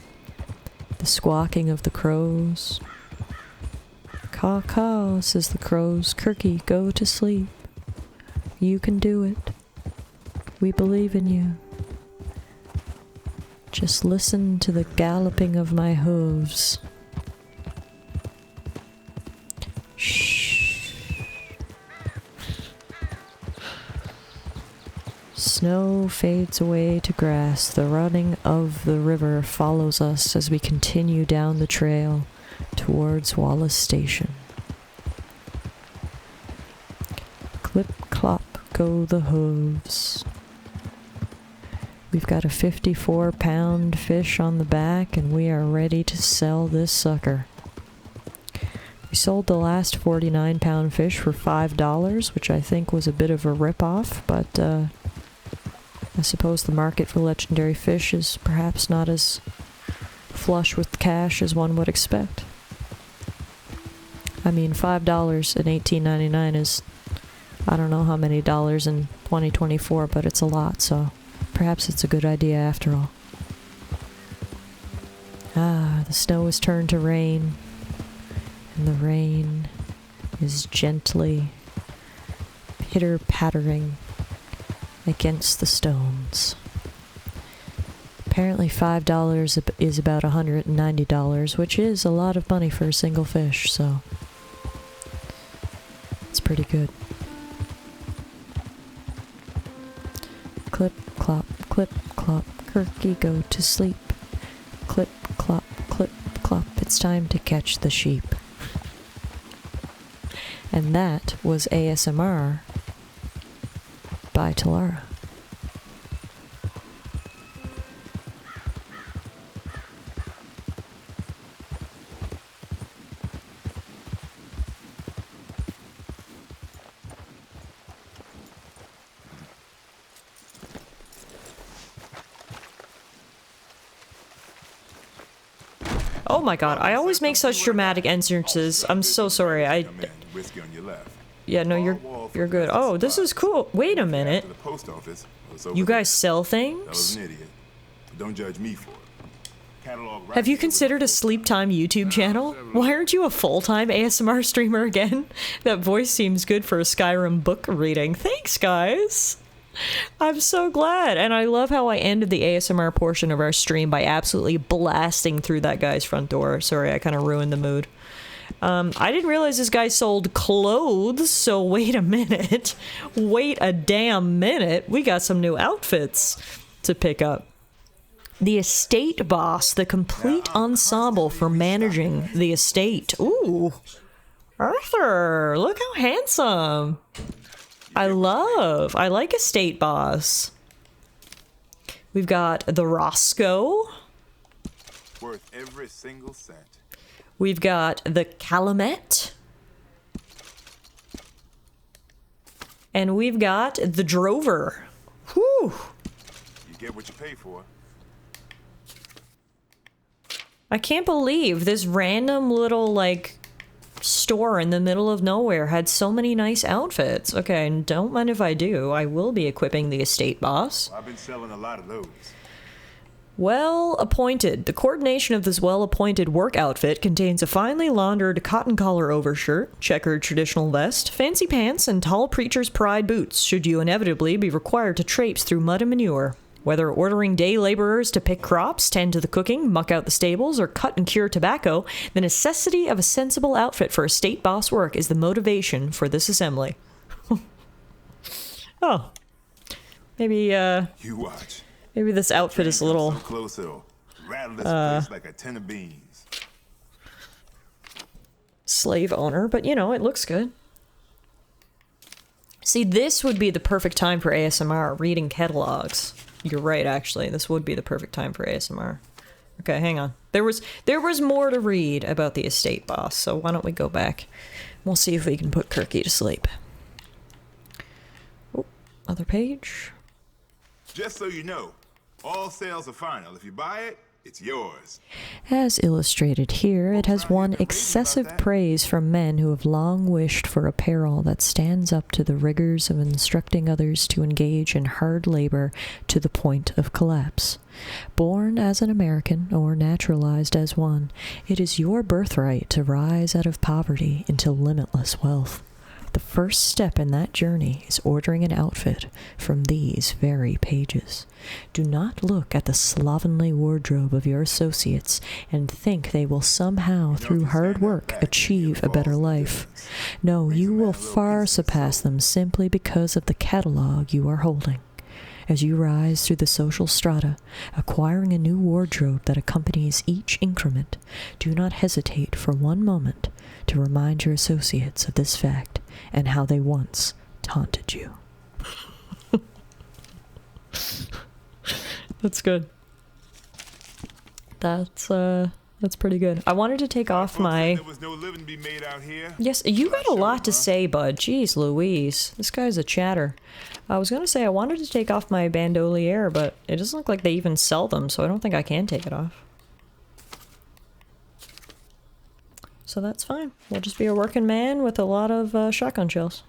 the squawking of the crows. Caw caw, says the crows. Kirky, go to sleep. You can do it. We believe in you. Just listen to the galloping of my hooves. Shh. Snow fades away to grass. The running of the river follows us as we continue down the trail towards Wallace Station. Clip clop go the hooves. We've got a 54-pound fish on the back, and we are ready to sell this sucker. We sold the last 49-pound fish for $5, which I think was a bit of a rip-off, but I suppose the market for legendary fish is perhaps not as flush with cash as one would expect. I mean, $5 in $18.99 is, I don't know how many dollars in 2024, but it's a lot, so perhaps it's a good idea after all. Ah, the snow has turned to rain, and the rain is gently pitter-pattering against the stones. Apparently $5 is about $190, which is a lot of money for a single fish, so it's pretty good. Clip, clop, Kirky, go to sleep. Clip, clop, it's time to catch the sheep. And that was ASMR by Tallara. Oh my god, I always make such dramatic entrances. I'm so sorry. Yeah, no, you're good. Oh, this is cool. Wait a minute. You guys sell things? Don't judge me for it. Have you considered a sleep time YouTube channel? Why aren't you a full-time ASMR streamer again? That voice seems good for a Skyrim book reading. Thanks, guys. I'm so glad, and I love how I ended the ASMR portion of our stream by absolutely blasting through that guy's front door. Sorry, I kind of ruined the mood. I didn't realize this guy sold clothes, so wait a minute. Wait a damn minute. We got some new outfits to pick up. The estate boss, the complete ensemble for managing the estate. Ooh, Arthur, look how handsome. I like estate boss. We've got the Roscoe. Worth every single cent. We've got the Calumet. And we've got the Drover. Whew. You get what you pay for. I can't believe this random little, like, store in the middle of nowhere had so many nice outfits. Okay, and don't mind if I do. I will be equipping the estate boss. I've been selling a lot of those. Well appointed. The coordination of this well-appointed work outfit contains a finely laundered cotton collar overshirt, checkered traditional vest, fancy pants, and tall preacher's pride boots, should you inevitably be required to traipse through mud and manure. Whether ordering day laborers to pick crops, tend to the cooking, muck out the stables, or cut and cure tobacco, the necessity of a sensible outfit for estate boss work is the motivation for this assembly. Oh. Maybe, You watch. Maybe this outfit is a little... So close it'll rattle this place like a tin of beans. Slave owner, but you know, it looks good. See, this would be the perfect time for ASMR, reading catalogs. You're right, actually. This would be the perfect time for ASMR. Okay, hang on. There was more to read about the estate boss, so why don't we go back? We'll see if we can put Kirky to sleep. Oh, other page. Just so you know, all sales are final. If you buy it, it's yours. As illustrated here, it has won excessive praise from men who have long wished for apparel that stands up to the rigors of instructing others to engage in hard labor to the point of collapse. Born as an American, or naturalized as one, it is your birthright to rise out of poverty into limitless wealth. The first step in that journey is ordering an outfit from these very pages. Do not look at the slovenly wardrobe of your associates and think they will somehow, through hard work, achieve a better life. No, you will far surpass them simply because of the catalog you are holding. As you rise through the social strata, acquiring a new wardrobe that accompanies each increment, do not hesitate for one moment to remind your associates of this fact and how they once taunted you. That's good. That's pretty good. I wanted to take off my... Yes, you got a lot to say, bud. Jeez Louise. This guy's a chatter. I was gonna say I wanted to take off my bandolier, but it doesn't look like they even sell them, so I don't think I can take it off. So that's fine. We'll just be a working man with a lot of shotgun shells.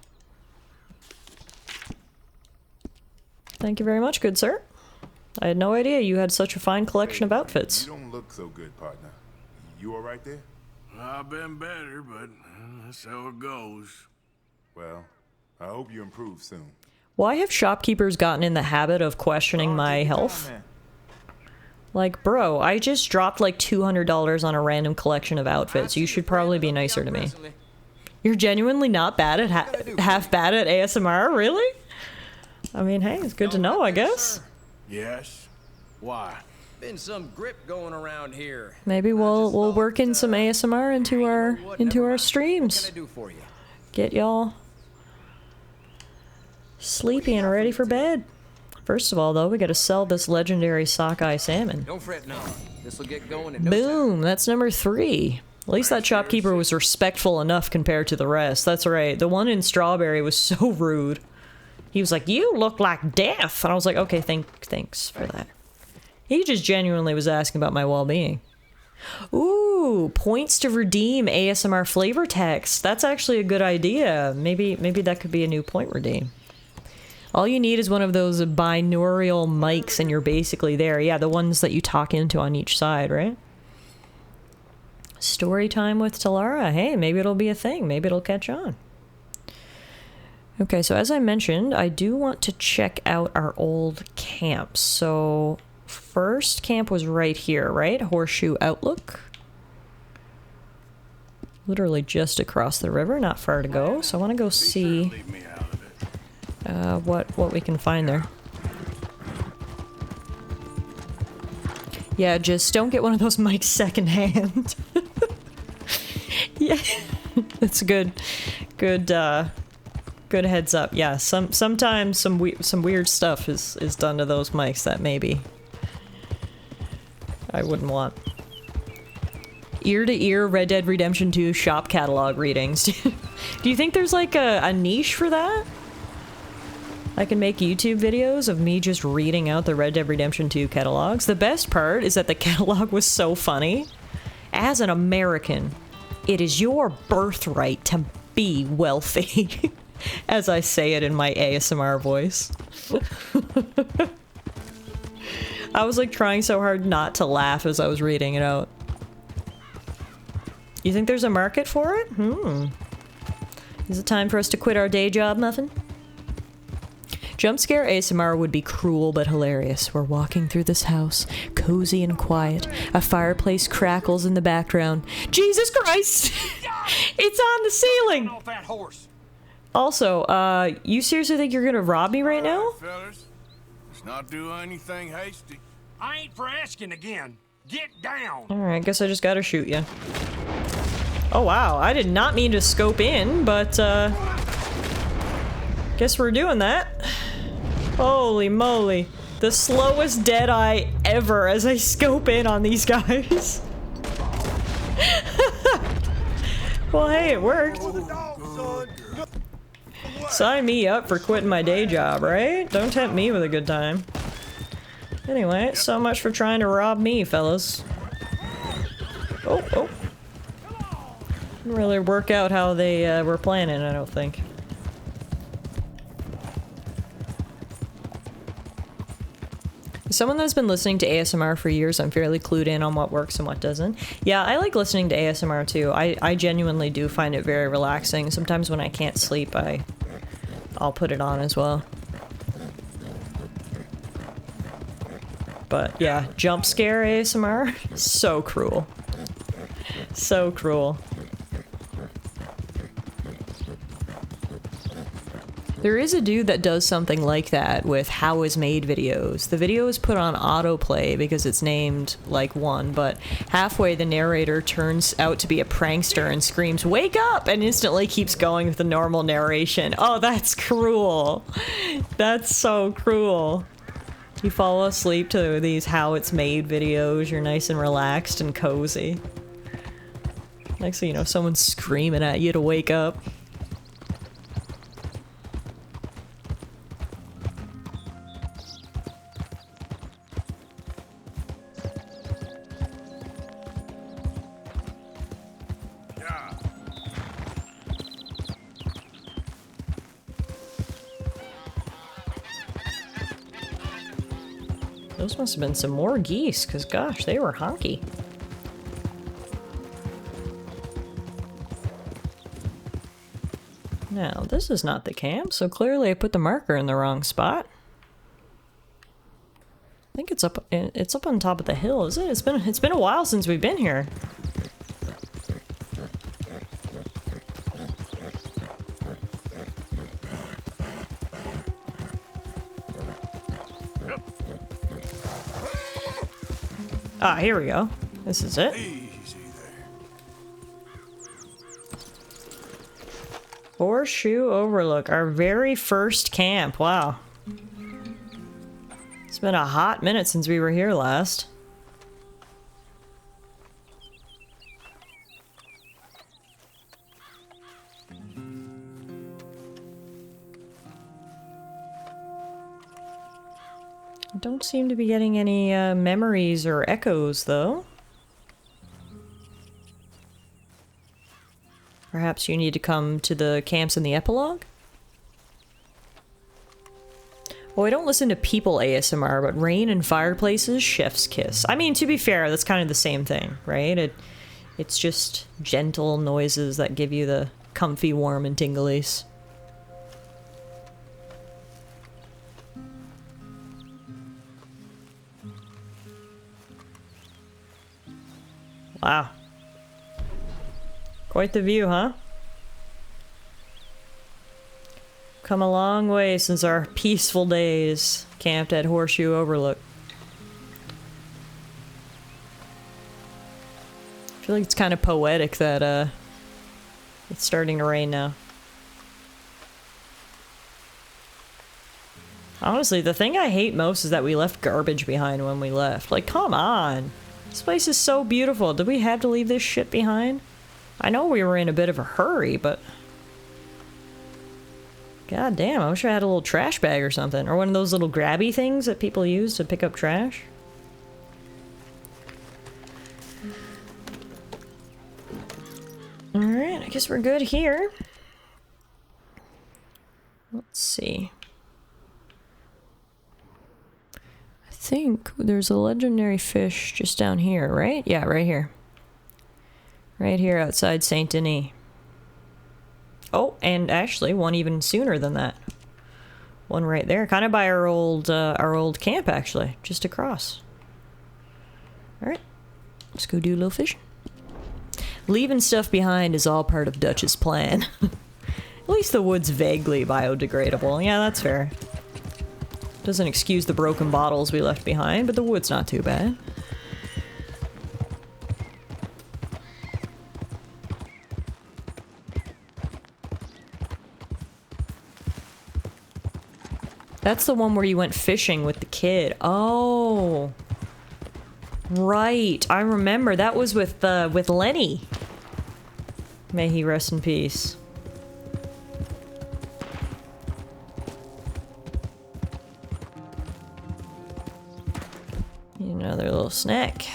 Thank you very much, good sir. I had no idea you had such a fine collection of outfits. You don't look so good, partner. You all right there? I've been better, but that's how it goes. Well, I hope you improve soon. Why have shopkeepers gotten in the habit of questioning my health? Like, bro, I just dropped like $200 on a random collection of outfits. You should probably be nicer to me. You're genuinely not bad at half bad at ASMR, really? I mean, hey, it's good to know, I guess. Yes. Why? Been some grip going around here. Maybe we'll work in some ASMR into our streams. What can I do for you? Get y'all sleepy and ready for bed. First of all, though, we gotta sell this legendary sockeye salmon. Don't fret now. This'll get going in no Boom! That's number 3. At least that shopkeeper was respectful enough compared to the rest. That's right. The one in Strawberry was so rude. He was like, "You look like death," and I was like, "Okay, thanks for that." He just genuinely was asking about my well-being. Ooh, points to redeem ASMR flavor text. That's actually a good idea. Maybe that could be a new point redeem. All you need is one of those binaural mics and you're basically there. Yeah, the ones that you talk into on each side, right? Story time with Tallara. Hey, maybe it'll be a thing. Maybe it'll catch on. Okay, so as I mentioned, I do want to check out our old camps. So, first camp was right here, right? Horseshoe Outlook. Literally just across the river, not far to go. So I want to go see what we can find there. Yeah, just don't get one of those mics secondhand. Yeah, that's good. Good heads up. Yeah, sometimes some weird stuff is done to those mics that maybe I wouldn't want. Ear-to-ear Red Dead Redemption 2 shop catalog readings. Do you think there's like a niche for that? I can make YouTube videos of me just reading out the Red Dead Redemption 2 catalogs. The best part is that the catalog was so funny. As an American, it is your birthright to be wealthy. As I say it in my ASMR voice. I was like trying so hard not to laugh as I was reading it out. You think there's a market for it? Is it time for us to quit our day job, Muffin? Jump scare ASMR would be cruel but hilarious. We're walking through this house, cozy and quiet. A fireplace crackles in the background. Jesus Christ! It's on the ceiling! Also, you seriously think you're gonna rob me right now? Fellas, let's not do anything hasty. I ain't for asking again. Get down! Alright, guess I just gotta shoot you. Oh wow, I did not mean to scope in, but, guess we're doing that. Holy moly. The slowest dead eye ever as I scope in on these guys. Well, hey, it worked. Sign me up for quitting my day job, right? Don't tempt me with a good time. Anyway, so much for trying to rob me, fellas. Oh. Didn't really work out how they were planning, I don't think. someone that's been listening to ASMR for years, I'm fairly clued in on what works and what doesn't. Yeah, I like listening to ASMR too. I genuinely do find it very relaxing. Sometimes when I can't sleep, I'll put it on as well. But yeah, jump scare ASMR, so cruel. So cruel. There is a dude that does something like that with How Is Made videos. The video is put on autoplay because it's named like one, but halfway the narrator turns out to be a prankster and screams, "Wake up!" and instantly keeps going with the normal narration. Oh, that's cruel. That's so cruel. You fall asleep to these How It's Made videos, you're nice and relaxed and cozy. Next thing you know, someone's screaming at you to wake up. Those must have been some more geese, because gosh, they were honky. Now, this is not the camp, so clearly I put the marker in the wrong spot. I think it's up on top of the hill, is it? It's been a while since we've been here. Ah, here we go. This is it. Horseshoe Overlook, our very first camp. Wow. It's been a hot minute since we were here last. I don't seem to be getting any memories or echoes, though. Perhaps you need to come to the camps in the epilogue? Oh, I don't listen to people ASMR, but rain and fireplaces, chef's kiss. I mean, to be fair, that's kind of the same thing, right? It's just gentle noises that give you the comfy, warm, and tinglies. Wow. Quite the view, huh? Come a long way since our peaceful days camped at Horseshoe Overlook. I feel like it's kind of poetic that it's starting to rain now. Honestly, the thing I hate most is that we left garbage behind when we left. Like, come on! This place is so beautiful. Did we have to leave this shit behind? I know we were in a bit of a hurry, but... God damn, I wish I had a little trash bag or something. Or one of those little grabby things that people use to pick up trash. Alright, I guess we're good here. Let's see. I think there's a legendary fish just down here, right? Yeah, right here. Right here outside Saint Denis. Oh, and actually one even sooner than that. One right there, kind of by our old camp actually, just across. All right, let's go do a little fishing. Leaving stuff behind is all part of Dutch's plan. At least the wood's vaguely biodegradable. Yeah, that's fair. Doesn't excuse the broken bottles we left behind, but the wood's not too bad. That's the one where you went fishing with the kid. Oh. Right. I remember. That was with Lenny. May he rest in peace. Another little snack.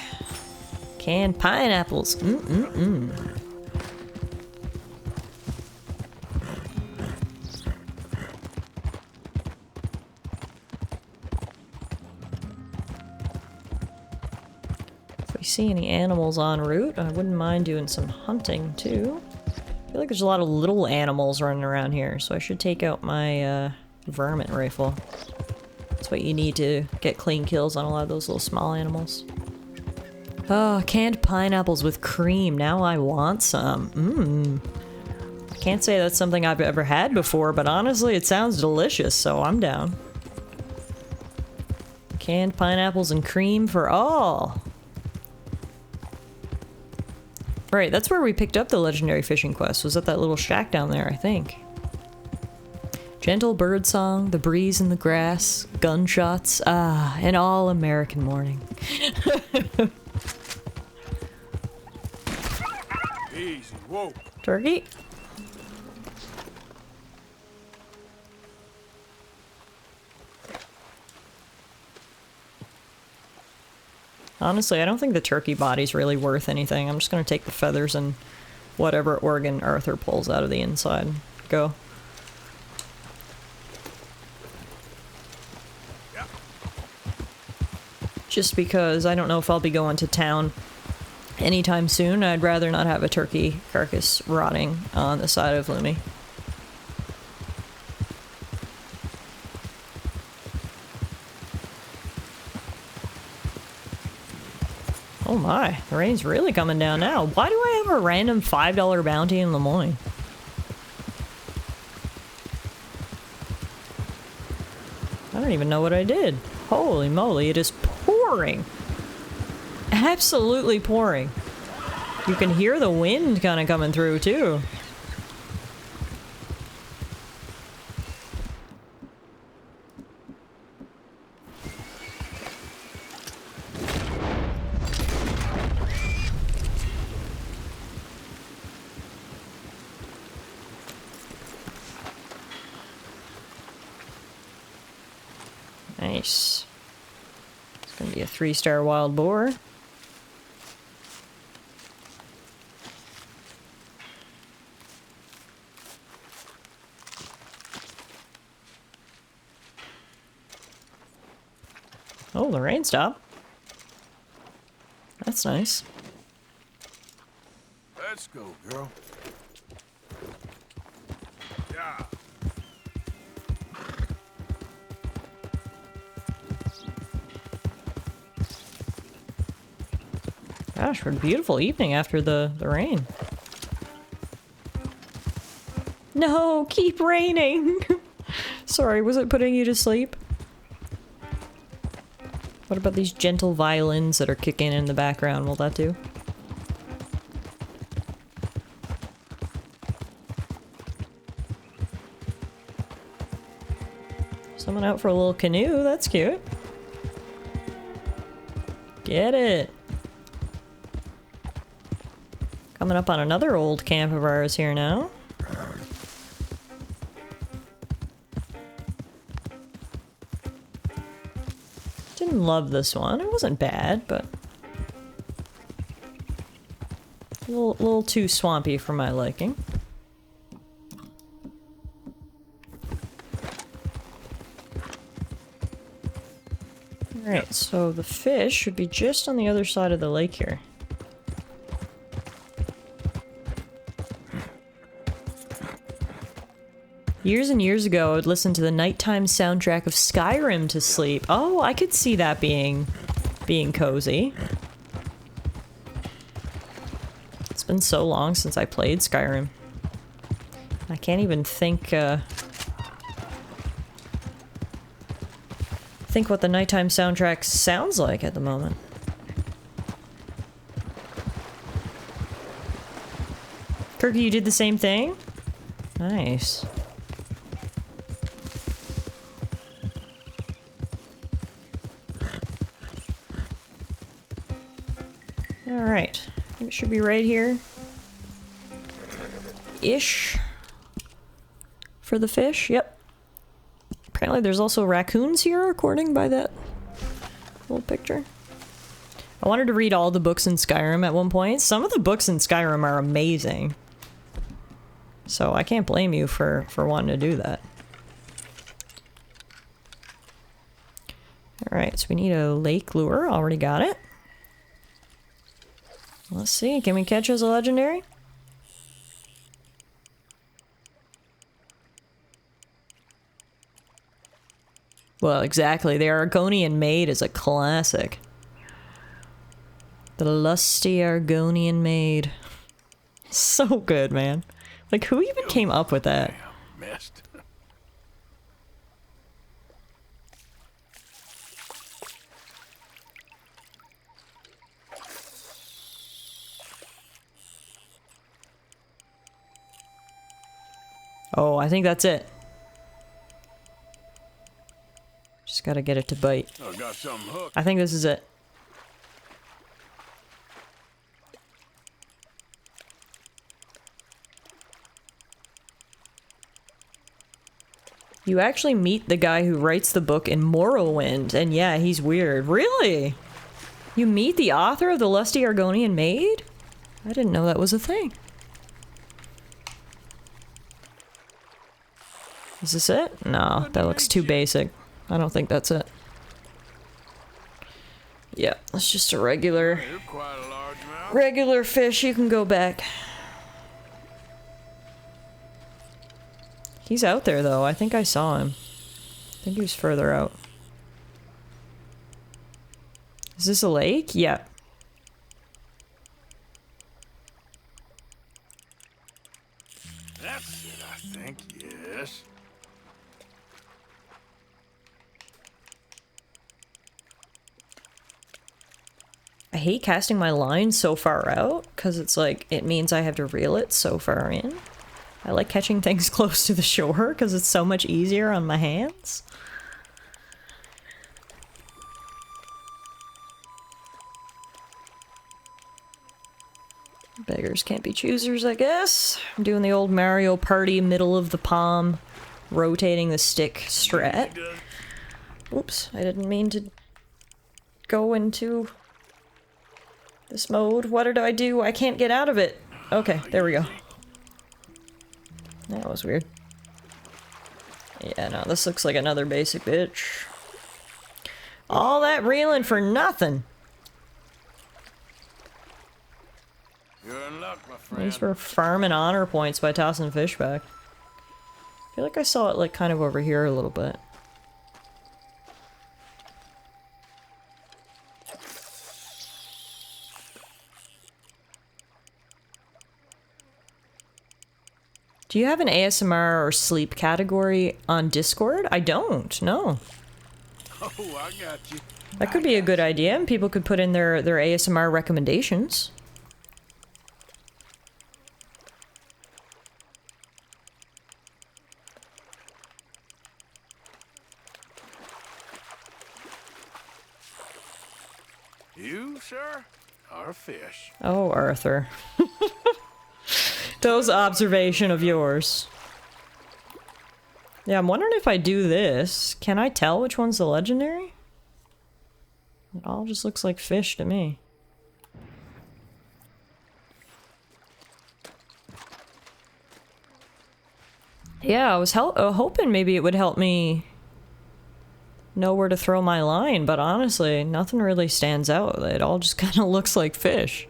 Canned pineapples. Mm-mm-mm. see any animals en route. I wouldn't mind doing some hunting too. I feel like there's a lot of little animals running around here, so I should take out my varmint rifle. That's what you need to get clean kills on a lot of those little small animals. Oh, canned pineapples with cream. Now I want some. Can't say that's something I've ever had before, but honestly it sounds delicious, so I'm down. Canned pineapples and cream for all. Right, that's where we picked up the legendary fishing quest. Was at that little shack down there, I think. Gentle birdsong, the breeze in the grass, gunshots, an all-American morning. Easy, whoa. Turkey? Honestly, I don't think the turkey body's really worth anything. I'm just gonna take the feathers and whatever organ Arthur pulls out of the inside. Go. Just because I don't know if I'll be going to town anytime soon, I'd rather not have a turkey carcass rotting on the side of Lumi. Oh my, the rain's really coming down now. Why do I have a random $5 bounty in Lemoyne? I don't even know what I did. Holy moly, it is pouring. Absolutely pouring. You can hear the wind kind of coming through too. Nice. It's gonna be a 3-star wild boar. Oh, the rain stopped. That's nice. Let's go, girl. Yeah. Gosh, what a beautiful evening after the rain. No, keep raining! Sorry, was it putting you to sleep? What about these gentle violins that are kicking in the background? Will that do? Someone out for a little canoe, that's cute. Get it! Coming up on another old camp of ours here now. Didn't love this one. It wasn't bad, but a little too swampy for my liking. Alright, so the fish should be just on the other side of the lake here. Years and years ago, I would listen to the nighttime soundtrack of Skyrim to sleep. Oh, I could see that being cozy. It's been so long since I played Skyrim. I can't even think what the nighttime soundtrack sounds like at the moment. Kirky, you did the same thing? Nice. Alright, it should be right here. Ish. For the fish, yep. Apparently there's also raccoons here, according by that little picture. I wanted to read all the books in Skyrim at one point. Some of the books in Skyrim are amazing. So I can't blame you for wanting to do that. Alright, so we need a lake lure. Already got it. Let's see, can we catch us a legendary? Well, exactly. The Argonian Maid is a classic. The lusty Argonian Maid. So good, man. Like, who even came up with that? Missed. Oh, I think that's it. Just gotta get it to bite. I got something hooked. I think this is it. You actually meet the guy who writes the book in Morrowind, and yeah, he's weird. Really? You meet the author of The Lusty Argonian Maid? I didn't know that was a thing. Is this it? No, that looks too basic. I don't think that's it. Yeah, it's just a regular... regular fish. You can go back. He's out there, though. I think I saw him. I think he was further out. Is this a lake? Yeah. That's it, I think. Yes. I hate casting my line so far out, because it's like, it means I have to reel it so far in. I like catching things close to the shore, because it's so much easier on my hands. Beggars can't be choosers, I guess. I'm doing the old Mario Party middle of the palm, rotating the stick strat. Oops, I didn't mean to go into this mode. What did I do? I can't get out of it. Okay, there we go. That was weird. Yeah, no, this looks like another basic bitch. All that reeling for nothing. You're in luck, my friend. At least we're farming honor points by tossing fish back. I feel like I saw it like kind of over here a little bit. Do you have an ASMR or sleep category on Discord? I don't, no. Oh, I got you. That could be a good idea, and people could put in their ASMR recommendations. You, sir, are a fish. Oh, Arthur. Those observation of yours. Yeah, I'm wondering if I do this, can I tell which one's the legendary? It all just looks like fish to me. Yeah, I was hoping maybe it would help me know where to throw my line, but honestly, nothing really stands out. It all just kind of looks like fish.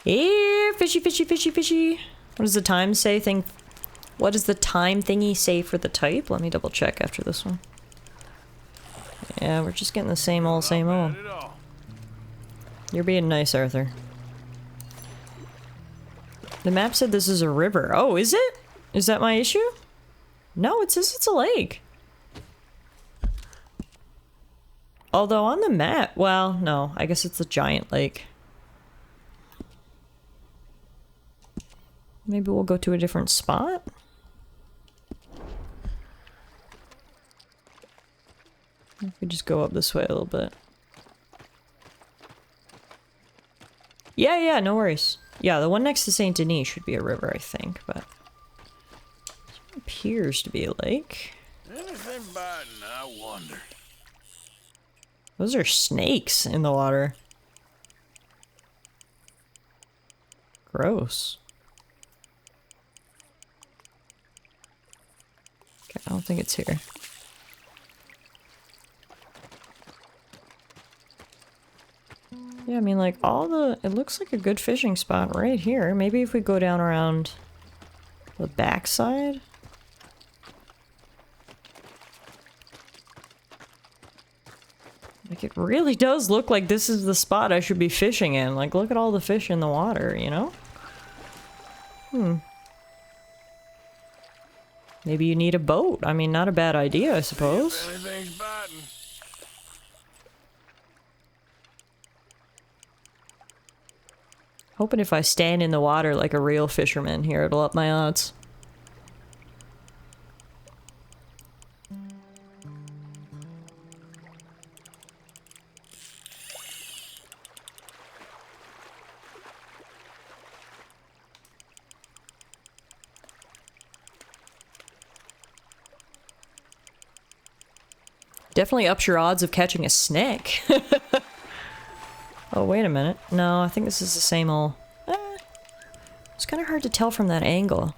Here, fishy, fishy, fishy, fishy. What does the time say what does the time thingy say for the type? Let me double check after this one. Yeah, we're just getting the same old, same old. You're being nice, Arthur. The map said this is a river. Oh, is it? Is that my issue? No, it says it's a lake. Although on the map, well, no, I guess it's a giant lake. Maybe we'll go to a different spot? If we just go up this way a little bit. Yeah, no worries. Yeah, the one next to Saint Denis should be a river, I think, but... it appears to be a lake. Anything biting, I wonder? Those are snakes in the water. Gross. Okay, I don't think it's here. Yeah, I mean, like, it looks like a good fishing spot right here. Maybe if we go down around the backside? Like, it really does look like this is the spot I should be fishing in. Like, look at all the fish in the water, you know? Maybe you need a boat. I mean, not a bad idea, I suppose. Anything's biting. Hoping if I stand in the water like a real fisherman here, it'll up my odds. Definitely ups your odds of catching a snake. Oh, wait a minute. No, I think this is the same old... It's kind of hard to tell from that angle.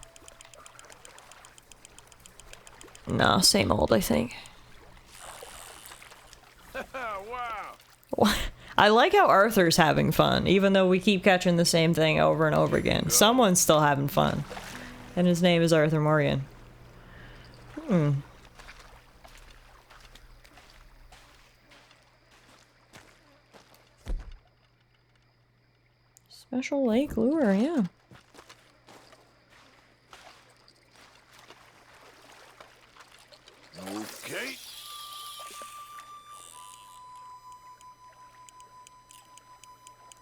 No, same old, I think. Wow. I like how Arthur's having fun, even though we keep catching the same thing over and over again. Someone's still having fun. And his name is Arthur Morgan. Special lake lure, yeah. Okay.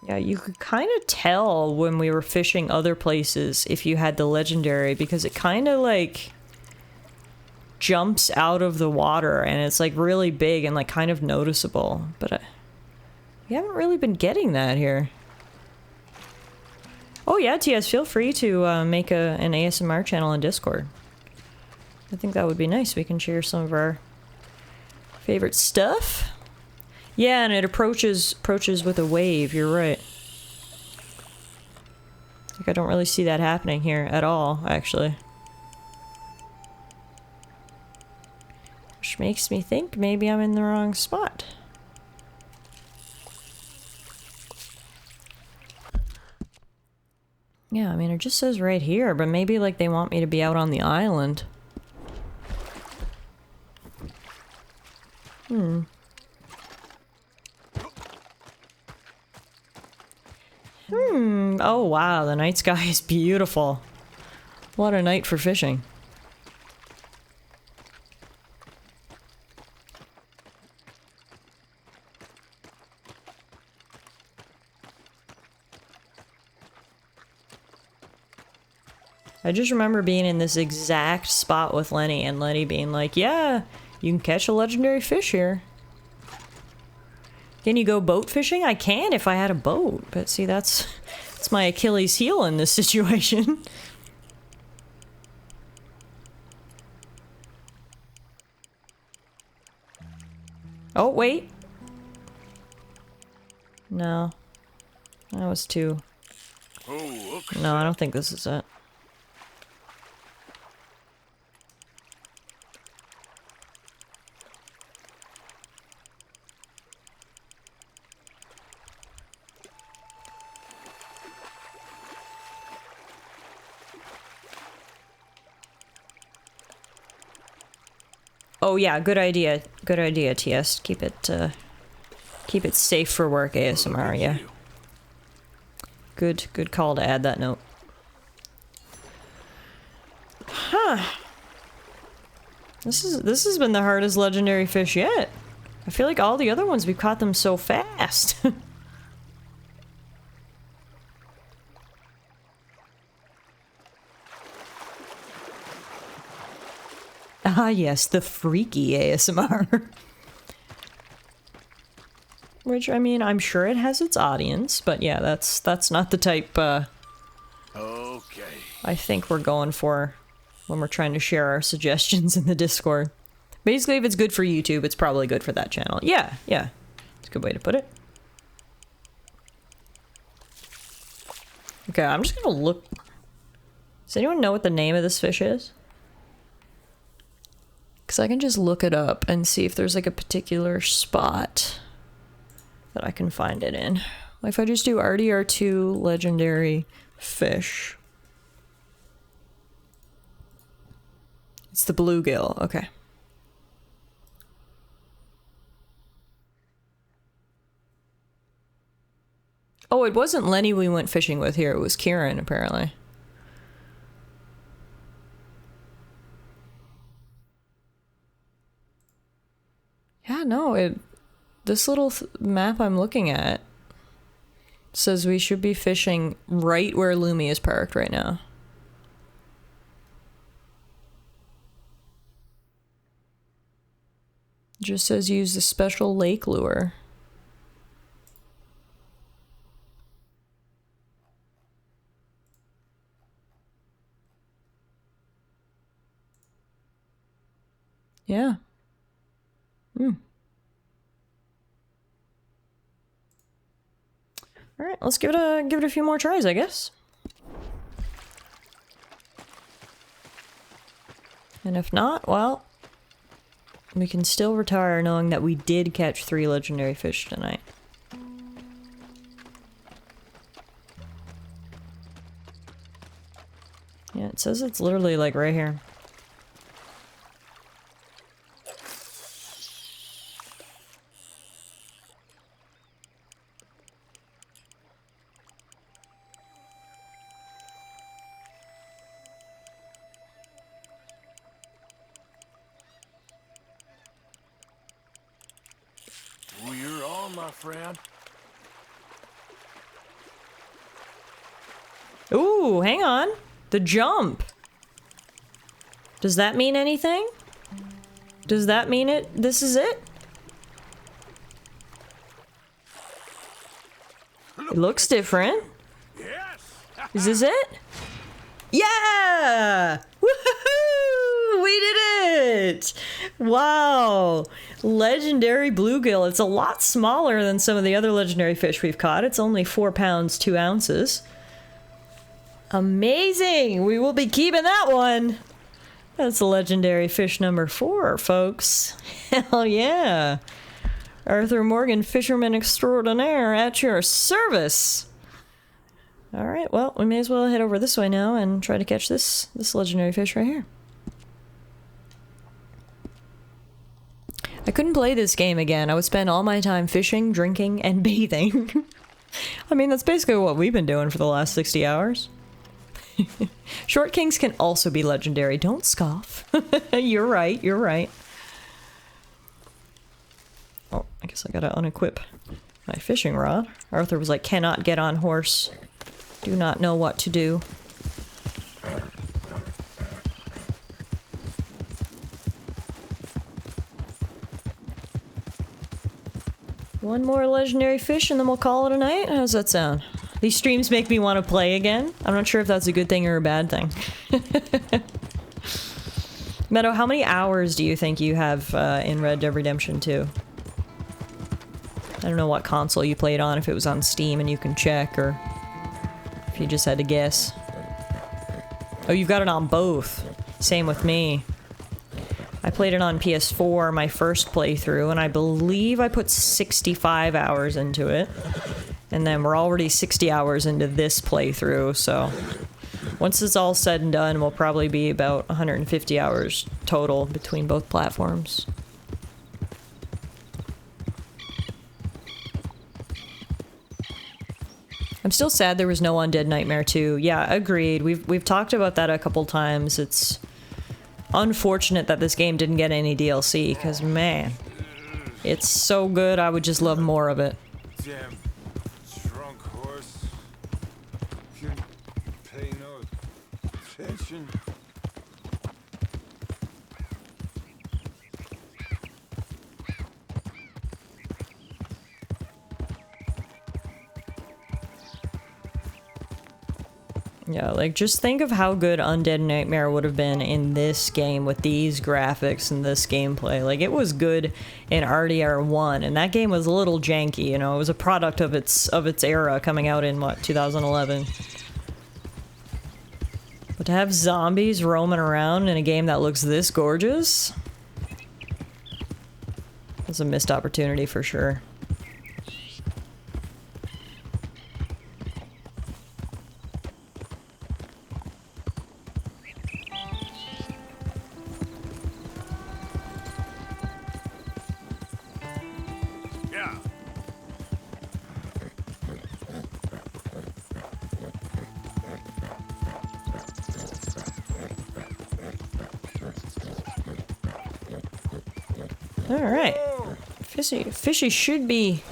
Yeah, you could kind of tell when we were fishing other places if you had the legendary, because it kind of like jumps out of the water and it's like really big and like kind of noticeable, but we haven't really been getting that here. Oh yeah, TS, feel free to make an ASMR channel in Discord. I think that would be nice. We can share some of our favorite stuff. Yeah, and it approaches with a wave, you're right. Like, I don't really see that happening here at all, actually. Which makes me think maybe I'm in the wrong spot. Yeah, I mean, it just says right here, but maybe, like, they want me to be out on the island. Oh, wow, the night sky is beautiful. What a night for fishing. I just remember being in this exact spot with Lenny, and Lenny being like, yeah, you can catch a legendary fish here. Can you go boat fishing? I can if I had a boat, but see, that's my Achilles heel in this situation. Oh, wait. No. That was too... Oh, No, I don't think this is it. Oh yeah, good idea. Good idea, TS. Keep it safe for work, ASMR, yeah. Good call to add that note. Huh. This has been the hardest legendary fish yet. I feel like all the other ones we've caught them so fast. Ah yes, the freaky ASMR. Which, I mean, I'm sure it has its audience, but yeah, that's not the type, okay. I think we're going for when we're trying to share our suggestions in the Discord. Basically, if it's good for YouTube, it's probably good for that channel. Yeah, yeah. It's a good way to put it. Okay, I'm just gonna look. Does anyone know what the name of this fish is? Because I can just look it up and see if there's like a particular spot that I can find it in. Like if I just do RDR2 legendary fish. It's the bluegill, okay. Oh, it wasn't Lenny we went fishing with here, it was Kieran, apparently. Yeah, no, this little map I'm looking at says we should be fishing right where Lumi is parked right now. It just says use the special lake lure. Yeah. Hmm. All right, let's give it a few more tries, I guess. And if not, well, we can still retire knowing that we did catch 3 legendary fish tonight. Yeah, it says it's literally like right here. Oh, you're on, my friend. Ooh, hang on. The jump. Does that mean anything? Does that mean this is it? It looks different. Is this it? Yeah! Woohoo! We did it! Wow. Legendary bluegill. It's a lot smaller than some of the other legendary fish we've caught. It's only 4 pounds, 2 ounces. Amazing! We will be keeping that one. That's legendary fish number 4, folks. Hell yeah. Arthur Morgan, fisherman extraordinaire, at your service. Alright, well, we may as well head over this way now and try to catch this legendary fish right here. I couldn't play this game again. I would spend all my time fishing, drinking, and bathing. I mean, that's basically what we've been doing for the last 60 hours. Short Kings can also be legendary. Don't scoff. You're right, you're right. Oh, I guess I gotta unequip my fishing rod. Arthur was like, cannot get on horse. Do not know what to do. One more legendary fish and then we'll call it a night. How's that sound? These streams make me want to play again. I'm not sure if that's a good thing or a bad thing. Meadow, how many hours do you think you have in Red Dead Redemption 2? I don't know what console you played on, if it was on Steam and you can check, or if you just had to guess. Oh, you got it on both. Same with me. I played it on PS4, my first playthrough, and I believe I put 65 hours into it. And then we're already 60 hours into this playthrough, so once it's all said and done, we'll probably be about 150 hours total between both platforms. I'm still sad there was no Undead Nightmare 2. Yeah, agreed. We've talked about that a couple times. It's unfortunate that this game didn't get any DLC, because man, it's so good. I would just love more of it. Damn drunk horse. Can pay no attention. Yeah, like, just think of how good Undead Nightmare would have been in this game with these graphics and this gameplay. Like, it was good in RDR1, and that game was a little janky, you know? It was a product of its era, coming out in, what, 2011? But to have zombies roaming around in a game that looks this gorgeous... It's a missed opportunity for sure. Yeah. Alright. Fishy should be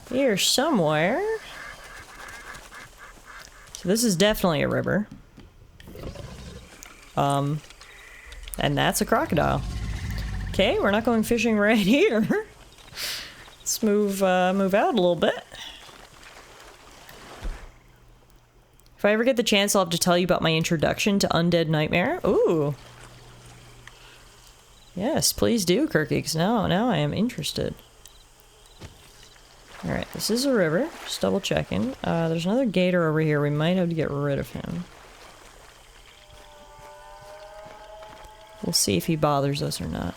here somewhere. So this is definitely a river. And that's a crocodile. Okay, we're not going fishing right here. Let's move out a little bit. If I ever get the chance, I'll have to tell you about my introduction to Undead Nightmare. Ooh. Yes, please do, Kirky, because now I am interested. Alright, this is a river. Just double checking. There's another gator over here. We might have to get rid of him. We'll see if he bothers us or not.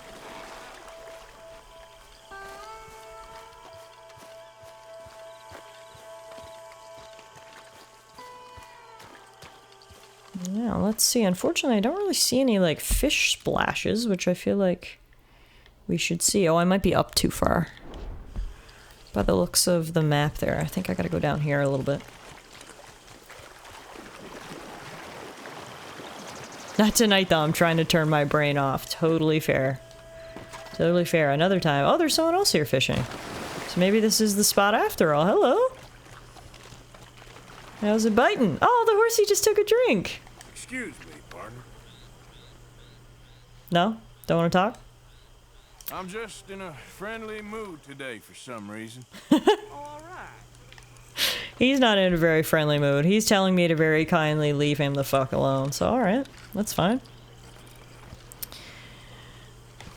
Now, let's see. Unfortunately, I don't really see any, like, fish splashes, which I feel like we should see. Oh, I might be up too far. By the looks of the map there. I think I gotta go down here a little bit. Not tonight, though. I'm trying to turn my brain off. Totally fair. Totally fair. Another time. Oh, there's someone else here fishing. So maybe this is the spot after all. Hello? How's it biting? Oh, the horsey just took a drink. Excuse me, partner. No? Don't want to talk? I'm just in a friendly mood today for some reason. He's not in a very friendly mood. He's telling me to very kindly leave him the fuck alone. So, alright. That's fine.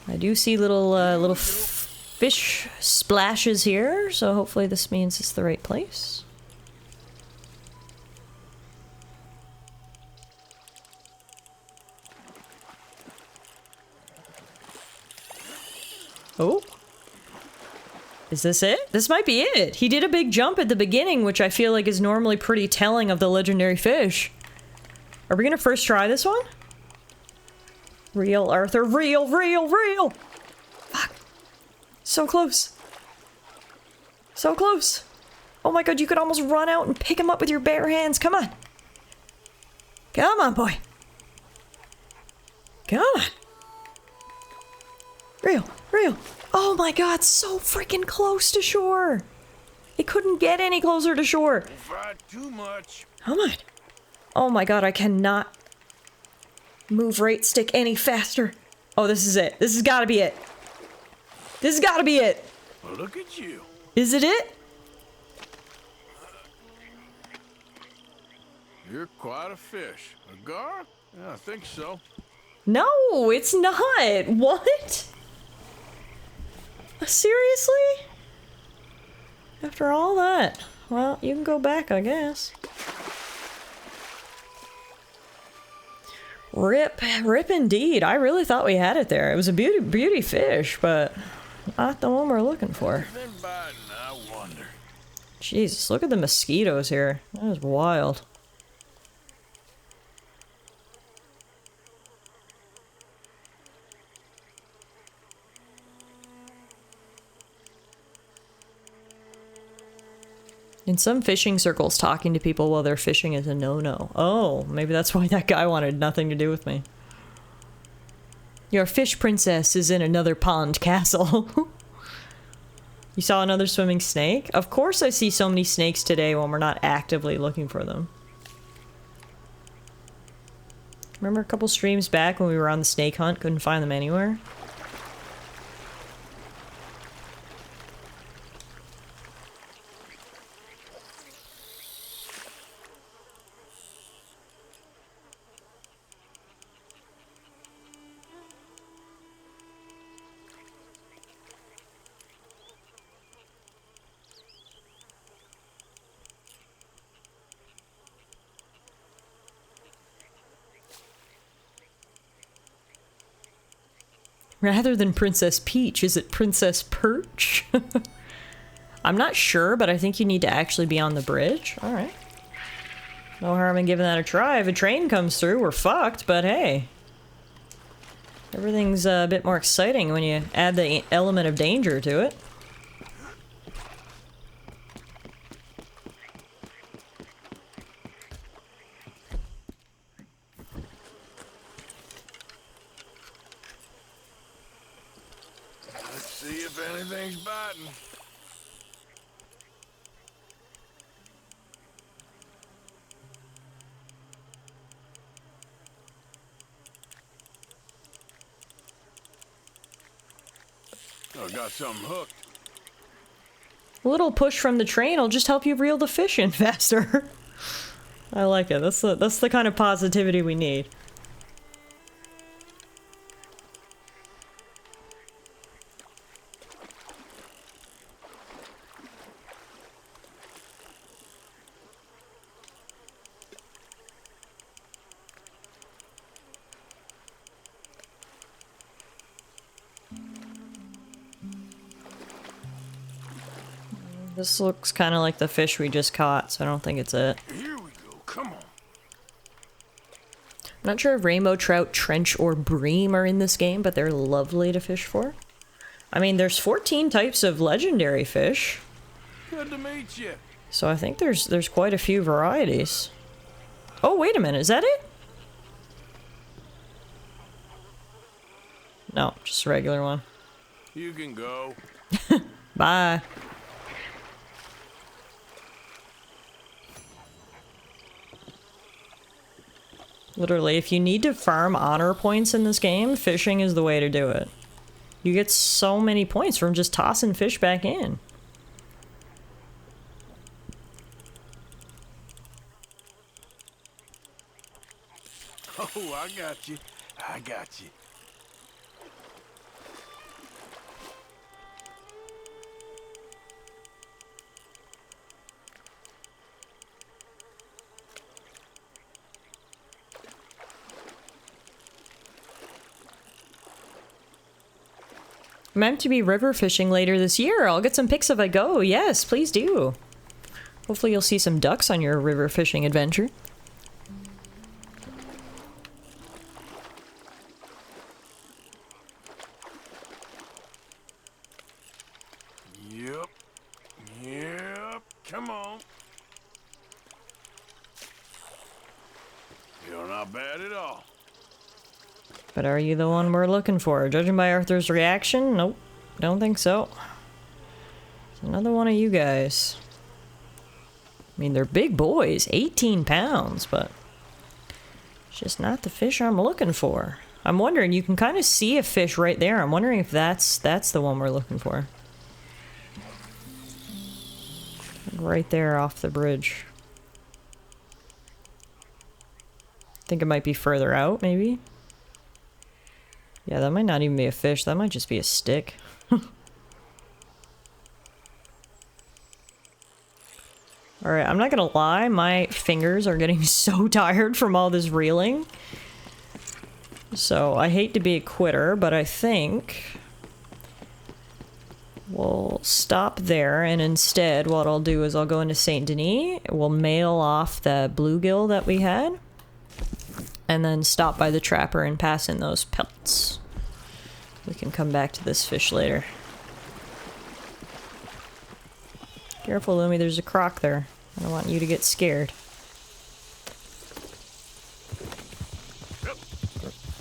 I do see little fish splashes here, so hopefully this means it's the right place. Oh. Is this it? This might be it. He did a big jump at the beginning, which I feel like is normally pretty telling of the legendary fish. Are we gonna first try this one? Real, Arthur. Real, real, real! Fuck. So close. So close. Oh my god, you could almost run out and pick him up with your bare hands. Come on. Come on, boy. Come on. Real, real. Oh my god, so freaking close to shore. It couldn't get any closer to shore. Don't fight too much. Come on. Oh my god, I cannot move right stick any faster. Oh, this is it. This has got to be it. This has got to be it. Well, look at you. Is it it? You're quite a fish. A gar? Yeah, I think so. No, it's not. What? Seriously? After all that? Well, you can go back, I guess. Rip. Rip indeed. I really thought we had it there. It was a beauty fish, but not the one we're looking for. Been biting, I wonder. Jesus, look at the mosquitoes here. That is wild. In some fishing circles, talking to people while they're fishing is a no-no. Oh, maybe that's why that guy wanted nothing to do with me. Your fish princess is in another pond castle. You saw another swimming snake? Of course I see so many snakes today when we're not actively looking for them. Remember a couple streams back when we were on the snake hunt, couldn't find them anywhere? Rather than Princess Peach, is it Princess Perch? I'm not sure, but I think you need to actually be on the bridge. Alright. No harm in giving that a try. If a train comes through, we're fucked, but hey. Everything's a bit more exciting when you add the element of danger to it. Let's see if anything's biting. I got something hooked. A little push from the train will just help you reel the fish in faster. I like it. That's the kind of positivity we need. This looks kind of like the fish we just caught, so I don't think it's it. Here we go. Come on. I'm not sure if rainbow trout, trench, or bream are in this game, but they're lovely to fish for. I mean, there's 14 types of legendary fish. Good to meet you. So I think there's quite a few varieties. Oh, wait a minute, is that it? No, just a regular one. You can go. Bye. Literally, if you need to farm honor points in this game, fishing is the way to do it. You get so many points from just tossing fish back in. Oh, I got you. I got you. I'm meant to be river fishing later this year. I'll get some pics if I go. Yes, please do. Hopefully you'll see some ducks on your river fishing adventure. Yep. Yep. Come on. You're not bad at all. But are you the one we're looking for? Judging by Arthur's reaction, nope. Don't think so. It's another one of you guys. I mean, they're big boys, 18 pounds, but it's just not the fish I'm looking for. I'm wondering, you can kind of see a fish right there. I'm wondering if that's the one we're looking for. Right there off the bridge. I think it might be further out, maybe? Yeah, that might not even be a fish. That might just be a stick. Alright, I'm not gonna lie. My fingers are getting so tired from all this reeling. So, I hate to be a quitter, but I think we'll stop there, and instead what I'll do is I'll go into Saint Denis, we'll mail off the bluegill that we had, and then stop by the trapper and pass in those pelts. We can come back to this fish later. Careful, Lumi, there's a croc there. I don't want you to get scared.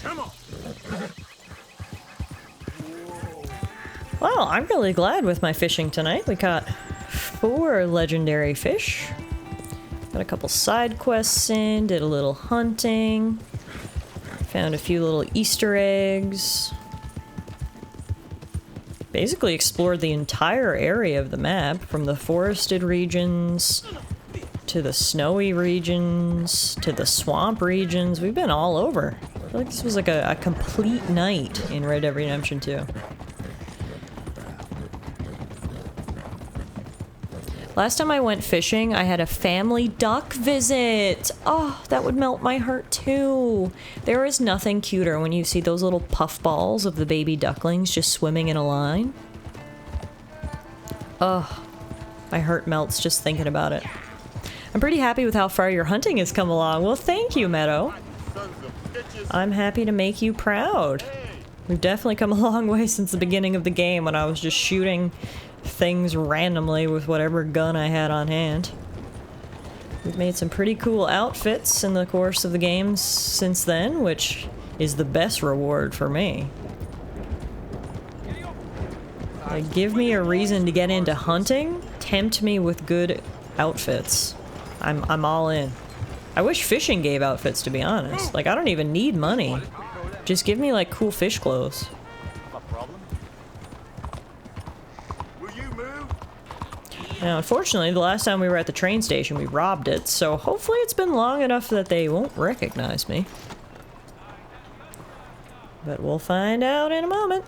Come on. Well, I'm really glad with my fishing tonight. We caught 4 legendary fish. Got a couple side quests in, did a little hunting. Found a few little Easter eggs. Basically explored the entire area of the map, from the forested regions, to the snowy regions, to the swamp regions. We've been all over. I feel like this was like a complete night in Red Dead Redemption 2. Last time I went fishing, I had a family duck visit. Oh, that would melt my heart too. There is nothing cuter when you see those little puffballs of the baby ducklings just swimming in a line. Oh, my heart melts just thinking about it. I'm pretty happy with how far your hunting has come along. Well, thank you, Meadow. I'm happy to make you proud. We've definitely come a long way since the beginning of the game when I was just shooting things randomly with whatever gun I had on hand. We've made some pretty cool outfits in the course of the games since then, which is the best reward for me. Like, give me a reason to get into hunting, tempt me with good outfits. I'm all in. I wish fishing gave outfits, to be honest. Like, I don't even need money. Just give me, like, cool fish clothes. Now, unfortunately, the last time we were at the train station, we robbed it, so hopefully it's been long enough that they won't recognize me. But we'll find out in a moment.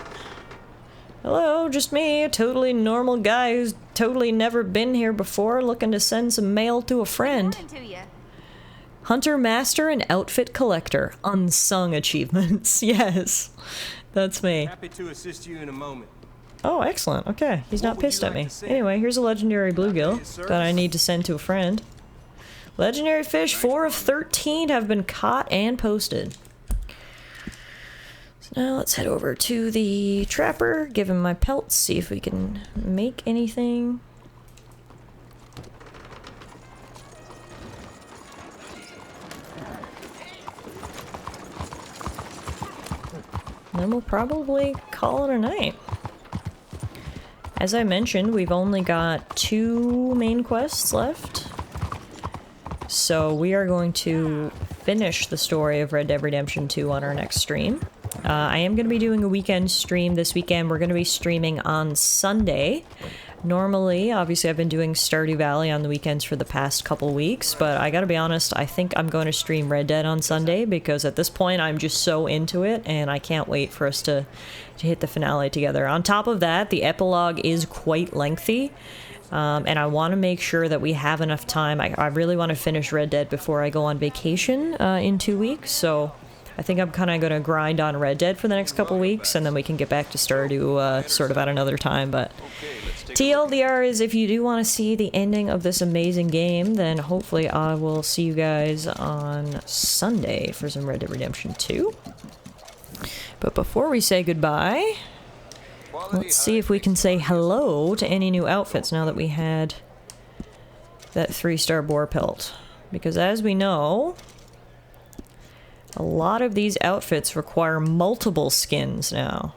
Hello, just me, a totally normal guy who's totally never been here before, looking to send some mail to a friend. Hunter Master and Outfit Collector. Unsung achievements. Yes, that's me. Happy to assist you in a moment. Oh, excellent. Okay, he's not pissed at me. Anyway, here's a legendary bluegill that I need to send to a friend. Legendary fish, 4 of 13 have been caught and posted. So now let's head over to the trapper, give him my pelts, see if we can make anything. Then we'll probably call it a night. As I mentioned, we've only got 2 main quests left. So we are going to finish the story of Red Dead Redemption 2 on our next stream. I am going to be doing a weekend stream this weekend. We're going to be streaming on Sunday. Normally, obviously, I've been doing Stardew Valley on the weekends for the past couple weeks, but I gotta be honest, I think I'm going to stream Red Dead on Sunday because at this point I'm just so into it and I can't wait for us to hit the finale together. On top of that, the epilogue is quite lengthy, and I want to make sure that we have enough time. I really want to finish Red Dead before I go on vacation in 2 weeks, so I think I'm kind of going to grind on Red Dead for the next couple weeks, and then we can get back to Stardew sort of at another time. But TLDR is, if you do want to see the ending of this amazing game, then hopefully I will see you guys on Sunday for some Red Dead Redemption 2. But before we say goodbye, let's see if we can say hello to any new outfits now that we had that 3-star boar pelt. Because as we know, a lot of these outfits require multiple skins now.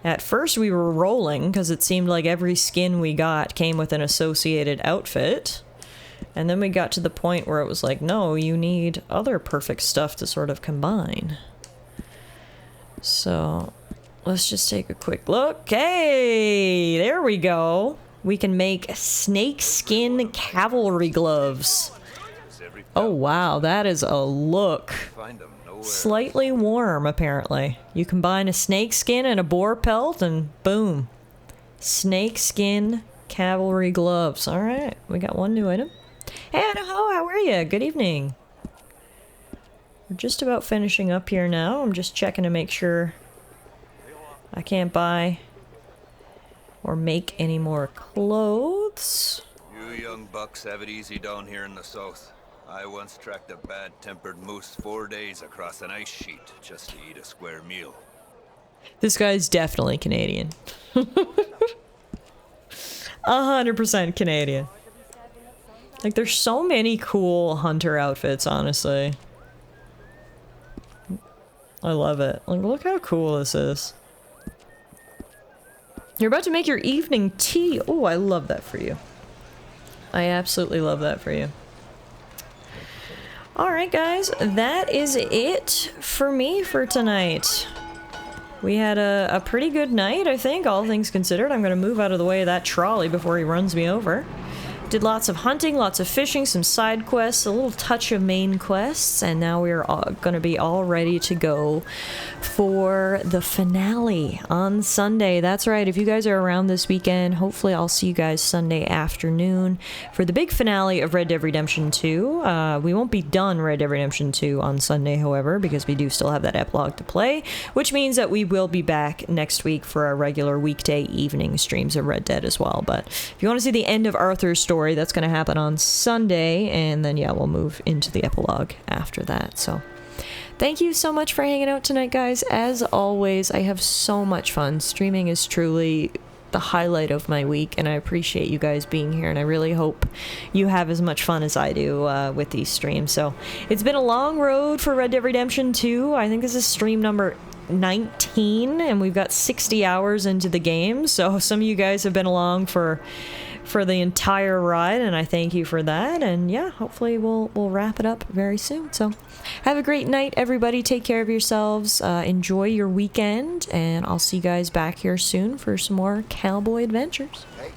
At first we were rolling because it seemed like every skin we got came with an associated outfit. And then we got to the point where it was like, no, you need other perfect stuff to sort of combine. So let's just take a quick look. Hey, there we go. We can make snakeskin cavalry gloves. Oh wow, that is a look. Slightly warm, apparently. You combine a snakeskin and a boar pelt and boom. Snakeskin cavalry gloves. Alright, we got one new item. Hey, Idaho, how are you? Good evening. We're just about finishing up here now. I'm just checking to make sure I can't buy or make any more clothes. You young bucks have it easy down here in the south. I once tracked a bad-tempered moose 4 days across an ice sheet just to eat a square meal. This guy's definitely Canadian. 100% Canadian. Like, there's so many cool hunter outfits, honestly. I love it. Like, look how cool this is. You're about to make your evening tea. Oh, I love that for you. I absolutely love that for you. Alright guys, that is it for me for tonight. We had a pretty good night, I think, all things considered. I'm going to move out of the way of that trolley before he runs me over. Did lots of hunting, lots of fishing, some side quests, a little touch of main quests, and now we're going to be all ready to go for the finale on Sunday. That's right, if you guys are around this weekend, hopefully I'll see you guys Sunday afternoon for the big finale of Red Dead Redemption 2. We won't be done Red Dead Redemption 2 on Sunday, however, because we do still have that epilogue to play, which means that we will be back next week for our regular weekday evening streams of Red Dead as well. But if you want to see the end of Arthur's story, that's going to happen on Sunday, and then yeah, we'll move into the epilogue after that. So thank you so much for hanging out tonight, guys. As always, I have so much fun. Streaming is truly the highlight of my week, and I appreciate you guys being here, and I really hope you have as much fun as I do with these streams. So it's been a long road for Red Dead Redemption 2. I think this is stream number 19, and we've got 60 hours into the game, so some of you guys have been along for the entire ride, and I thank you for that. And yeah, hopefully we'll wrap it up very soon. So have a great night, everybody. Take care of yourselves, enjoy your weekend, and I'll see you guys back here soon for some more cowboy adventures. Hey.